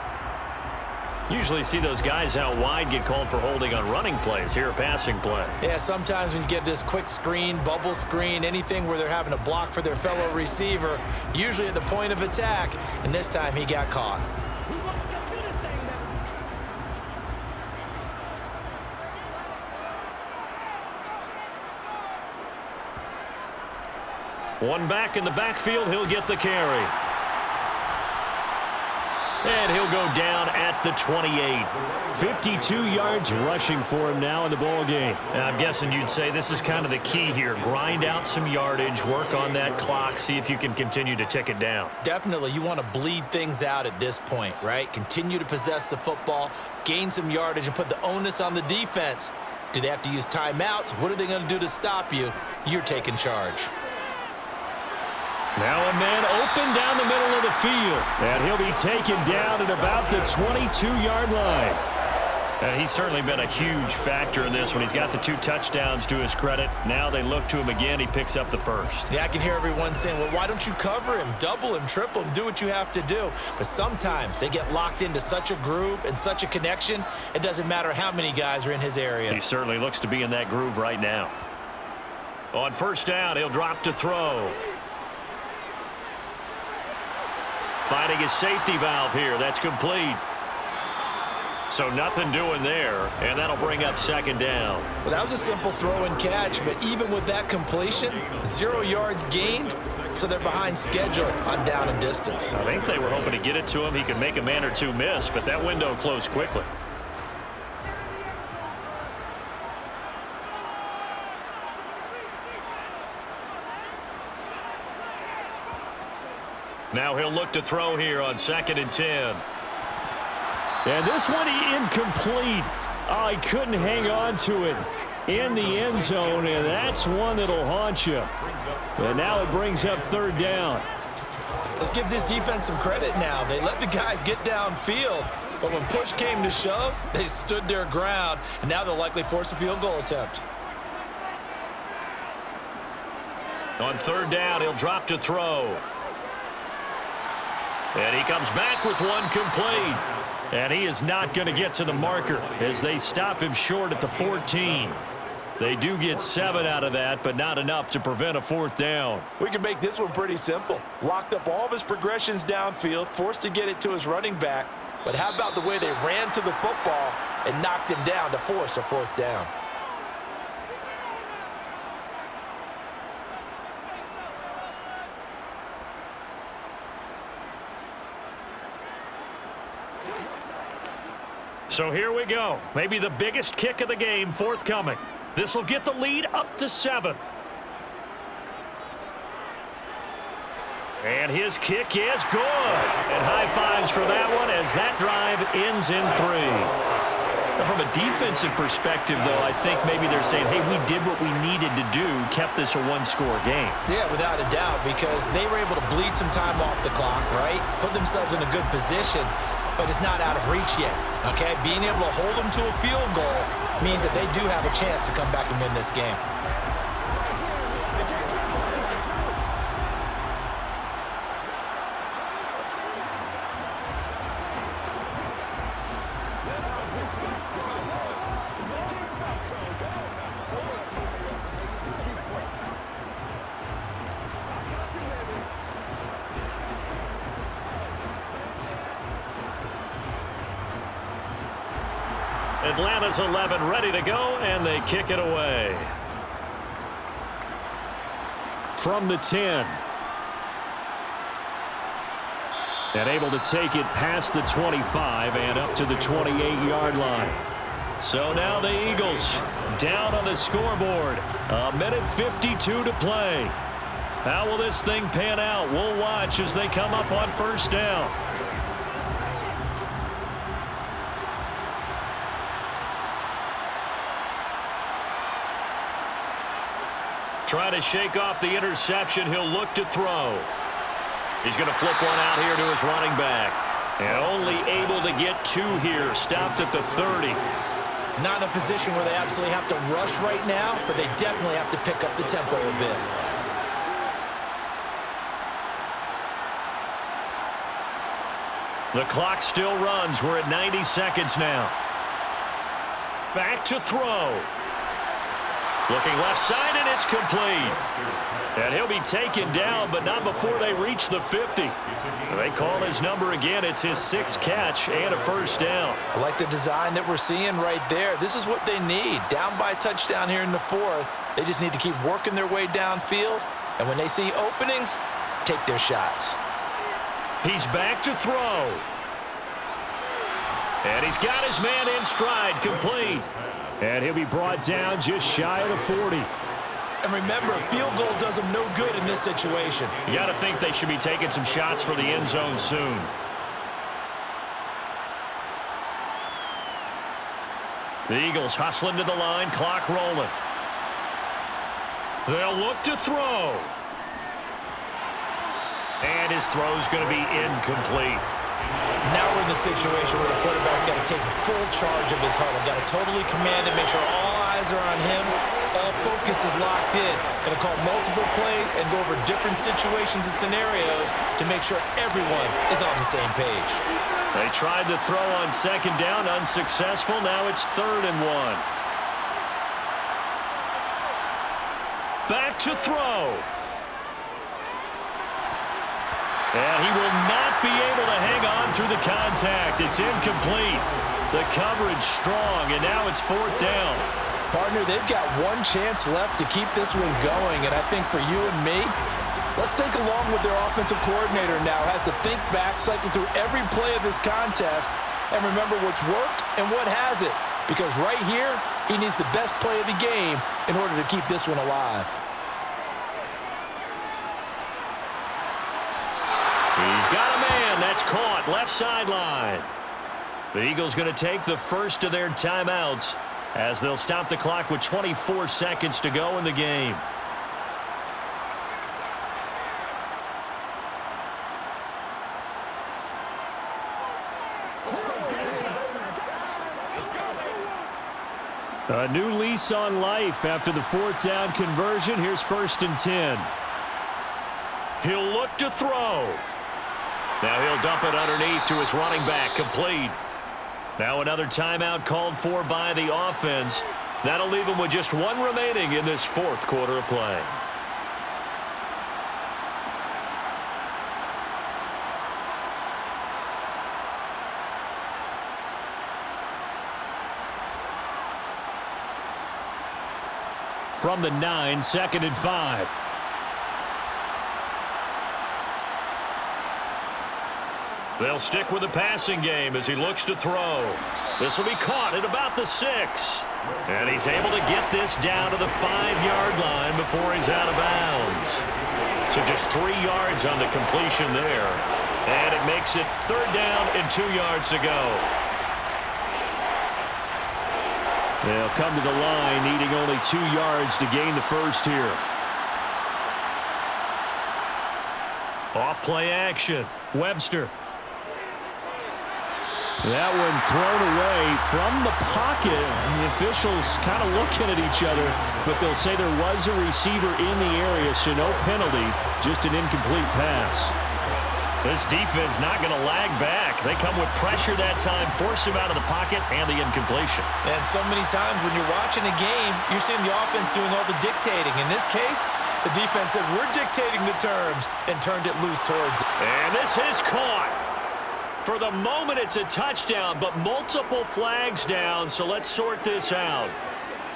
Usually see those guys out wide get called for holding on running plays. Here, a passing play. Yeah, sometimes when you get this quick screen, bubble screen, anything where they're having to block for their fellow receiver, usually at the point of attack, and this time he got caught. One back in the backfield, he'll get the carry. And he'll go down at the 28. 52 yards rushing for him now in the ball game. And I'm guessing you'd say this is kind of the key here. Grind out some yardage, work on that clock, see if you can continue to tick it down. Definitely, you want to bleed things out at this point, right? Continue to possess the football, gain some yardage, and put the onus on the defense. Do they have to use timeouts? What are they going to do to stop you? You're taking charge. Now a man open down the middle of the field. And he'll be taken down at about the 22-yard line. And he's certainly been a huge factor in this when he's got the 2 touchdowns to his credit. Now they look to him again. He picks up the first. Yeah, I can hear everyone saying, well, why don't you cover him, double him, triple him, do what you have to do. But sometimes they get locked into such a groove and such a connection, it doesn't matter how many guys are in his area. He certainly looks to be in that groove right now. On 1st down, he'll drop to throw. Finding his safety valve here. That's complete. So nothing doing there, and that'll bring up 2nd down. Well, that was a simple throw and catch, but even with that completion, 0 yards gained, so they're behind schedule on down and distance. I think they were hoping to get it to him. He could make a man or 2 miss, but that window closed quickly. Now he'll look to throw here on 2nd and 10. And this one incomplete. Oh, he couldn't hang on to it in the end zone, and that's one that'll haunt you. And now it brings up 3rd down. Let's give this defense some credit now. They let the guys get downfield, but when push came to shove, they stood their ground, and now they'll likely force a field goal attempt. On 3rd down, he'll drop to throw. And he comes back with one complete. And he is not going to get to the marker as they stop him short at the 14. They do get 7 out of that, but not enough to prevent a 4th down. We can make this one pretty simple. Locked up all of his progressions downfield, forced to get it to his running back. But how about the way they ran to the football and knocked him down to force a 4th down? So here we go. Maybe the biggest kick of the game forthcoming. This will get the lead up to 7. And his kick is good. And high fives for that one as that drive ends in 3. From a defensive perspective, though, I think maybe they're saying, hey, we did what we needed to do, kept this a one-score game. Yeah, without a doubt, because they were able to bleed some time off the clock, right? Put themselves in a good position, but it's not out of reach yet, okay? Being able to hold them to a field goal means that they do have a chance to come back and win this game. Atlanta's 11 ready to go, and they kick it away. From the 10. And able to take it past the 25 and up to the 28-yard line. So now the Eagles down on the scoreboard. 1:52 to play. How will this thing pan out? We'll watch as they come up on first down. Trying to shake off the interception. He'll look to throw. He's going to flip one out here to his running back. And only able to get 2 here. Stopped at the 30. Not in a position where they absolutely have to rush right now, but they definitely have to pick up the tempo a bit. The clock still runs. We're at 90 seconds now. Back to throw. Looking left side, and it's complete. And he'll be taken down, but not before they reach the 50. They call his number again. It's his 6th catch and a first down. I like the design that we're seeing right there. This is what they need. Down by a touchdown here in the 4th. They just need to keep working their way downfield. And when they see openings, take their shots. He's back to throw. And he's got his man in stride, complete. And he'll be brought down just shy of the 40. And remember, a field goal does them no good in this situation. You got to think they should be taking some shots for the end zone soon. The Eagles hustling to the line, clock rolling. They'll look to throw. And his throw's going to be incomplete. Now we're in the situation where the quarterback's got to take full charge of his huddle. Got to totally command it, make sure all eyes are on him. All focus is locked in. Going to call multiple plays and go over different situations and scenarios to make sure everyone is on the same page. They tried to throw on second down, unsuccessful. Now it's 3rd and 1. Back to throw. And he will not be able to hang on through the contact. It's incomplete. The coverage strong, and now it's 4th down. Partner, they've got one chance left to keep this one going, and I think for you and me, let's think along with their offensive coordinator now. Has to think back, cycle through every play of this contest, and remember what's worked and what hasn't. Because right here, he needs the best play of the game in order to keep this one alive. He's got a man. That's caught. Left sideline. The Eagles going to take the first of their timeouts as they'll stop the clock with 24 seconds to go in the game. A new lease on life after the 4th down conversion. Here's 1st and 10. He'll look to throw. Now he'll dump it underneath to his running back, complete. Now another timeout called for by the offense. That'll leave him with just 1 remaining in this 4th quarter of play. From the 9, 2nd and 5. They'll stick with the passing game as he looks to throw. This will be caught at about the 6. And he's able to get this down to the 5-yard line before he's out of bounds. So just 3 yards on the completion there. And it makes it 3rd down and 2 yards to go. They'll come to the line, needing only 2 yards to gain the first here. Off play action. Webster. That one thrown away from the pocket. The officials kind of looking at each other, but they'll say there was a receiver in the area, so no penalty, just an incomplete pass. This defense not going to lag back. They come with pressure that time, force him out of the pocket, and the incompletion. And so many times when you're watching a game, you're seeing the offense doing all the dictating. In this case, the defense said, we're dictating the terms, and turned it loose towards it. And this is caught. For the moment, it's a touchdown, but multiple flags down, so let's sort this out.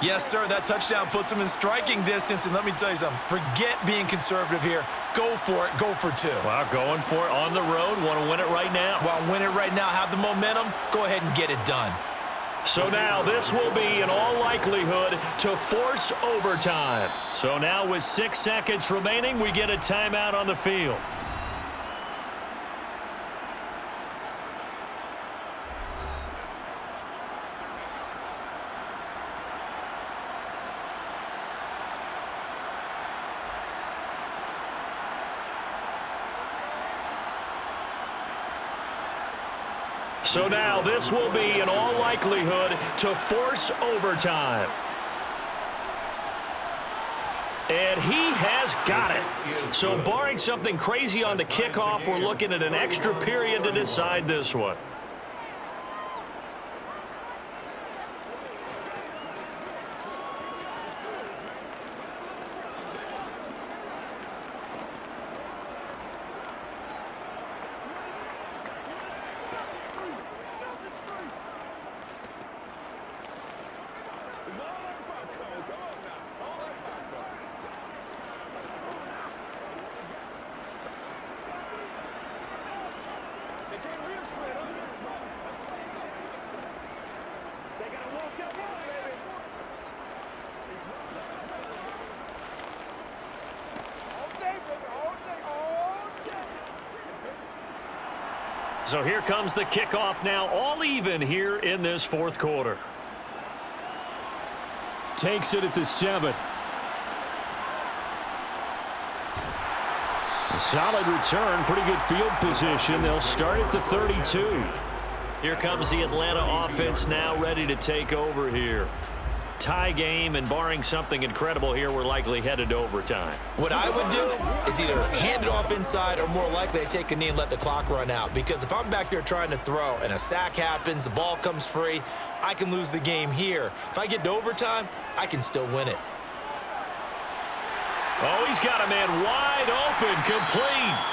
Yes, sir, that touchdown puts him in striking distance, and let me tell you something. Forget being conservative here. Go for it. Go for 2. Wow, going for it on the road. Want to win it right now. Well, win it right now. Have the momentum. Go ahead and get it done. So now this will be, in all likelihood, to force overtime. So now with 6 seconds remaining, we get a timeout on the field. So now this will be, in all likelihood, to force overtime. And he has got it. So barring something crazy on the kickoff, we're looking at an extra period to decide this one. So here comes the kickoff now, all even here in this 4th quarter. Takes it at the 7. A solid return, pretty good field position. They'll start at the 32. Here comes the Atlanta offense now ready to take over here. Tie game, and barring something incredible here, we're likely headed to overtime. What I would do is either hand it off inside or more likely to take a knee and let the clock run out. Because if I'm back there trying to throw and a sack happens, the ball comes free, I can lose the game here. If I get to overtime, I can still win it. Oh, he's got a man wide open, complete.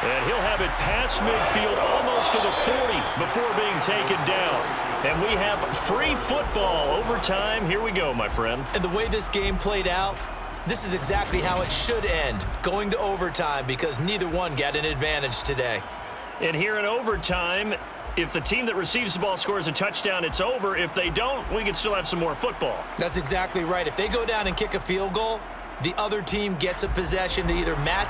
And he'll have it past midfield almost to the 40 before being taken down. And we have free football. Overtime, here we go, my friend. And the way this game played out, this is exactly how it should end, going to overtime, because neither one got an advantage today. And here in overtime, if the team that receives the ball scores a touchdown, it's over. If they don't, we can still have some more football. That's exactly right. If they go down and kick a field goal, the other team gets a possession to either match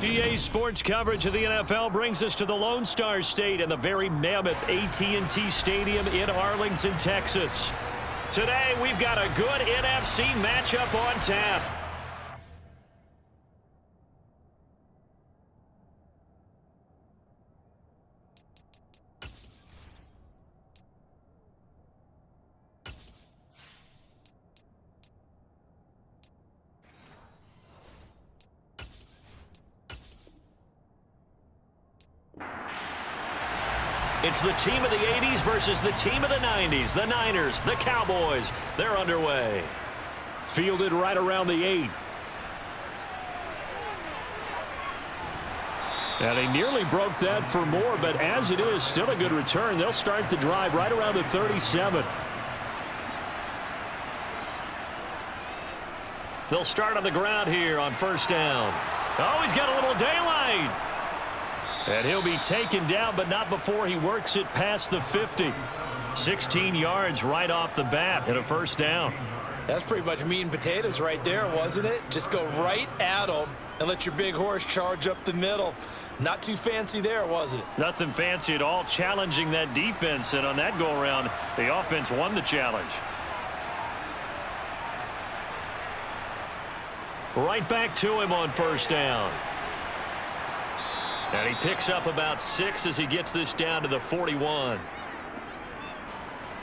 EA Sports coverage of the NFL brings us to the Lone Star State and the very mammoth AT&T Stadium in Arlington, Texas. Today, we've got a good NFC matchup on tap. It's the team of the 80s versus the team of the 90s. The Niners, the Cowboys, they're underway. Fielded right around the 8. And they nearly broke that for more, but as it is, still a good return. They'll start the drive right around the 37. They'll start on the ground here on first down. Oh, he's got a little daylight. And he'll be taken down, but not before he works it past the 50. 16 yards right off the bat and a first down. That's pretty much meat and potatoes right there, wasn't it? Just go right at him and let your big horse charge up the middle. Not too fancy there, was it? Nothing fancy at all, challenging that defense. And on that go-around, the offense won the challenge. Right back to him on first down. And he picks up about 6 as he gets this down to the 41.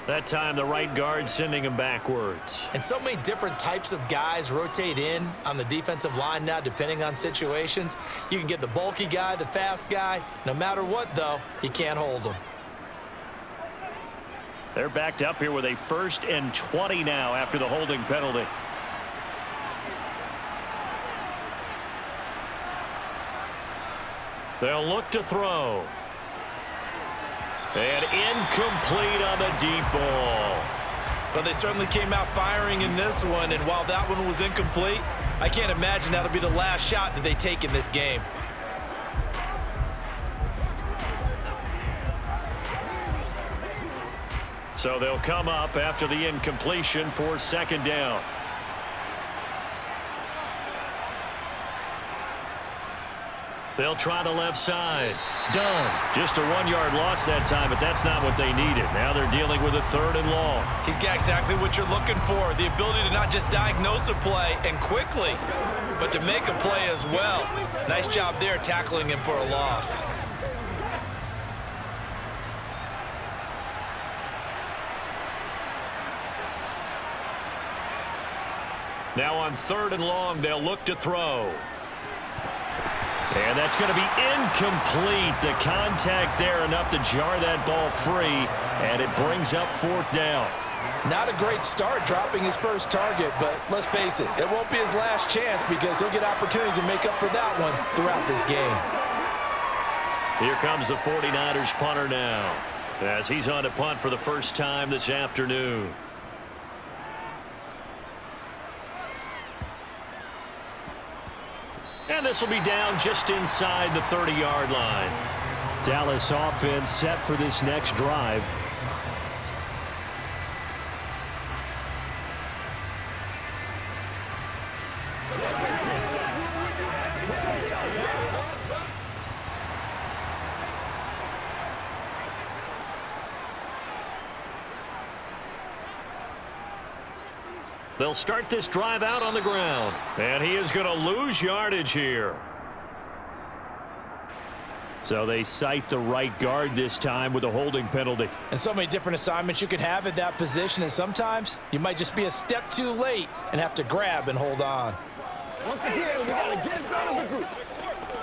That time the right guard sending him backwards. And so many different types of guys rotate in on the defensive line now depending on situations. You can get the bulky guy, the fast guy. No matter what, though, you can't hold them. They're backed up here with a 1st and 20 now after the holding penalty. They'll look to throw. And incomplete on the deep ball. Well, they certainly came out firing in this one, and while that one was incomplete, I can't imagine that'll be the last shot that they take in this game. So they'll come up after the incompletion for second down. They'll try the left side. Done. Just a 1-yard loss that time, but that's not what they needed. Now they're dealing with a 3rd and long. He's got exactly what you're looking for, the ability to not just diagnose a play and quickly, but to make a play as well. Nice job there tackling him for a loss. Now on 3rd and long, they'll look to throw. And that's going to be incomplete. The contact there enough to jar that ball free, and it brings up 4th down. Not a great start dropping his first target, but let's face it, it won't be his last chance because he'll get opportunities to make up for that one throughout this game. Here comes the 49ers punter now as he's on to punt for the first time this afternoon. And this will be down just inside the 30-yard line. Dallas offense set for this next drive. They'll start this drive out on the ground. And he is going to lose yardage here. So they cite the right guard this time with a holding penalty. And so many different assignments you can have at that position, and sometimes you might just be a step too late and have to grab and hold on. Once again, we got to get it done as a group.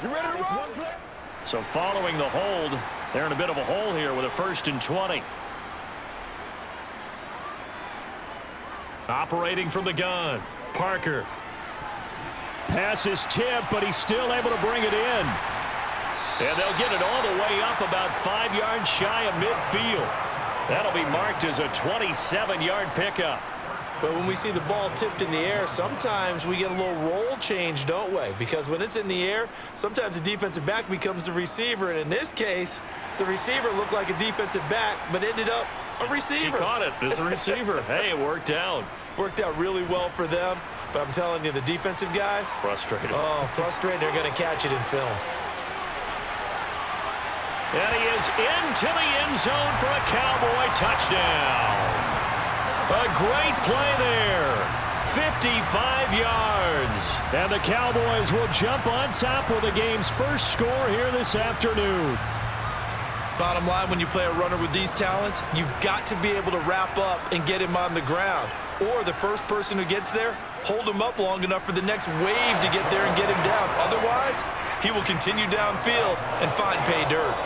You ready to roll? So following the hold, they're in a bit of a hole here with a 1st and 20. Operating from the gun, Parker. Pass is tipped, but he's still able to bring it in. And they'll get it all the way up about 5 yards shy of midfield. That'll be marked as a 27-yard pickup. But when we see the ball tipped in the air, sometimes we get a little roll change, don't we? Because when it's in the air, sometimes the defensive back becomes the receiver. And in this case, the receiver looked like a defensive back, but ended up a receiver. He caught it as a receiver. Hey, it worked out. Worked out really well for them. but I'm telling you, the defensive guys, Frustrated. oh, frustrated. They're going to catch it in film. And he is into the end zone for a Cowboy touchdown. A great play there. 55 yards. And the Cowboys will jump on top with the game's first score here this afternoon. Bottom line, when you play a runner with these talents, you've got to be able to wrap up and get him on the ground. Or the first person who gets there, hold him up long enough for the next wave to get there and get him down. Otherwise, he will continue downfield and find pay dirt.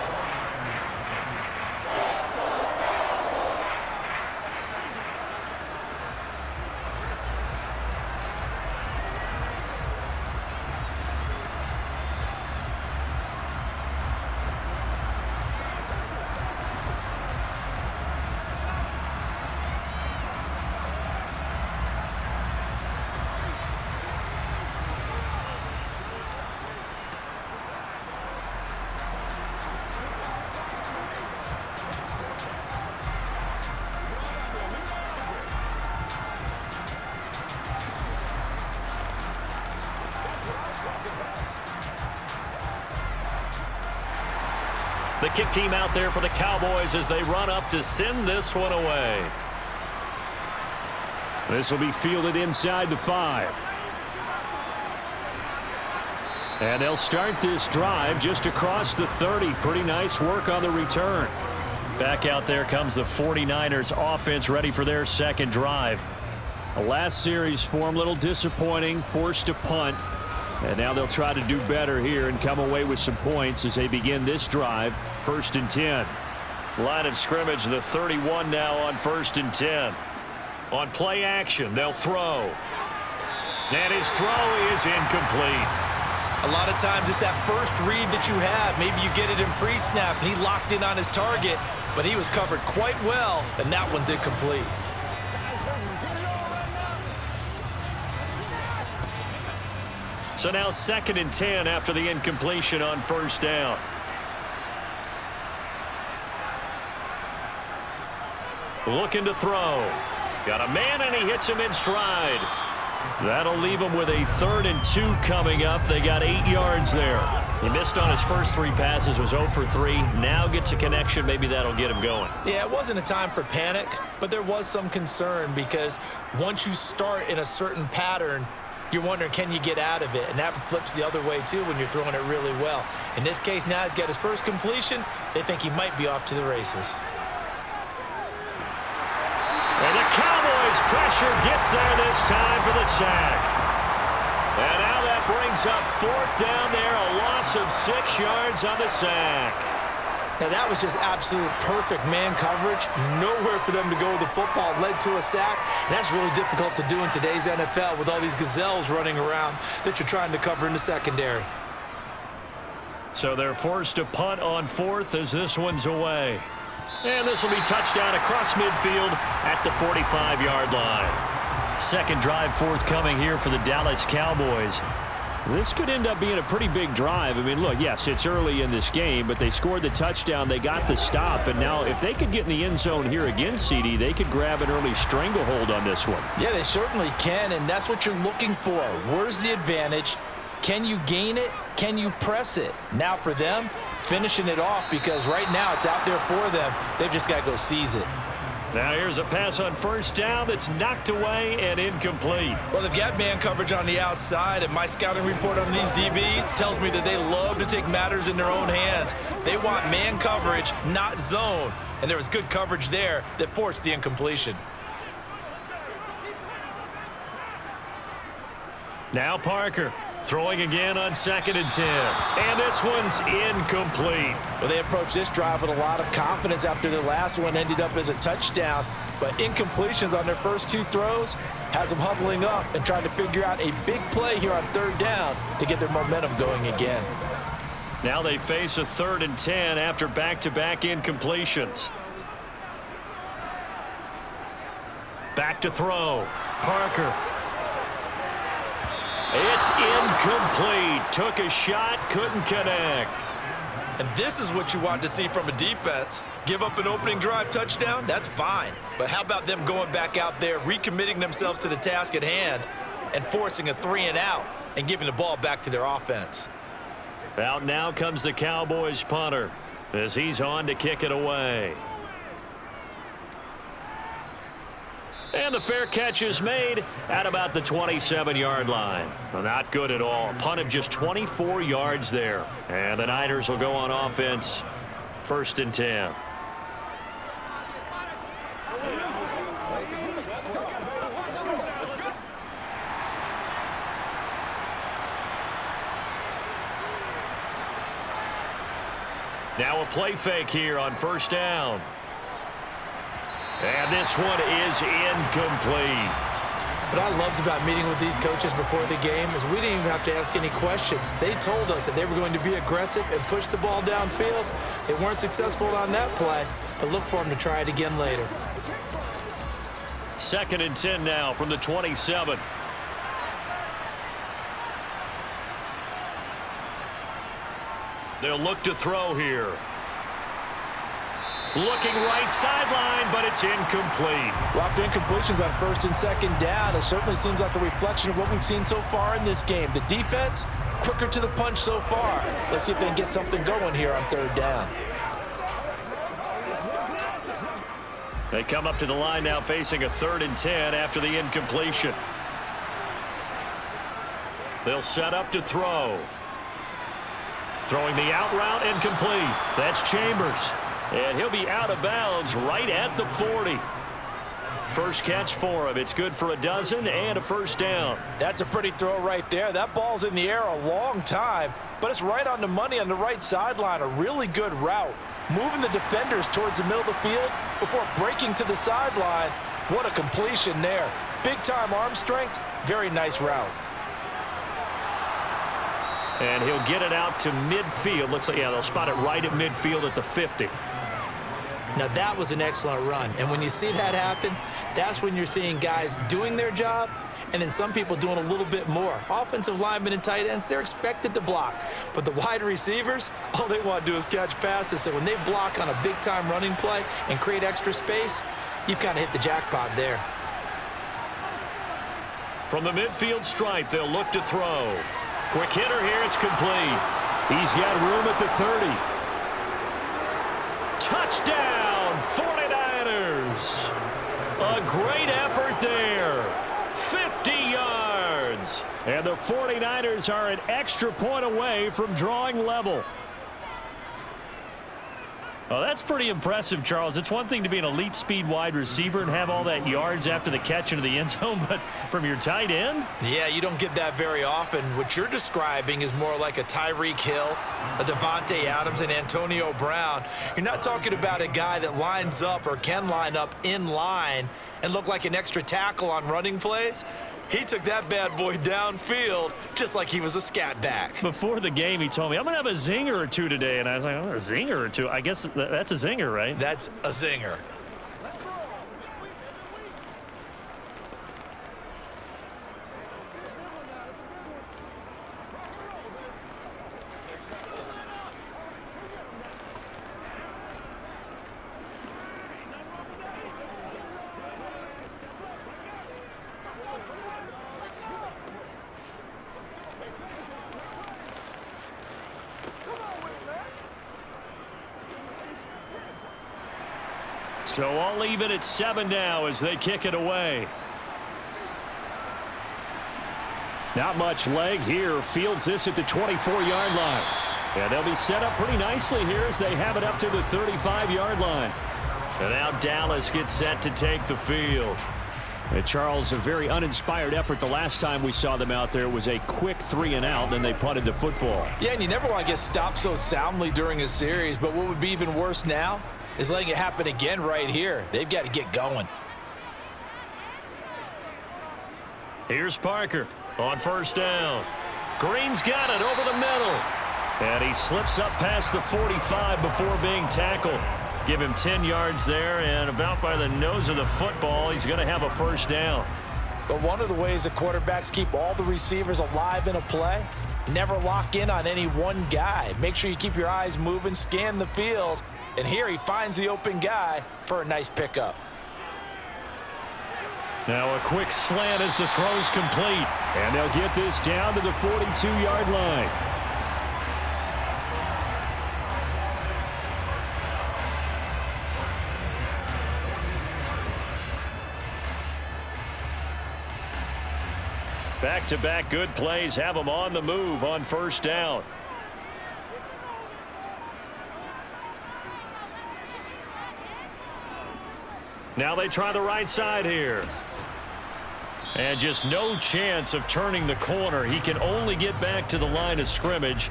The kick team out there for the Cowboys as they run up to send this one away. This will be fielded inside the 5. And they'll start this drive just across the 30. Pretty nice work on the return. Back out there comes the 49ers offense ready for their second drive. The last series for them, a little disappointing, forced a punt. And now they'll try to do better here and come away with some points as they begin this drive. 1st and 10. Line of scrimmage, the 31 now on 1st and 10. On play action, they'll throw. And his throw is incomplete. A lot of times it's that first read that you have. Maybe you get it in pre-snap and he locked in on his target, but he was covered quite well, and that one's incomplete. So now 2nd and 10 after the incompletion on 1st down. Looking to throw. Got a man and he hits him in stride. That'll leave him with a 3rd and 2 coming up. They got 8 yards there. He missed on his first 3 passes, was 0 for 3. Now gets a connection. Maybe that'll get him going. Yeah, it wasn't a time for panic, but there was some concern because once you start in a certain pattern, you're wondering, can you get out of it? And that flips the other way, too, when you're throwing it really well. In this case, now he's got his first completion. They think he might be off to the races. And the Cowboys' pressure gets there this time for the sack. And now that brings up 4th down there, a loss of 6 yards on the sack. Now, that was just absolute perfect man coverage. Nowhere for them to go with the football. Led to a sack. And that's really difficult to do in today's NFL with all these gazelles running around that you're trying to cover in the secondary. So they're forced to punt on 4th as this one's away. And this will be touchdown across midfield at the 45-yard line. Second drive forthcoming here for the Dallas Cowboys. This could end up being a pretty big drive. I mean, look, yes, it's early in this game, but they scored the touchdown. They got the stop. And now if they could get in the end zone here again, CD, they could grab an early stranglehold on this one. Yeah, they certainly can, and that's what you're looking for. Where's the advantage? Can you gain it? Can you press it? Now for them, finishing it off because right now it's out there for them. They've just got to go seize it. Now here's a pass on 1st down that's knocked away and incomplete. Well, they've got man coverage on the outside, and my scouting report on these DBs tells me that they love to take matters in their own hands. They want man coverage, not zone. And there was good coverage there that forced the incompletion. Now Parker throwing again on 2nd and 10. And this one's incomplete. Well, they approached this drive with a lot of confidence after their last one ended up as a touchdown. But incompletions on their first 2 throws has them huddling up and trying to figure out a big play here on 3rd down to get their momentum going again. Now they face a 3rd and 10 after back-to-back incompletions. Back to throw. Parker. It's incomplete. Took a shot, couldn't connect. And this is what you want to see from a defense. Give up an opening drive touchdown, that's fine. But how about them going back out there, recommitting themselves to the task at hand, and forcing a 3-and-out and giving the ball back to their offense. Out now comes the Cowboys punter as he's on to kick it away. And the fair catch is made at about the 27-yard line. Well, not good at all. Punt of just 24 yards there. And the Niners will go on offense. 1st and 10. Now a play fake here on 1st down. And this one is incomplete. What I loved about meeting with these coaches before the game is we didn't even have to ask any questions. They told us that they were going to be aggressive and push the ball downfield. They weren't successful on that play, but look for them to try it again later. 2nd and 10 now from the 27. They'll look to throw here. Looking right sideline, but it's incomplete. Locked incompletions on 1st and 2nd down. It certainly seems like a reflection of what we've seen so far in this game. The defense, quicker to the punch so far. Let's see if they can get something going here on 3rd down. They come up to the line now facing a 3rd and 10 after the incompletion. They'll set up to throw. Throwing the out route, incomplete. That's Chambers. And he'll be out of bounds right at the 40. First catch for him. It's good for a dozen and a 1st down. That's a pretty throw right there. That ball's in the air a long time, but it's right on the money on the right sideline. A really good route. Moving the defenders towards the middle of the field before breaking to the sideline. What a completion there. Big-time arm strength. Very nice route. And he'll get it out to midfield. Looks like, yeah, they'll spot it right at midfield at the 50. Now, that was an excellent run. And when you see that happen, that's when you're seeing guys doing their job and then some people doing a little bit more. Offensive linemen and tight ends, they're expected to block. But the wide receivers, all they want to do is catch passes. So when they block on a big-time running play and create extra space, you've kind of hit the jackpot there. From the midfield stripe, they'll look to throw. Quick hitter here, it's complete. He's got room at the 30. Touchdown, 49ers. A great effort there. 50 yards. And the 49ers are an extra point away from drawing level. Oh, that's pretty impressive, Charles. It's one thing to be an elite speed wide receiver and have all that yards after the catch into the end zone, but from your tight end? Yeah, you don't get that very often. What you're describing is more like a Tyreek Hill, a Devontae Adams, and Antonio Brown. You're not talking about a guy that lines up or can line up in line and look like an extra tackle on running plays. He took that bad boy downfield just like he was a scat back. Before the game, he told me, I'm going to have a zinger or two today. And I was like, oh, a zinger or two? I guess that's a zinger, right? That's a zinger. So I'll leave it at 7 now as they kick it away. Not much leg here. Fields this at the 24-yard line. And they'll be set up pretty nicely here as they have it up to the 35-yard line. And now Dallas gets set to take the field. And Charles, a very uninspired effort. The last time we saw them out there was a quick 3-and-out, then they punted the football. Yeah, and you never want to get stopped so soundly during a series, but what would be even worse now is letting it happen again right here. They've got to get going. Here's Parker on 1st down. Green's got it over the middle. And he slips up past the 45 before being tackled. Give him 10 yards there, and about by the nose of the football, he's going to have a 1st down. But one of the ways that quarterbacks keep all the receivers alive in a play, never lock in on any one guy. Make sure you keep your eyes moving, scan the field, and here he finds the open guy for a nice pickup. Now a quick slant as the throw's complete. And they'll get this down to the 42-yard line. Back-to-back good plays have them on the move on first down. Now they try the right side here. And just no chance of turning the corner. He can only get back to the line of scrimmage.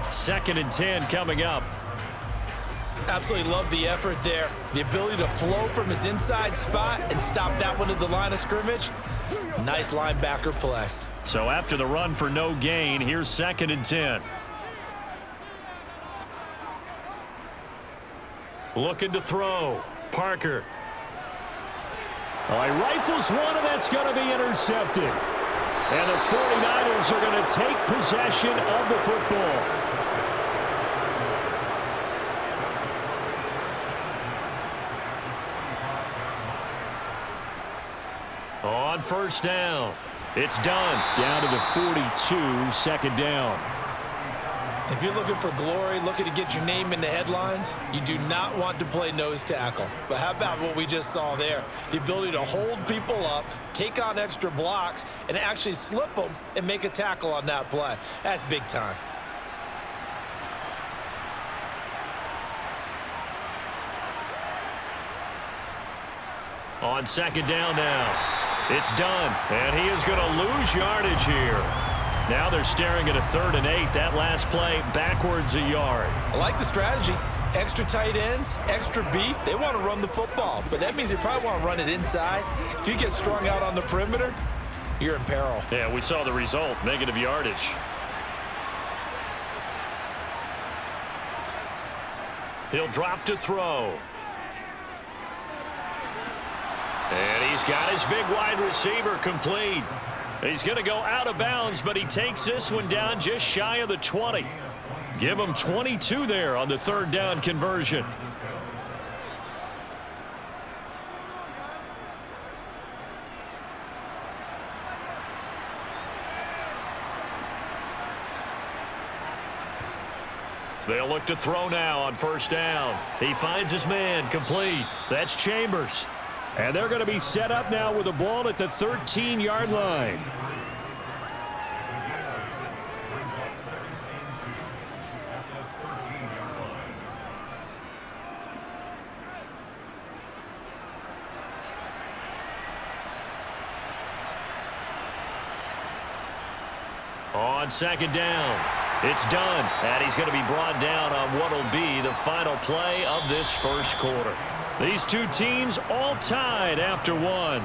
2nd and 10 coming up. Absolutely love the effort there. The ability to flow from his inside spot and stop that one at the line of scrimmage. Nice linebacker play. So after the run for no gain, here's 2nd and 10. Looking to throw. Parker. He rifles one, and that's going to be intercepted. And the 49ers are going to take possession of the football. On first down. It's done. Down to the 42, 2nd down. If you're looking for glory, looking to get your name in the headlines, you do not want to play nose tackle. But how about what we just saw there? The ability to hold people up, take on extra blocks, and actually slip them and make a tackle on that play. That's big time. On 2nd down now. It's done, and he is going to lose yardage here. Now they're staring at a 3rd and 8. That last play backwards a yard. I like the strategy. Extra tight ends, extra beef. They want to run the football, but that means they probably want to run it inside. If you get strung out on the perimeter, you're in peril. Yeah, we saw the result, negative yardage. He'll drop to throw. And he's got his big wide receiver complete. He's going to go out of bounds, but he takes this one down just shy of the 20. Give him 22 there on the 3rd down conversion. They'll look to throw now on first down. He finds his man complete. That's Chambers. And they're going to be set up now with the ball at the 13-yard line. On 2nd down, it's done. And he's going to be brought down on what will be the final play of this first quarter. These two teams all tied after one.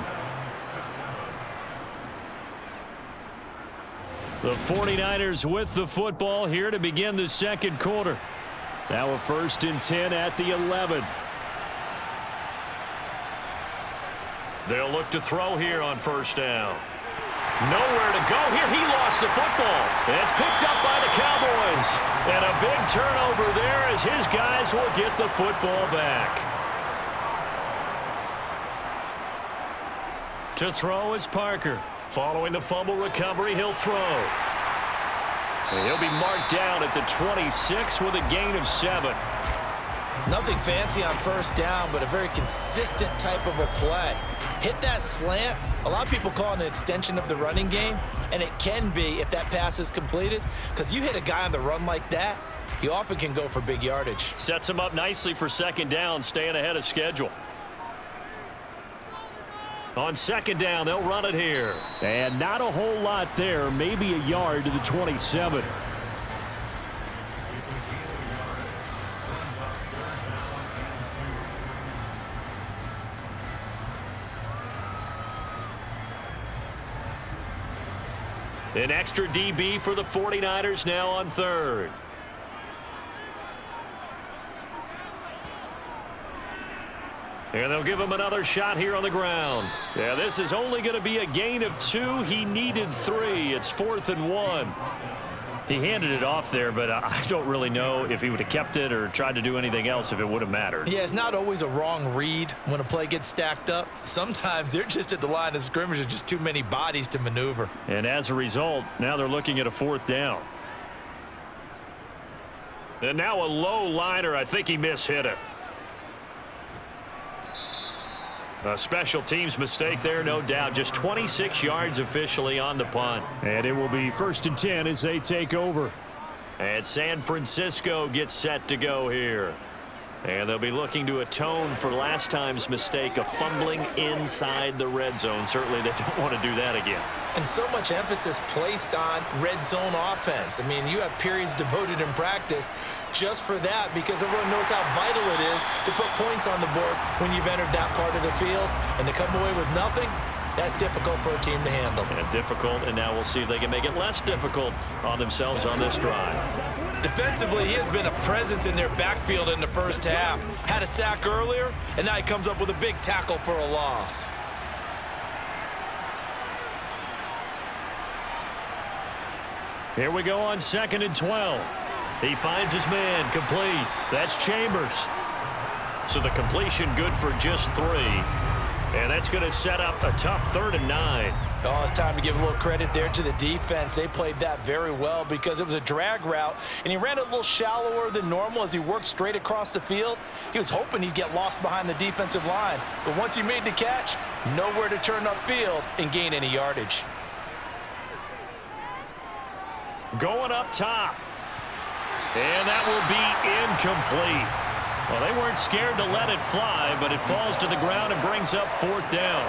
The 49ers with the football here to begin the 2nd quarter. Now a 1st and 10 at the 11. They'll look to throw here on first down. Nowhere to go here. He lost the football. And it's picked up by the Cowboys. And a big turnover there as his guys will get the football back. To throw is Parker. Following the fumble recovery, he'll throw. And he'll be marked down at the 26 with a gain of 7. Nothing fancy on first down, but a very consistent type of a play. Hit that slant. A lot of people call it an extension of the running game, and it can be if that pass is completed, because you hit a guy on the run like that, you often can go for big yardage. Sets him up nicely for 2nd down, staying ahead of schedule. On 2nd down, they'll run it here. And not a whole lot there, maybe a yard to the 27. An extra DB for the 49ers now on 3rd. And they'll give him another shot here on the ground. Yeah, this is only going to be a gain of 2. He needed 3. It's 4th and 1. He handed it off there, but I don't really know if he would have kept it or tried to do anything else if it would have mattered. Yeah, it's not always a wrong read when a play gets stacked up. Sometimes they're just at the line of scrimmage. There's just too many bodies to maneuver. And as a result, now they're looking at a 4th down. And now a low liner. I think he mishit it. A special teams mistake there, no doubt. Just 26 yards officially on the punt. And it will be 1st and 10 as they take over. And San Francisco gets set to go here. And they'll be looking to atone for last time's mistake of fumbling inside the red zone. Certainly they don't want to do that again. And so much emphasis placed on red zone offense. I mean, you have periods devoted in practice just for that because everyone knows how vital it is to put points on the board when you've entered that part of the field. And to come away with nothing, that's difficult for a team to handle. And difficult, and now we'll see if they can make it less difficult on themselves on this drive. Defensively, he has been a presence in their backfield in the first half. Had a sack earlier, and now he comes up with a big tackle for a loss. Here we go on 2nd and 12. He finds his man, complete. That's Chambers. So the completion good for just 3. And that's going to set up a tough 3rd and 9. Oh, it's time to give a little credit there to the defense. They played that very well because it was a drag route, and he ran it a little shallower than normal as he worked straight across the field. He was hoping he'd get lost behind the defensive line, but once he made the catch, nowhere to turn upfield and gain any yardage. Going up top. And that will be incomplete. Well, they weren't scared to let it fly, but it falls to the ground and brings up 4th down.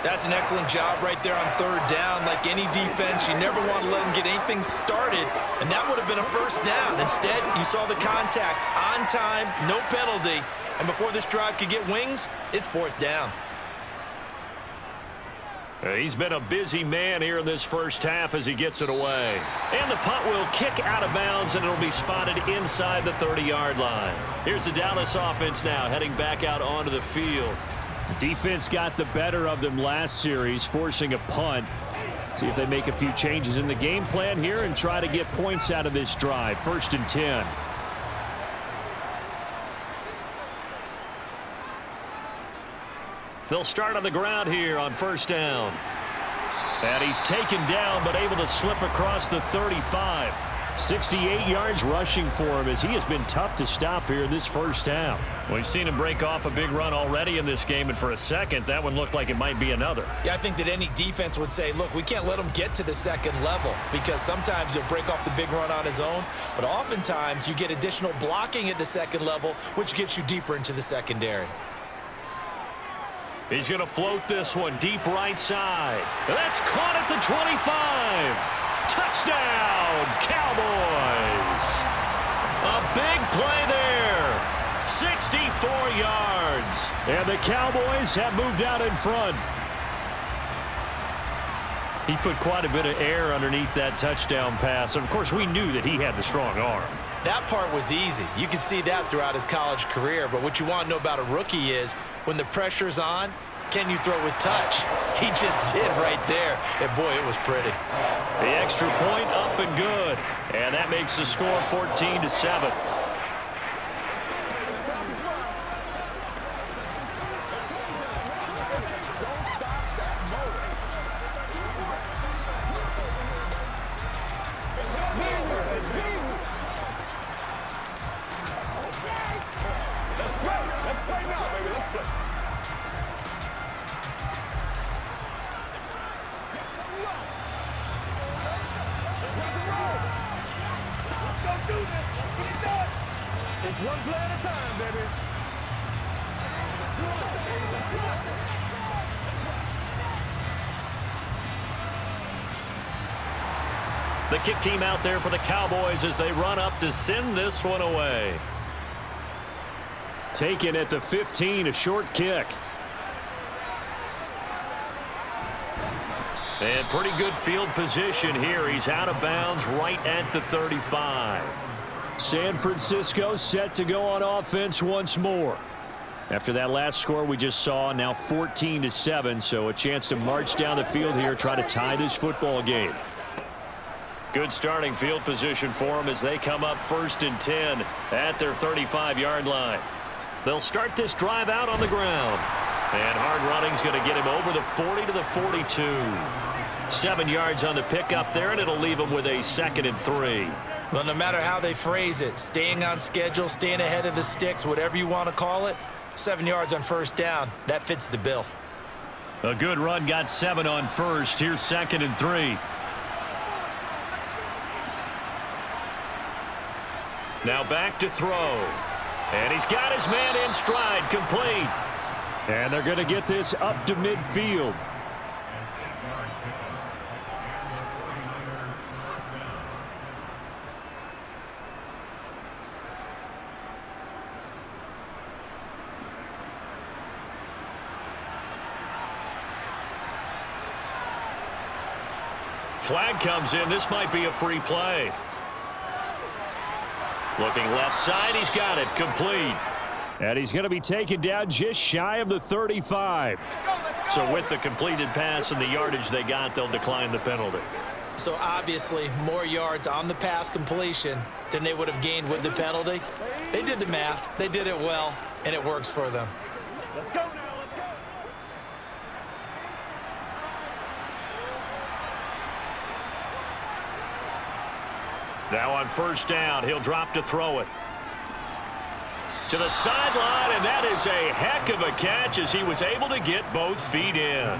That's an excellent job right there on 3rd down. Like any defense, you never want to let them get anything started, and that would have been a 1st down. Instead, you saw the contact on time, no penalty, and before this drive could get wings, it's 4th down. He's been a busy man here in this first half as he gets it away. And the punt will kick out of bounds, and it'll be spotted inside the 30-yard line. Here's the Dallas offense now heading back out onto the field. Defense got the better of them last series, forcing a punt. See if they make a few changes in the game plan here and try to get points out of this drive. 1st and 10. They'll start on the ground here on 1st down. And he's taken down but able to slip across the 35. 68 yards rushing for him as he has been tough to stop here in this first half. We've seen him break off a big run already in this game, and for a second, that one looked like it might be another. Yeah, I think that any defense would say, look, we can't let him get to the 2nd level because sometimes he'll break off the big run on his own, but oftentimes you get additional blocking at the 2nd level, which gets you deeper into the secondary. He's going to float this one deep right side. That's caught at the 25. Touchdown, Cowboys. A big play there. 64 yards. And the Cowboys have moved out in front. He put quite a bit of air underneath that touchdown pass. Of course, we knew that he had the strong arm. That part was easy. You could see that throughout his college career. But what you want to know about a rookie is when the pressure's on, can you throw with touch? He just did right there. And, boy, it was pretty. The extra point up and good. And that makes the score 14-7. It's one play at a time, baby. The kick team out there for the Cowboys as they run up to send this one away. Taken at the 15, a short kick. And pretty good field position here. He's out of bounds right at the 35. San Francisco set to go on offense once more. After that last score we just saw, now 14-7, so a chance to march down the field here, try to tie this football game. Good starting field position for them as they come up 1st and 10 at their 35-yard line. They'll start this drive out on the ground. And hard running's going to get him over the 40 to the 42. 7 yards on the pickup there, and it'll leave him with a 2nd and 3. Well, no matter how they phrase it, staying on schedule, staying ahead of the sticks, whatever you want to call it, 7 yards on 1st down, that fits the bill. A good run got 7 on 1st. Here's 2nd and 3. Now back to throw. And he's got his man in stride, complete. And they're going to get this up to midfield. Flag comes in. This might be a free play. Looking left side. He's got it. Complete. And he's going to be taken down just shy of the 35. So with the completed pass and the yardage they got, they'll decline the penalty. So obviously more yards on the pass completion than they would have gained with the penalty. They did the math. They did it well, and it works for them. Let's go now. Let's go. Now on 1st down, he'll drop to throw it. To the sideline, and that is a heck of a catch as he was able to get both feet in.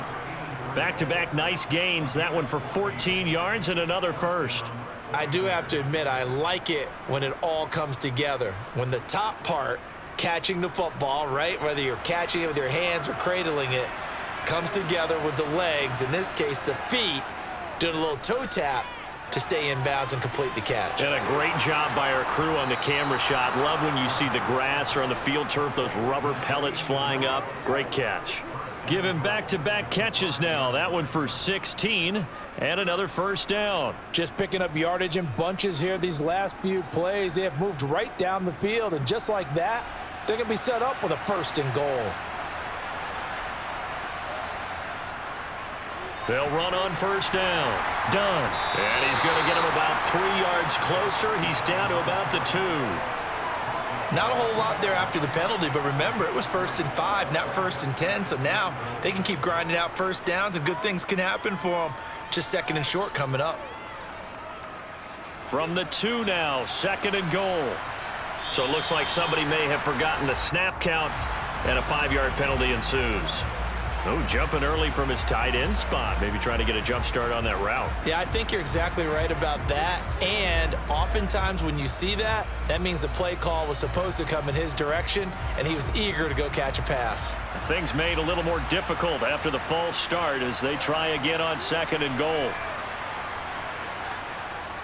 Back-to-back nice gains, that one for 14 yards and another 1st. I do have to admit, I like it when it all comes together. When the top part, catching the football, right, whether you're catching it with your hands or cradling it, comes together with the legs, in this case the feet, doing a little toe tap to stay in bounds and complete the catch. And a great job by our crew on the camera shot. Love when you see the grass or on the field turf, those rubber pellets flying up. Great catch. Give him back-to-back catches now. That one for 16 and another 1st down. Just picking up yardage in bunches here these last few plays. They have moved right down the field, and just like that, they're going to be set up with a 1st and goal. They'll run on 1st down. Done. And he's going to get him about 3 yards closer. He's down to about the 2. Not a whole lot there after the penalty, but remember, it was 1st and 5, not 1st and 10, so now they can keep grinding out 1st downs, and good things can happen for them. Just 2nd and short coming up. From the 2 now, 2nd and goal. So it looks like somebody may have forgotten the snap count, and a 5-yard penalty ensues. Oh, jumping early from his tight end spot. Maybe trying to get a jump start on that route. Yeah, I think you're exactly right about that. And oftentimes when you see that, that means the play call was supposed to come in his direction, and he was eager to go catch a pass. Things made a little more difficult after the false start as they try again on 2nd and goal.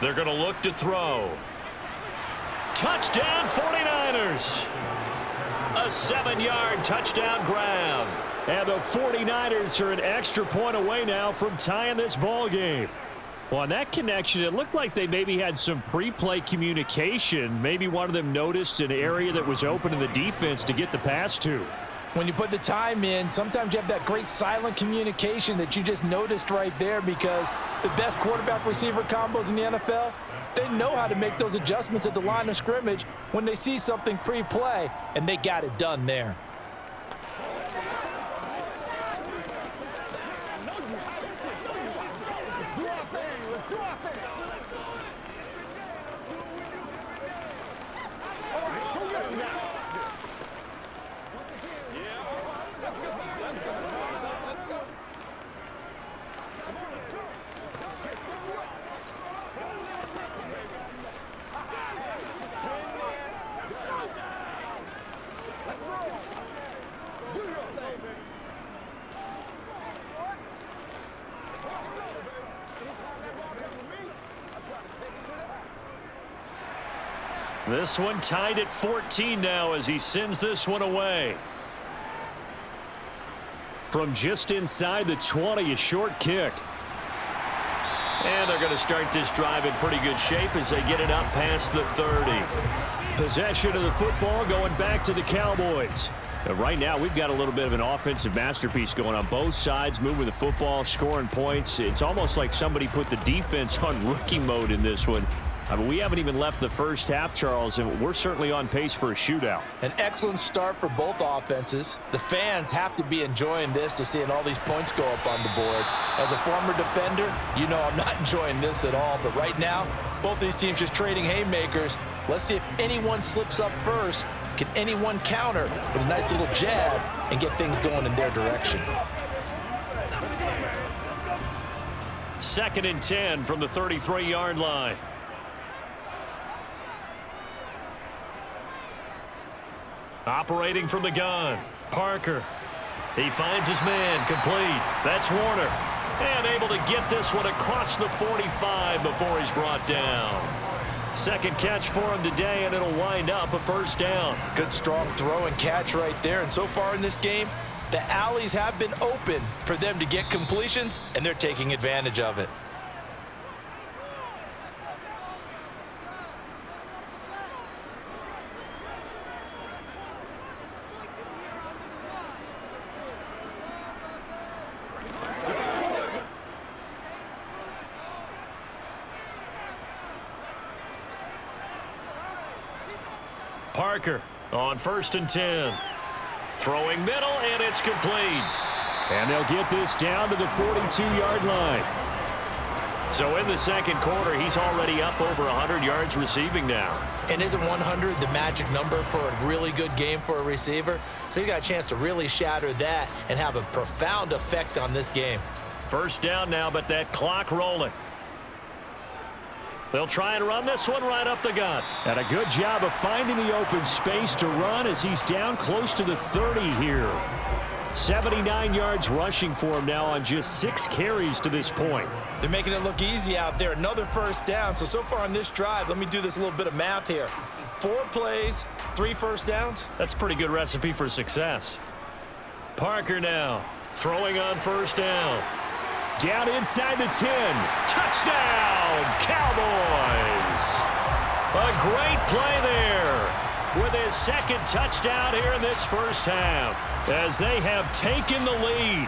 They're going to look to throw. Touchdown 49ers. A 7-yard touchdown grab. And the 49ers are an extra point away now from tying this ball game. Well, on that connection, it looked like they maybe had some pre-play communication. Maybe one of them noticed an area that was open in the defense to get the pass to. When you put the time in, sometimes you have that great silent communication that you just noticed right there, because the best quarterback-receiver combos in the NFL, they know how to make those adjustments at the line of scrimmage when they see something pre-play, and they got it done there. This one tied at 14 now as he sends this one away. From just inside the 20, a short kick. And they're going to start this drive in pretty good shape as they get it up past the 30. Possession of the football going back to the Cowboys. Right now, we've got a little bit of an offensive masterpiece going on both sides, moving the football, scoring points. It's almost like somebody put the defense on rookie mode in this one. I mean, we haven't even left the first half, Charles, and we're certainly on pace for a shootout. An excellent start for both offenses. The fans have to be enjoying this to seeing all these points go up on the board. As a former defender, you know I'm not enjoying this at all. But right now, both these teams just trading haymakers. Let's see if anyone slips up first. Can anyone counter with a nice little jab and get things going in their direction? 2nd and 10 from the 33-yard line. Operating from the gun, Parker. He finds his man, complete. That's Warner. And able to get this one across the 45 before he's brought down. Second catch for him today, and it'll wind up a first down. Good strong throw and catch right there. And so far in this game, the alleys have been open for them to get completions, and they're taking advantage of it. Parker on 1st and 10. Throwing middle, and it's complete. And they'll get this down to the 42-yard line. So in the second quarter, he's already up over 100 yards receiving now. And isn't 100 the magic number for a really good game for a receiver? So he's got a chance to really shatter that and have a profound effect on this game. First down now, but that clock rolling. They'll try and run this one right up the gut. And a good job of finding the open space to run as he's down close to the 30 here. 79 yards rushing for him now on just 6 carries to this point. They're making it look easy out there. Another first down. So far on this drive, let me do this little bit of math here. 4 plays, 3 first downs. That's a pretty good recipe for success. Parker now throwing on first down. Down inside the 10. Touchdown, Cowboys! A great play there with his second touchdown here in this first half as they have taken the lead.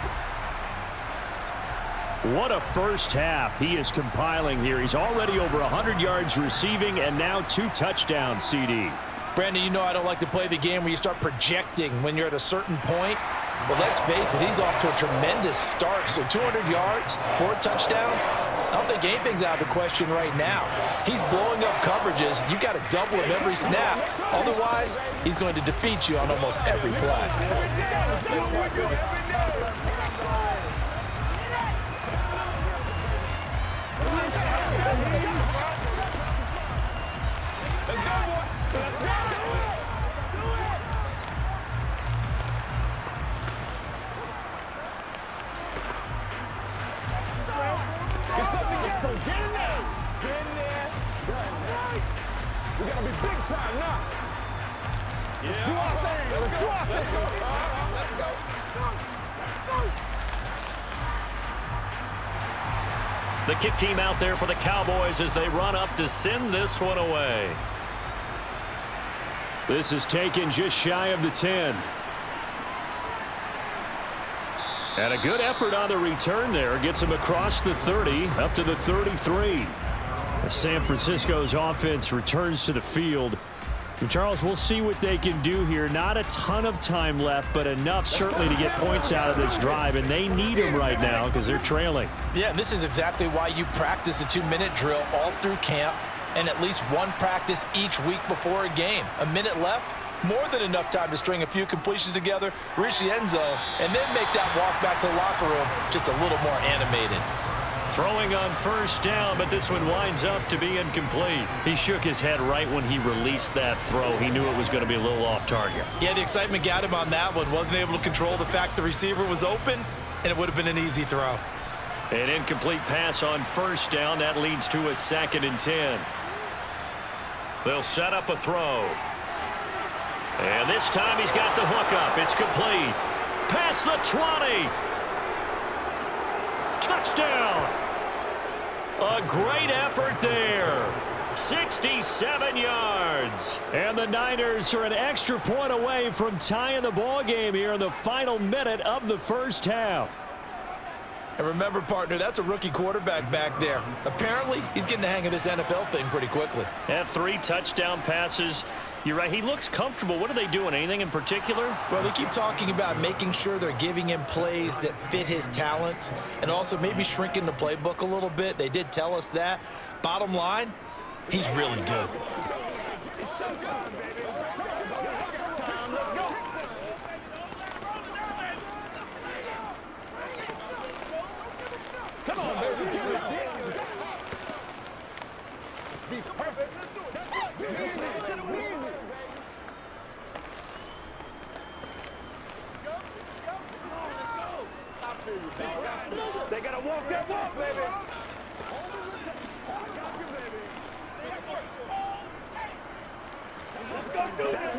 What a first half he is compiling here. He's already over 100 yards receiving and now 2 touchdowns, CD. Brandon, you know I don't like to play the game where you start projecting when you're at a certain point. Well, let's face it, he's off to a tremendous start. So 200 yards, 4 touchdowns. I don't think anything's out of the question right now. He's blowing up coverages. You've got to double him every snap. Otherwise, he's going to defeat you on almost every play. Get in there. Get in there. We got to be big time now. Let's do our thing. Let's do our thing. Let's go. The kick team out there for the Cowboys as they run up to send this one away. This is taken just shy of the 10. And a good effort on the return there. Gets him across the 30, up to the 33. As San Francisco's offense returns to the field. And Charles, we'll see what they can do here. Not a ton of time left, but enough certainly to get points out of this drive. And they need them right now because they're trailing. Yeah, this is exactly why you practice a 2-minute drill all through camp and at least one practice each week before a game. A minute left. More than enough time to string a few completions together, reach the end zone, and then make that walk back to the locker room just a little more animated. Throwing on first down, but this one winds up to be incomplete. He shook his head right when he released that throw. He knew it was going to be a little off target. Yeah, the excitement got him on that one. Wasn't able to control the fact the receiver was open, and it would have been an easy throw. An incomplete pass on first down. That leads to a 2nd and 10. They'll set up a throw. And this time he's got the hook up. It's complete. Past the 20. Touchdown. A great effort there. 67 yards. And the Niners are an extra point away from tying the ball game here in the final minute of the first half. And remember, partner, that's a rookie quarterback back there. Apparently, he's getting the hang of this NFL thing pretty quickly. Had 3 touchdown passes. You're right, he looks comfortable. What are they doing? Anything in particular? Well, they keep talking about making sure they're giving him plays that fit his talents and also maybe shrinking the playbook a little bit. They did tell us that. Bottom line, he's really good. It's showtime, baby. Time, let's go. Come on, baby. Let's be perfect. Let's do it. They gotta walk that walk, baby. I got you, baby. Let's go do this.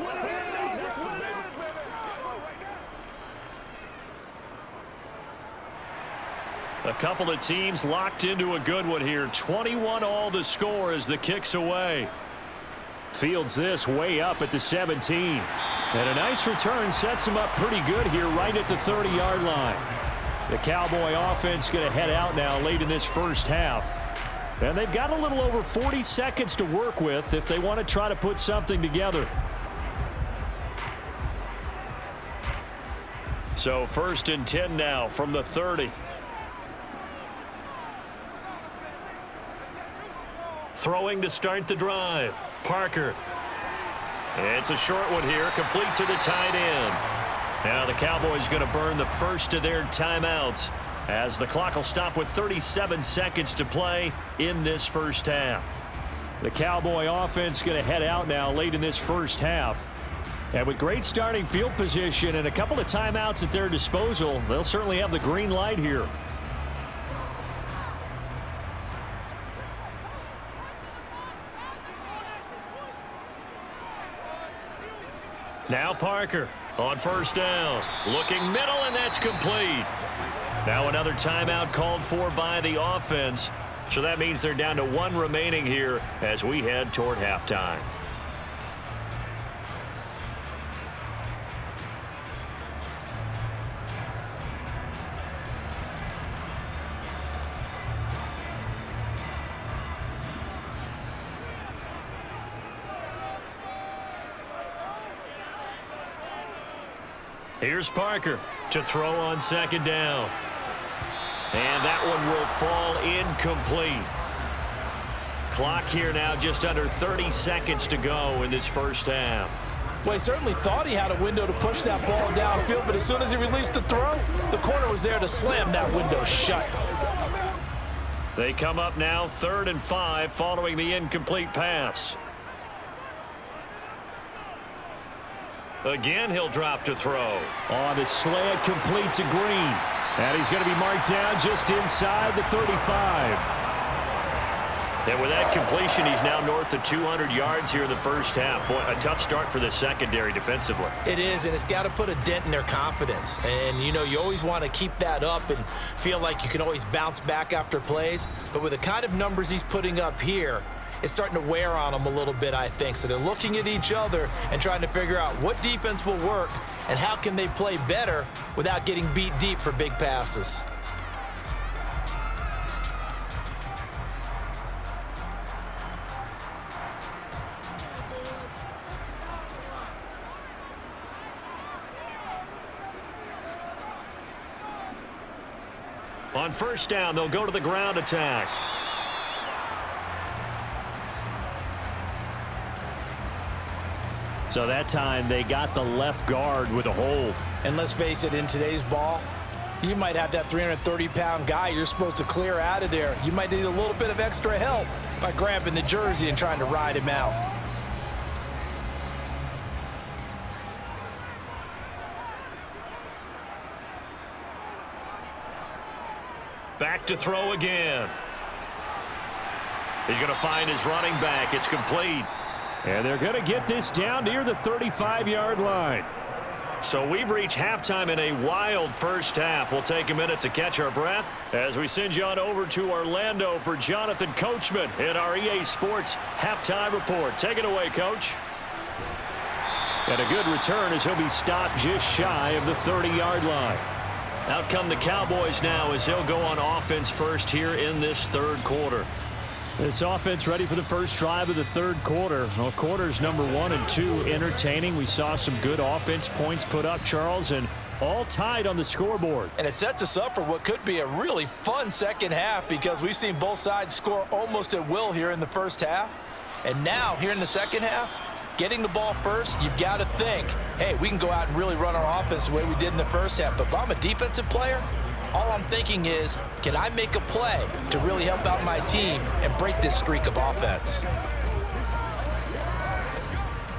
A couple of teams locked into a good one here. 21 all the score as the kick's away. Fields this way up at the 17. And a nice return sets him up pretty good here right at the 30-yard line. The Cowboy offense going to head out now late in this first half. And they've got a little over 40 seconds to work with if they want to try to put something together. So 1st and 10 now from the 30. Throwing to start the drive. Parker. It's a short one here, complete to the tight end. Now the Cowboys going to burn the first of their timeouts as the clock will stop with 37 seconds to play in this first half. The Cowboy offense going to head out now late in this first half. And with great starting field position and a couple of timeouts at their disposal, they'll certainly have the green light here. Now Parker on 1st down. Looking middle, and that's complete. Now another timeout called for by the offense. So that means they're down to 1 remaining here as we head toward halftime. Here's Parker to throw on 2nd down. And that one will fall incomplete. Clock here now just under 30 seconds to go in this first half. Well, he certainly thought he had a window to push that ball downfield, but as soon as he released the throw, the corner was there to slam that window shut. They come up now 3rd and 5 following the incomplete pass. Again, he'll drop to throw. On the slant, complete to Green. And he's going to be marked down just inside the 35. And with that completion, he's now north of 200 yards here in the first half. Boy, a tough start for the secondary defensively. It is, and it's got to put a dent in their confidence. And, you know, you always want to keep that up and feel like you can always bounce back after plays. But with the kind of numbers he's putting up here, it's starting to wear on them a little bit, I think. So they're looking at each other and trying to figure out what defense will work and how can they play better without getting beat deep for big passes. On 1st down, they'll go to the ground attack. So that time they got the left guard with a hold. And let's face it, in today's ball, you might have that 330-pound guy you're supposed to clear out of there. You might need a little bit of extra help by grabbing the jersey and trying to ride him out. Back to throw again. He's going to find his running back. It's complete. And they're going to get this down near the 35-yard line. So we've reached halftime in a wild first half. We'll take a minute to catch our breath as we send you on over to Orlando for Jonathan Coachman in our EA Sports Halftime Report. Take it away, Coach. And a good return as he'll be stopped just shy of the 30-yard line. Out come the Cowboys now as they'll go on offense first here in this third quarter. This offense ready for the first drive of the third quarter. Well, quarters number 1 and 2 entertaining. We saw some good offense points put up, Charles, and all tied on the scoreboard. And it sets us up for what could be a really fun second half because we've seen both sides score almost at will here in the first half. And now, here in the second half, getting the ball first, you've got to think, hey, we can go out and really run our offense the way we did in the first half. But if I'm a defensive player, all I'm thinking is, can I make a play to really help out my team and break this streak of offense?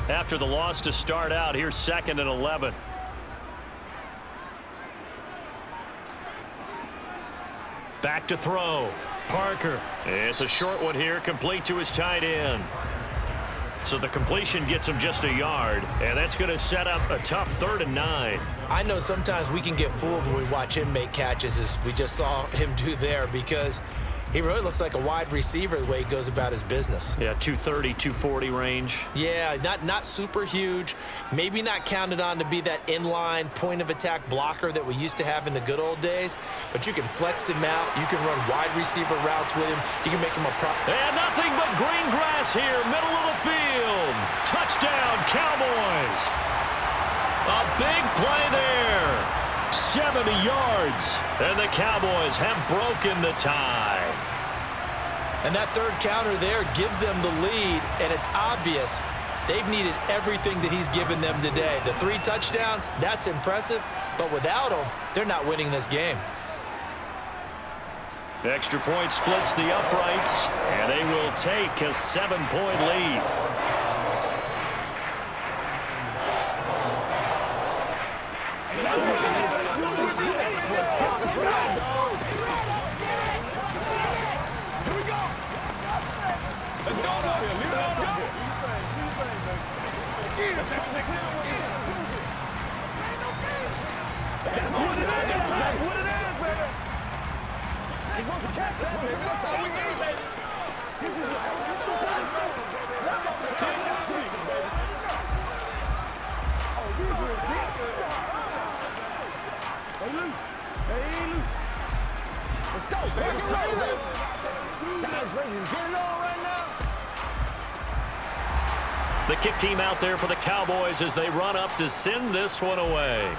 After the loss to start out, here's 2nd and 11. Back to throw. Parker. It's a short one here, complete to his tight end. So the completion gets him just a yard, and that's going to set up a tough 3rd and 9. I know sometimes we can get fooled when we watch him make catches, as we just saw him do there, because he really looks like a wide receiver the way he goes about his business. Yeah, 230, 240 range. Yeah, not super huge, maybe not counted on to be that inline point-of-attack blocker that we used to have in the good old days, but you can flex him out, you can run wide receiver routes with him, you can make him a prop. And nothing but green grass here, middle of the field. Touchdown, Cowboys. A big play there. 70 yards. And the Cowboys have broken the tie. And that third counter there gives them the lead, and it's obvious they've needed everything that he's given them today. The 3 touchdowns, that's impressive, but without him, they're not winning this game. The extra point splits the uprights, and they will take a 7-point lead. Let's go, baby. Guys ready to get it on right now. The kick team out there for the Cowboys as they run up to send this one away.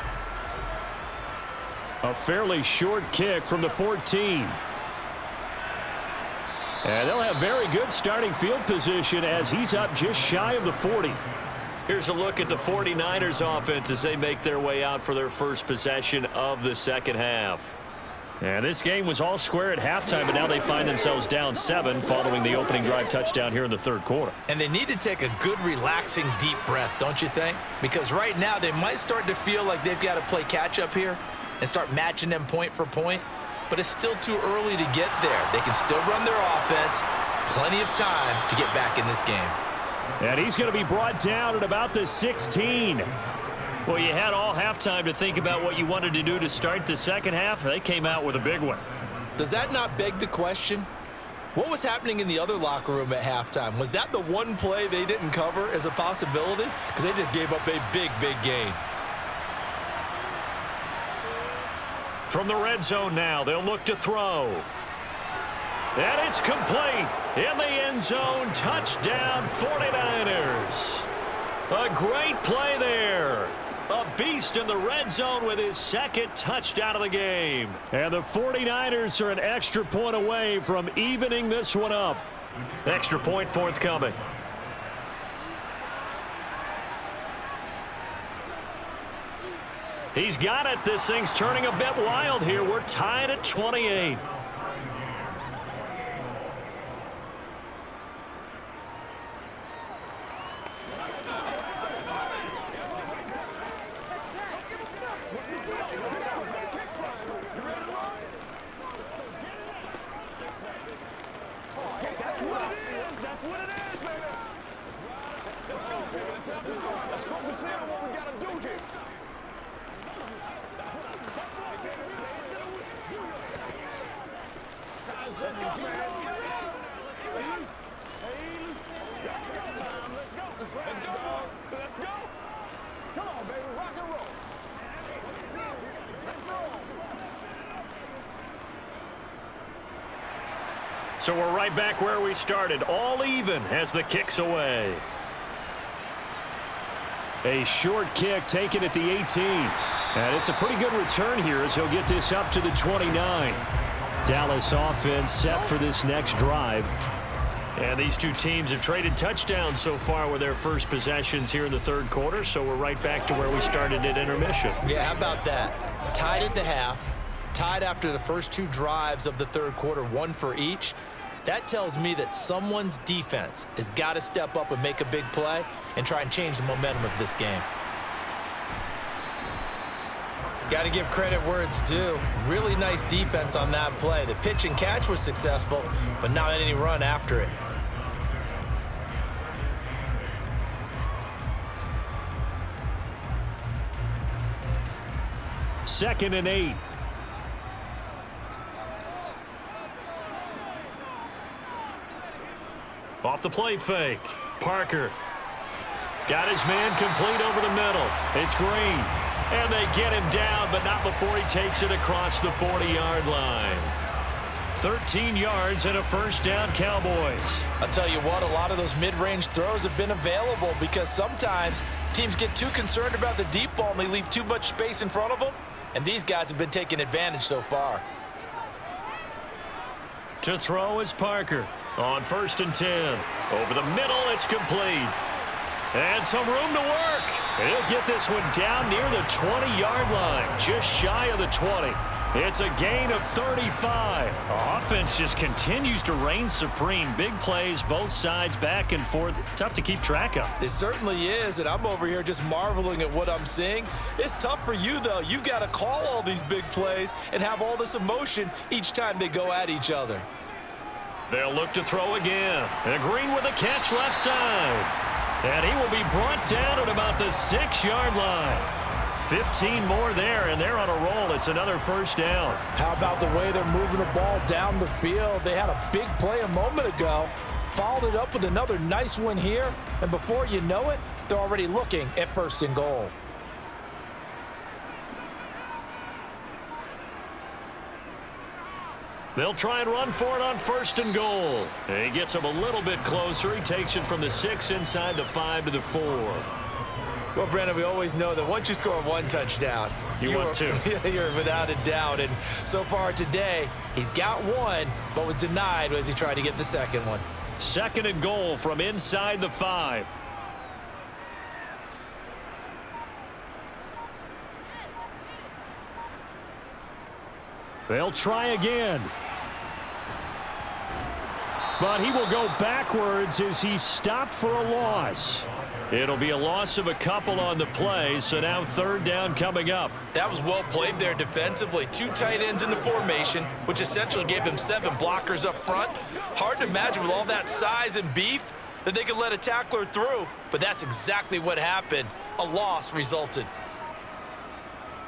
A fairly short kick from the 14. And they'll have very good starting field position as he's up just shy of the 40. Here's a look at the 49ers offense as they make their way out for their first possession of the second half. And this game was all square at halftime, but now they find themselves down 7 following the opening drive touchdown here in the third quarter. And they need to take a good, relaxing, deep breath, don't you think? Because right now they might start to feel like they've got to play catch-up here and start matching them point for point. But it's still too early to get there. They can still run their offense. Plenty of time to get back in this game. And he's going to be brought down at about the 16. Well, you had all halftime to think about what you wanted to do to start the second half. They came out with a big one. Does that not beg the question? What was happening in the other locker room at halftime? Was that the one play they didn't cover as a possibility? Because they just gave up a big, big gain. From the red zone now, they'll look to throw. And it's complete. In the end zone, touchdown 49ers. A great play there. A beast in the red zone with his second touchdown of the game. And the 49ers are an extra point away from evening this one up. Extra point forthcoming. He's got it. This thing's turning a bit wild here. We're tied at 28. So we're right back where we started, all even as the kick's away. A short kick taken at the 18. And it's a pretty good return here as he'll get this up to the 29. Dallas offense set for this next drive. And these two teams have traded touchdowns so far with their first possessions here in the third quarter, so we're right back to where we started at intermission. Yeah, how about that? Tied at the half, tied after the first two drives of the third quarter, one for each. That tells me that someone's defense has got to step up and make a big play and try and change the momentum of this game. Got to give credit where it's due. Really nice defense on that play. The pitch and catch was successful, but not any run after it. Second and 8. Off the play fake. Parker got his man complete over the middle. It's Green. And they get him down, but not before he takes it across the 40-yard line. 13 yards and a first down, Cowboys. I'll tell you what, a lot of those mid-range throws have been available because sometimes teams get too concerned about the deep ball and they leave too much space in front of them, and these guys have been taking advantage so far. To throw is Parker on 1st and 10. Over the middle, it's complete. And some room to work. He'll get this one down near the 20-yard line, just shy of the 20. It's a gain of 35. Offense just continues to reign supreme. Big plays, both sides, back and forth. Tough to keep track of. It certainly is, and I'm over here just marveling at what I'm seeing. It's tough for you, though. You've got to call all these big plays and have all this emotion each time they go at each other. They'll look to throw again. And Green with a catch left side. And he will be brought down at about the 6-yard line. 15 more there, and they're on a roll. It's another first down. How about the way they're moving the ball down the field? They had a big play a moment ago, followed it up with another nice one here, and before you know it, they're already looking at 1st and goal. They'll try and run for it on 1st and goal. And he gets him a little bit closer. He takes it from the 6 inside the 5 to the 4. Well, Brandon, we always know that once you score one touchdown, you want two. You're without a doubt. And so far today, he's got one, but was denied as he tried to get the second one. 2nd and goal from inside the 5. They'll try again. But he will go backwards as he's stopped for a loss. It'll be a loss of a couple on the play, so now 3rd down coming up. That was well played there defensively. 2 tight ends in the formation, which essentially gave them 7 blockers up front. Hard to imagine with all that size and beef that they could let a tackler through, but that's exactly what happened. A loss resulted.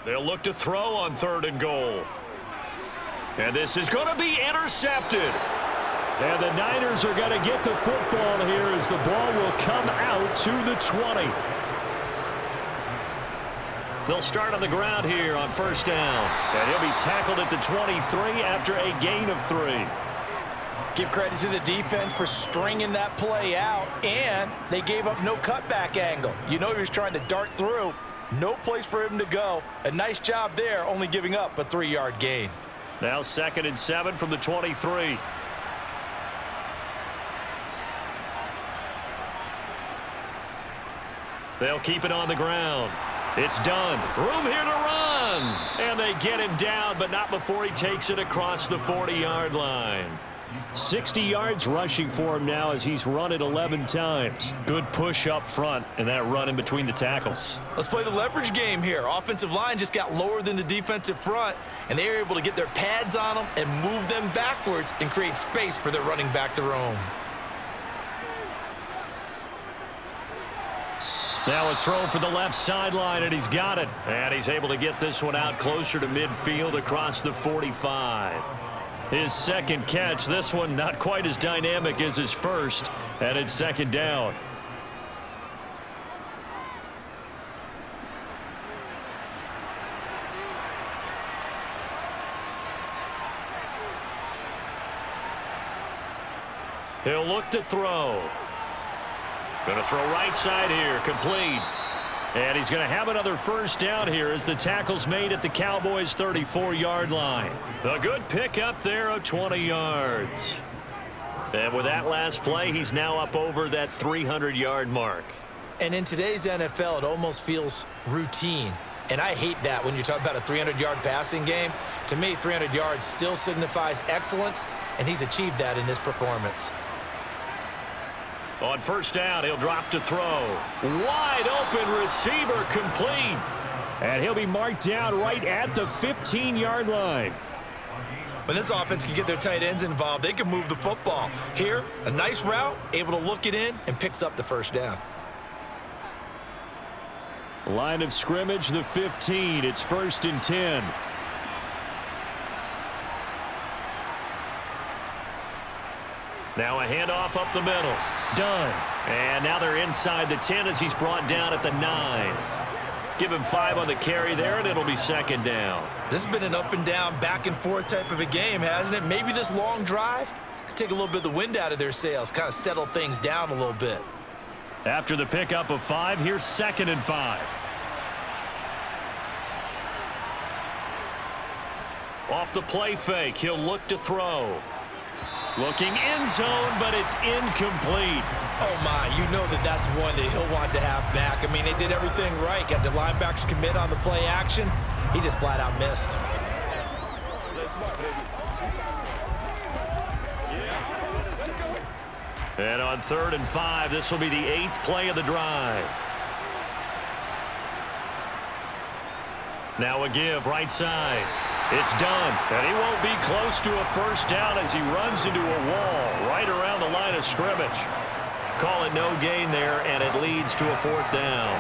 They'll look to throw on 3rd and goal. And this is going to be intercepted. And the Niners are going to get the football here as the ball will come out to the 20. They'll start on the ground here on 1st down. And he'll be tackled at the 23 after a gain of 3. Give credit to the defense for stringing that play out, and they gave up no cutback angle. You know he was trying to dart through. No place for him to go. A nice job there, only giving up a 3-yard gain. Now 2nd and 7 from the 23. They'll keep it on the ground. It's done. Room here to run. And they get him down, but not before he takes it across the 40-yard line. 60 yards rushing for him now as he's run it 11 times. Good push up front and that run in between the tackles. Let's play the leverage game here. Offensive line just got lower than the defensive front, and they were able to get their pads on them and move them backwards and create space for their running back to roam. Now a throw for the left sideline, and he's got it. And he's able to get this one out closer to midfield across the 45. His 2nd catch, this one not quite as dynamic as his first, and it's 2nd down. He'll look to throw. Going to throw right side here, complete. And he's going to have another first down here as the tackle's made at the Cowboys' 34-yard line. A good pickup there of 20 yards. And with that last play, he's now up over that 300-yard mark. And in today's NFL, it almost feels routine. And I hate that when you talk about a 300-yard passing game. To me, 300 yards still signifies excellence, and he's achieved that in this performance. On first down, he'll drop to throw. Wide open receiver, complete. And he'll be marked down right at the 15-yard line. When this offense can get their tight ends involved, they can move the football. Here, a nice route, able to look it in, and picks up the first down. Line of scrimmage, the 15. It's 1st and 10. Now a handoff up the middle. Done. And now they're inside the 10 as he's brought down at the 9. Give him 5 on the carry there, and it'll be 2nd down. This has been an up and down, back and forth type of a game, hasn't it? Maybe this long drive could take a little bit of the wind out of their sails, kind of settle things down a little bit. After the pickup of 5, here's 2nd and 5. Off the play fake, he'll look to throw. Looking end zone, but it's incomplete. Oh, my, you know that's one that he'll want to have back. I mean, they did everything right. Got the linebackers commit on the play action. He just flat out missed. And on 3rd and 5, this will be the 8th play of the drive. Now a give right side. It's done, and he won't be close to a first down as he runs into a wall right around the line of scrimmage. Call it no gain there, and it leads to a 4th down.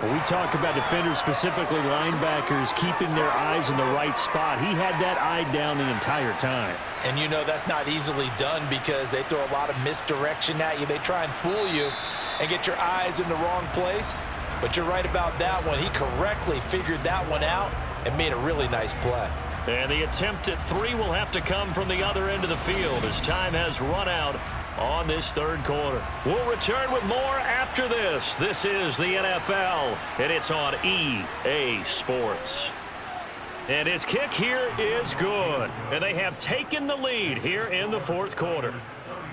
When we talk about defenders, specifically linebackers, keeping their eyes in the right spot, he had that eye down the entire time. And you know that's not easily done because they throw a lot of misdirection at you. They try and fool you and get your eyes in the wrong place. But you're right about that one. He correctly figured that one out and made a really nice play. And the attempt at 3 will have to come from the other end of the field as time has run out on this 3rd quarter. We'll return with more after this. This is the NFL, and it's on EA Sports. And his kick here is good. And they have taken the lead here in the 4th quarter.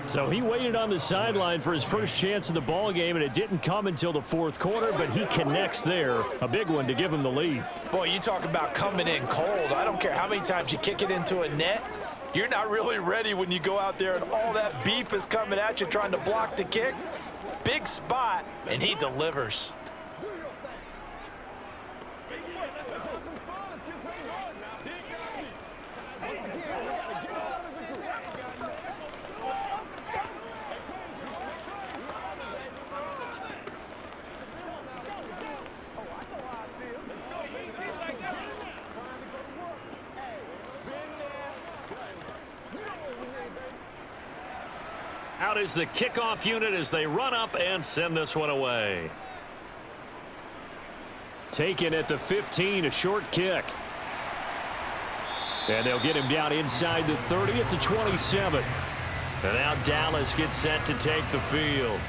So he waited on the sideline for his first chance in the ball game, and it didn't come until the 4th quarter, but he connects there. A big one to give him the lead. Boy, you talk about coming in cold. I don't care how many times you kick it into a net. You're not really ready when you go out there and all that beef is coming at you trying to block the kick. Big spot, and he delivers. Out is the kickoff unit as they run up and send this one away. Taken at the 15, a short kick. And they'll get him down inside the 30 at the 27. And now Dallas gets set to take the field.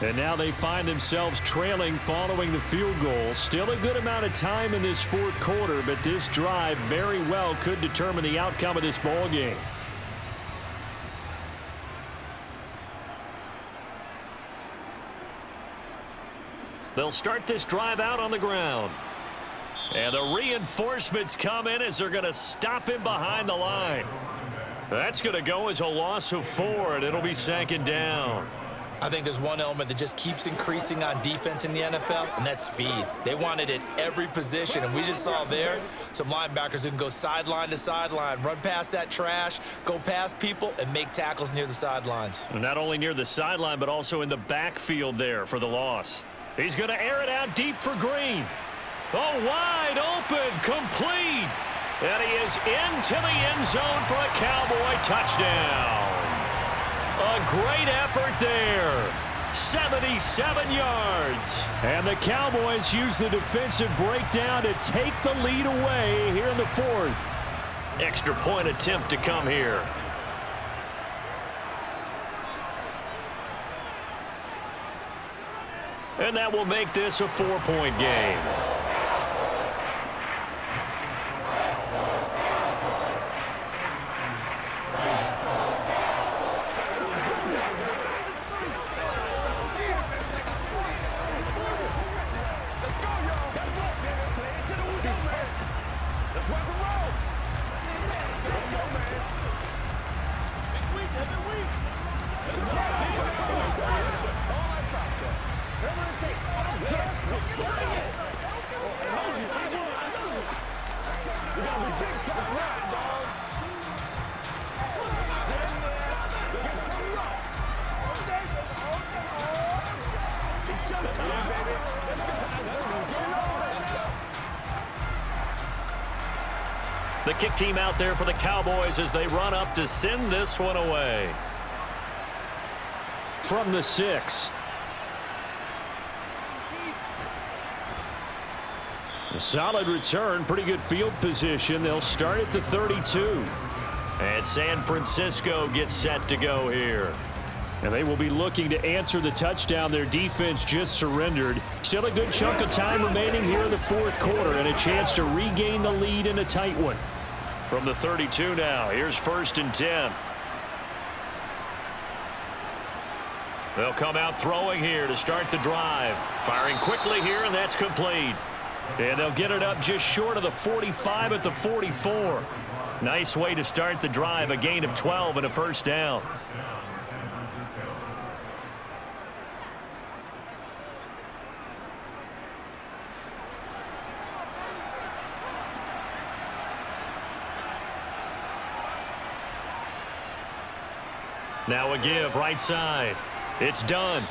And now they find themselves trailing following the field goal. Still a good amount of time in this 4th quarter, but this drive very well could determine the outcome of this ball game. They'll start this drive out on the ground. And the reinforcements come in as they're going to stop him behind the line. That's going to go as a loss of 4, and it'll be 2nd down. I think there's one element that just keeps increasing on defense in the NFL, and that's speed. They want it at every position, and we just saw there some linebackers who can go sideline to sideline, run past that trash, go past people, and make tackles near the sidelines. And not only near the sideline, but also in the backfield there for the loss. He's going to air it out deep for Green. Oh, wide open, complete. And he is into the end zone for a Cowboy touchdown. A great effort there. 77 yards. And the Cowboys use the defensive breakdown to take the lead away here in the 4th. Extra point attempt to come here. And that will make this a 4-point game. The kick team out there for the Cowboys as they run up to send this one away. From the 6. A solid return, pretty good field position. They'll start at the 32. And San Francisco gets set to go here. And they will be looking to answer the touchdown their defense just surrendered. Still a good chunk of time remaining here in the fourth quarter and a chance to regain the lead in a tight one. From the 32 now, here's 1st and 10. They'll come out throwing here to start the drive. Firing quickly here, and that's complete. And they'll get it up just short of the 45 at the 44. Nice way to start the drive, a gain of 12 and a first down. Now a give right side. It's done.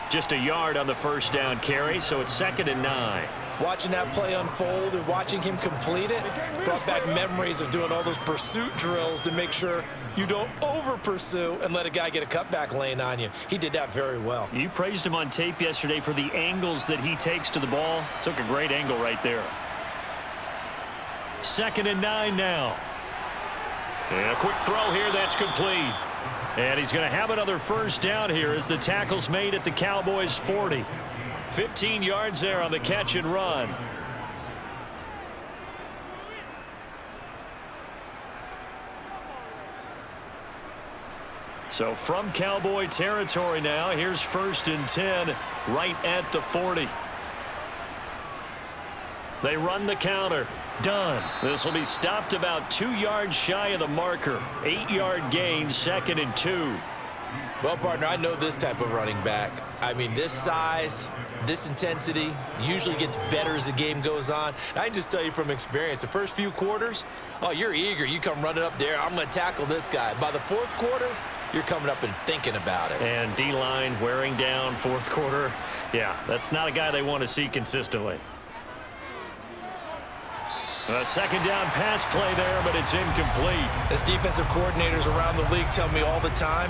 Just a yard on the first down carry, so it's 2nd and 9. Watching that play unfold and watching him complete it brought back memories of doing all those pursuit drills to make sure you don't over-pursue and let a guy get a cutback lane on you. He did that very well. You praised him on tape yesterday for the angles that he takes to the ball. Took a great angle right there. 2nd and 9 now. And a quick throw here, that's complete. And he's going to have another first down here as the tackle's made at the Cowboys' 40. 15 yards there on the catch and run. So from Cowboy territory now, here's 1st and 10 right at the 40. They run the counter. Done. This will be stopped about 2 yards shy of the marker. 8-yard gain, 2nd and 2. Well, partner, I know this type of running back. I mean, this size, this intensity usually gets better as the game goes on. And I can just tell you from experience, the first few quarters, oh, you're eager. You come running up there. I'm going to tackle this guy. By the fourth quarter, you're coming up and thinking about it. And D-line wearing down fourth quarter. Yeah, that's not a guy they want to see consistently. A 2nd down pass play there, but it's incomplete. As defensive coordinators around the league tell me all the time,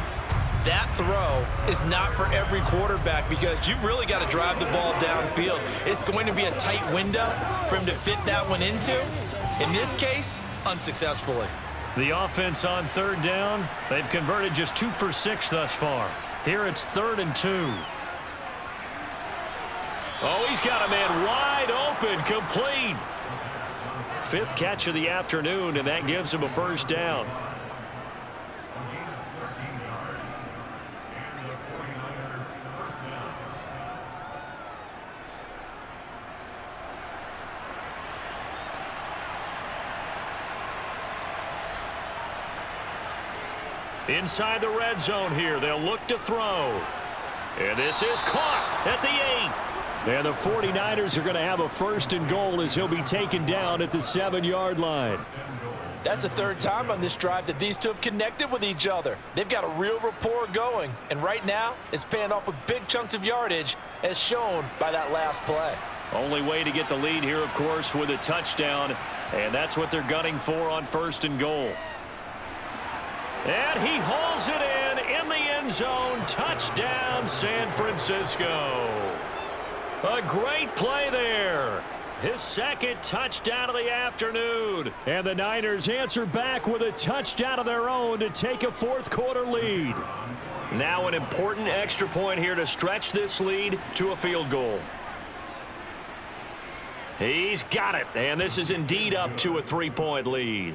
that throw is not for every quarterback because you've really got to drive the ball downfield. It's going to be a tight window for him to fit that one into. In this case, unsuccessfully. The offense on 3rd down, they've converted just 2 for 6 thus far. Here it's 3rd and 2. Oh, he's got a man wide open, complete. 5th catch of the afternoon, and that gives him a first down. Inside the red zone here, they'll look to throw. And this is caught at the 8. And the 49ers are going to have a 1st and goal as he'll be taken down at the 7-yard line. That's the 3rd time on this drive that these two have connected with each other. They've got a real rapport going, and right now it's paying off with big chunks of yardage as shown by that last play. Only way to get the lead here, of course, with a touchdown, and that's what they're gunning for on 1st and goal. And he hauls it in the end zone. Touchdown, San Francisco. A great play there. His 2nd touchdown of the afternoon. And the Niners answer back with a touchdown of their own to take a fourth quarter lead. Now an important extra point here to stretch this lead to a field goal. He's got it, and this is indeed up to a 3-point lead.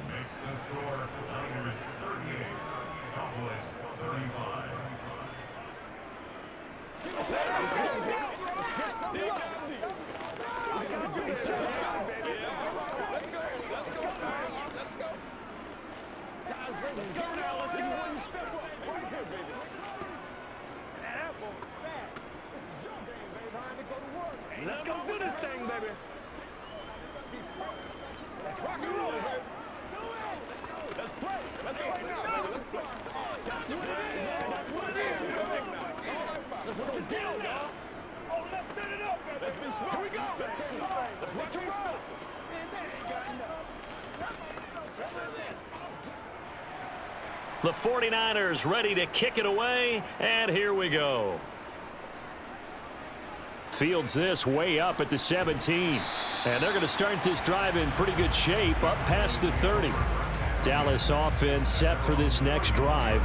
Let's go now. Let's get one step up. Right here, baby. That ball is fat. This is your game, baby. Time to go to work. Hey, let's go do this thing, baby. Let's rock and roll, baby. Let's play. Let's play. Let's go. Let's play. That's what it is. That's what it is. Let's go deal, y'all. Oh, let's set it up, baby. Let's be smart. Here we go. Let's rock and roll. Man, that ain't got enough. The 49ers ready to kick it away, and here we go. Fields this way up at the 17. And they're going to start this drive in pretty good shape up past the 30. Dallas offense set for this next drive.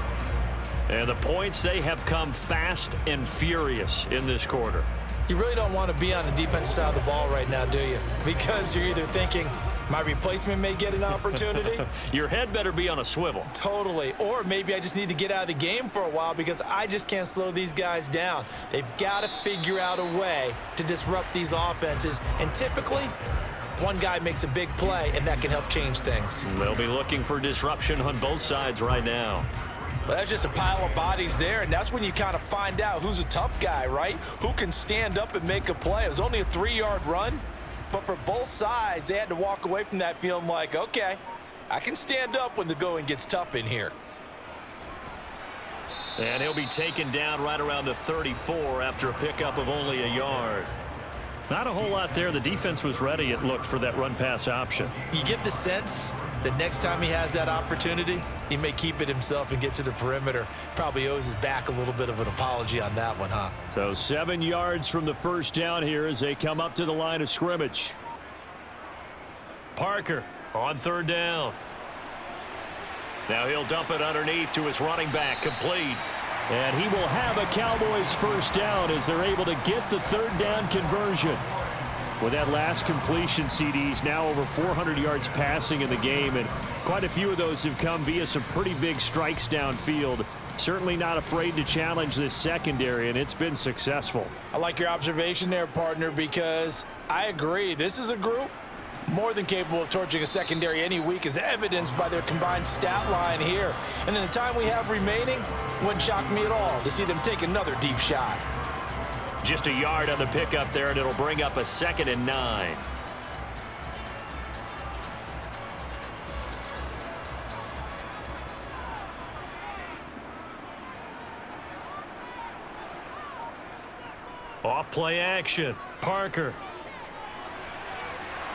And the points, they have come fast and furious in this quarter. You really don't want to be on the defensive side of the ball right now, do you? Because you're either thinking, my replacement may get an opportunity. Your head better be on a swivel. Totally. Or maybe I just need to get out of the game for a while because I just can't slow these guys down. They've got to figure out a way to disrupt these offenses. And typically, one guy makes a big play, and that can help change things. They'll be looking for disruption on both sides right now. Well, that's just a pile of bodies there, and that's when you kind of find out who's a tough guy, right? Who can stand up and make a play. It was only a 3-yard run. But for both sides, they had to walk away from that feeling like, okay, I can stand up when the going gets tough in here. And he'll be taken down right around the 34 after a pickup of only a yard. Not a whole lot there. The defense was ready, it looked, for that run-pass option. You get the sense that next time he has that opportunity, he may keep it himself and get to the perimeter. Probably owes his back a little bit of an apology on that one, huh? So 7 yards from the first down here as they come up to the line of scrimmage. Parker on third down. Now he'll dump it underneath to his running back, complete. And he will have a Cowboys first down as they're able to get the third down conversion. With that last completion, CD's now over 400 yards passing in the game, and quite a few of those have come via some pretty big strikes downfield. Certainly not afraid to challenge this secondary, and it's been successful. I like your observation there, partner, because I agree. This is a group more than capable of torching a secondary any week, as evidenced by their combined stat line here. And in the time we have remaining, wouldn't shock me at all to see them take another deep shot. Just a yard on the pickup there, and it'll bring up a 2nd and 9. Off play action. Parker.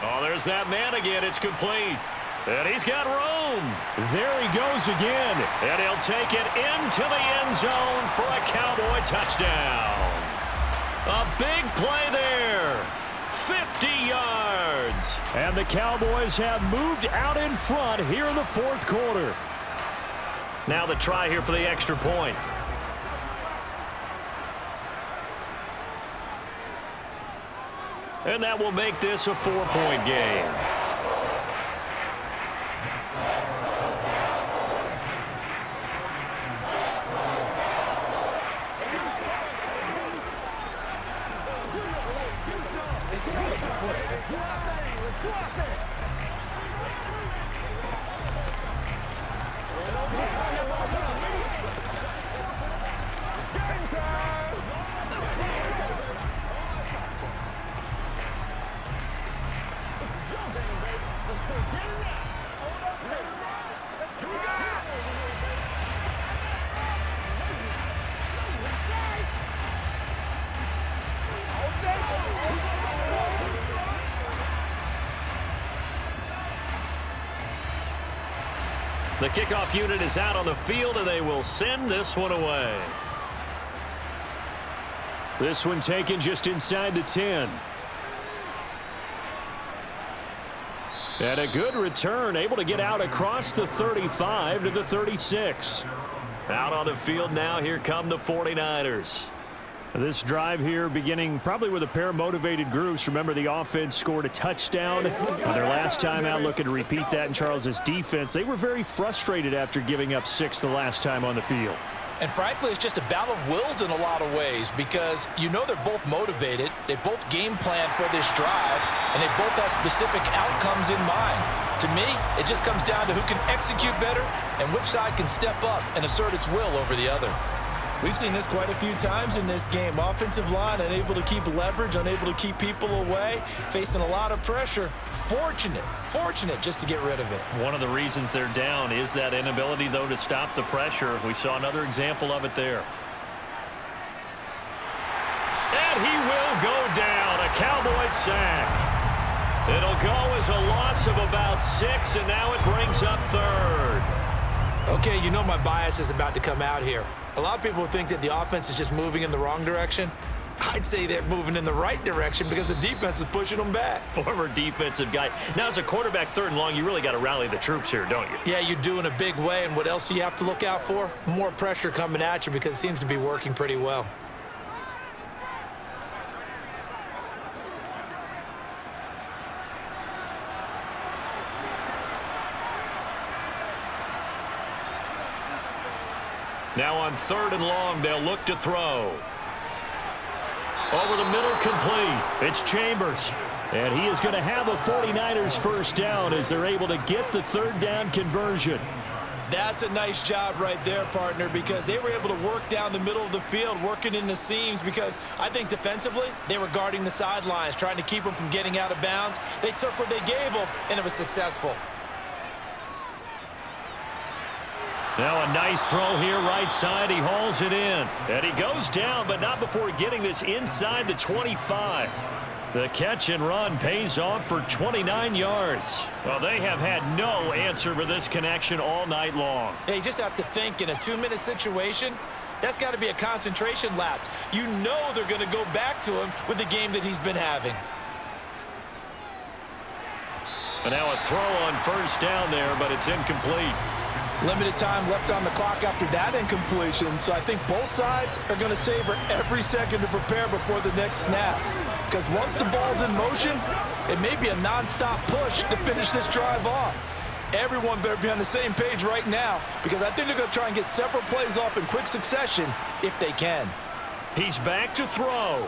Oh, there's that man again. It's complete. And he's got room. There he goes again. And he'll take it into the end zone for a Cowboy touchdown. A big play there. 50 yards. And the Cowboys have moved out in front here in the fourth quarter. Now the try here for the extra point. And that will make this a 4-point game. The kickoff unit is out on the field, and they will send this one away. This one taken just inside the 10. And a good return, able to get out across the 35 to the 36. Out on the field now, here come the 49ers. This drive here beginning probably with a pair of motivated groups. Remember, the offense scored a touchdown on their last time out, looking to repeat that in Charles' defense. They were very frustrated after giving up 6 the last time on the field. And frankly, it's just a battle of wills in a lot of ways because you know they're both motivated, they both game plan for this drive, and they both have specific outcomes in mind. To me, it just comes down to who can execute better and which side can step up and assert its will over the other. We've seen this quite a few times in this game. Offensive line unable to keep leverage, unable to keep people away, facing a lot of pressure. Fortunate just to get rid of it. One of the reasons they're down is that inability, though, to stop the pressure. We saw another example of it there. And he will go down. A Cowboys sack. It'll go as a loss of about 6, and now it brings up 3rd. Okay, you know my bias is about to come out here. A lot of people think that the offense is just moving in the wrong direction. I'd say they're moving in the right direction because the defense is pushing them back. Former defensive guy. Now, as a quarterback 3rd and long, you really got to rally the troops here, don't you? Yeah, you do in a big way. And what else do you have to look out for? More pressure coming at you because it seems to be working pretty well. Now on 3rd and long, they'll look to throw. Over the middle, complete. It's Chambers. And he is going to have a 49ers first down as they're able to get the 3rd down conversion. That's a nice job right there, partner, because they were able to work down the middle of the field, working in the seams, because I think defensively, they were guarding the sidelines, trying to keep them from getting out of bounds. They took what they gave them, and it was successful. Now a nice throw here, right side. He hauls it in. And he goes down, but not before getting this inside the 25. The catch and run pays off for 29 yards. Well, they have had no answer for this connection all night long. Yeah, you just have to think in a 2-minute situation, that's got to be a concentration lapse. You know they're going to go back to him with the game that he's been having. And now a throw on first down there, but it's incomplete. Limited time left on the clock after that incompletion, so I think both sides are going to savor every second to prepare before the next snap. Because once the ball's in motion, it may be a nonstop push to finish this drive off. Everyone better be on the same page right now because I think they're going to try and get several plays off in quick succession if they can. He's back to throw.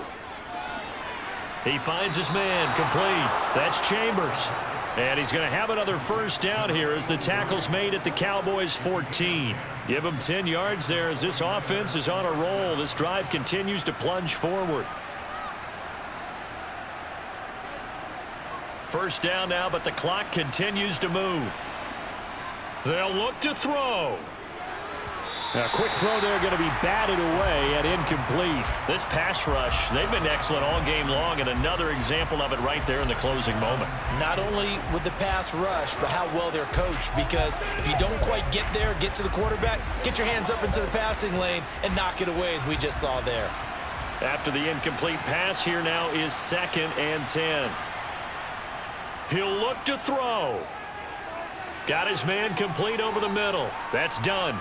He finds his man, complete. That's Chambers. And he's going to have another first down here as the tackle's made at the Cowboys' 14. Give him 10 yards there as this offense is on a roll. This drive continues to plunge forward. First down now, but the clock continues to move. They'll look to throw. A quick throw there going to be batted away and incomplete. This pass rush, they've been excellent all game long, and another example of it right there in the closing moment. Not only with the pass rush, but how well they're coached, because if you don't quite get there, get to the quarterback, get your hands up into the passing lane and knock it away as we just saw there. After the incomplete pass, here now is 2nd and 10. He'll look to throw. Got his man complete over the middle. That's done.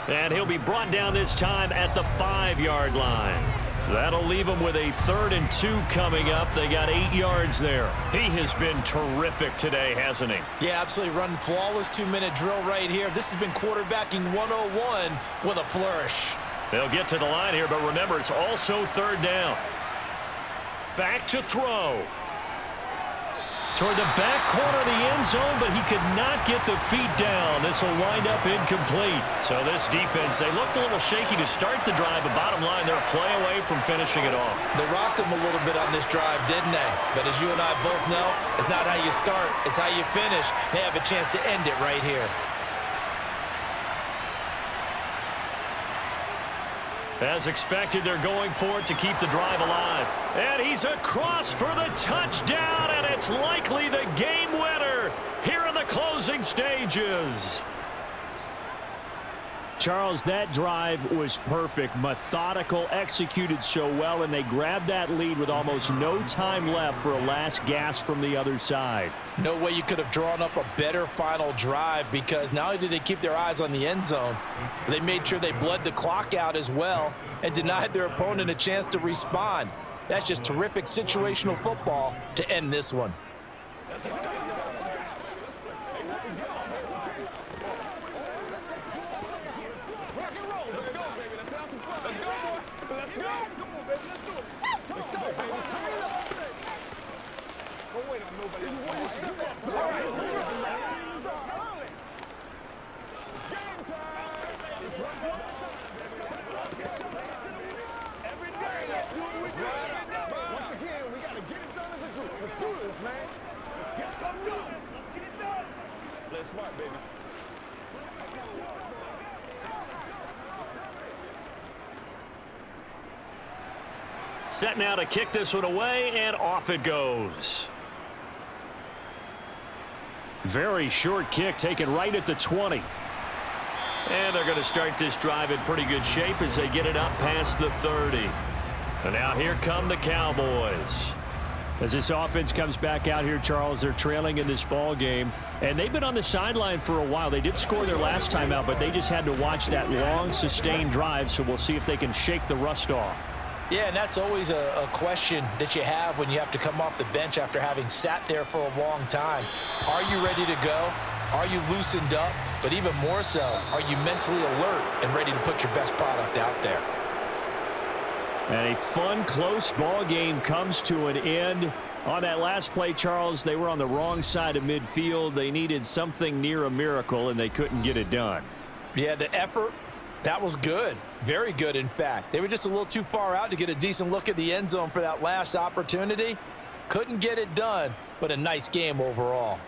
And he'll be brought down this time at the 5-yard line. That'll leave him with a 3rd and 2 coming up. They got 8 yards there. He has been terrific today, hasn't he? Yeah, absolutely. Running flawless 2-minute drill right here. This has been quarterbacking 101 with a flourish. They'll get to the line here, but remember, it's also 3rd down. Back to throw. Toward the back corner of the end zone, but he could not get the feet down. This will wind up incomplete. So this defense, they looked a little shaky to start the drive, but bottom line, they're a play away from finishing it off. They rocked him a little bit on this drive, didn't they? But as you and I both know, it's not how you start, it's how you finish. They have a chance to end it right here. As expected, they're going for it to keep the drive alive. And he's across for the touchdown, and it's likely the game winner here in the closing stages. Charles, that drive was perfect, methodical, executed so well, and they grabbed that lead with almost no time left for a last gasp from the other side. No way you could have drawn up a better final drive, because not only did they keep their eyes on the end zone, they made sure they bled the clock out as well and denied their opponent a chance to respond. That's just terrific situational football to end this one. Smart, baby. Set now to kick this one away, and off it goes. Very short kick taken right at the 20. And they're going to start this drive in pretty good shape as they get it up past the 30. And now here come the Cowboys. As this offense comes back out here, Charles, they're trailing in this ball game, and they've been on the sideline for a while. They did score their last time out, but they just had to watch that long, sustained drive, so we'll see if they can shake the rust off. Yeah, and that's always a question that you have when you have to come off the bench after having sat there for a long time. Are you ready to go? Are you loosened up? But even more so, are you mentally alert and ready to put your best product out there? And a fun, close ball game comes to an end. On that last play, Charles, they were on the wrong side of midfield. They needed something near a miracle, and they couldn't get it done. Yeah, the effort, that was good. Very good, in fact. They were just a little too far out to get a decent look at the end zone for that last opportunity. Couldn't get it done, but a nice game overall.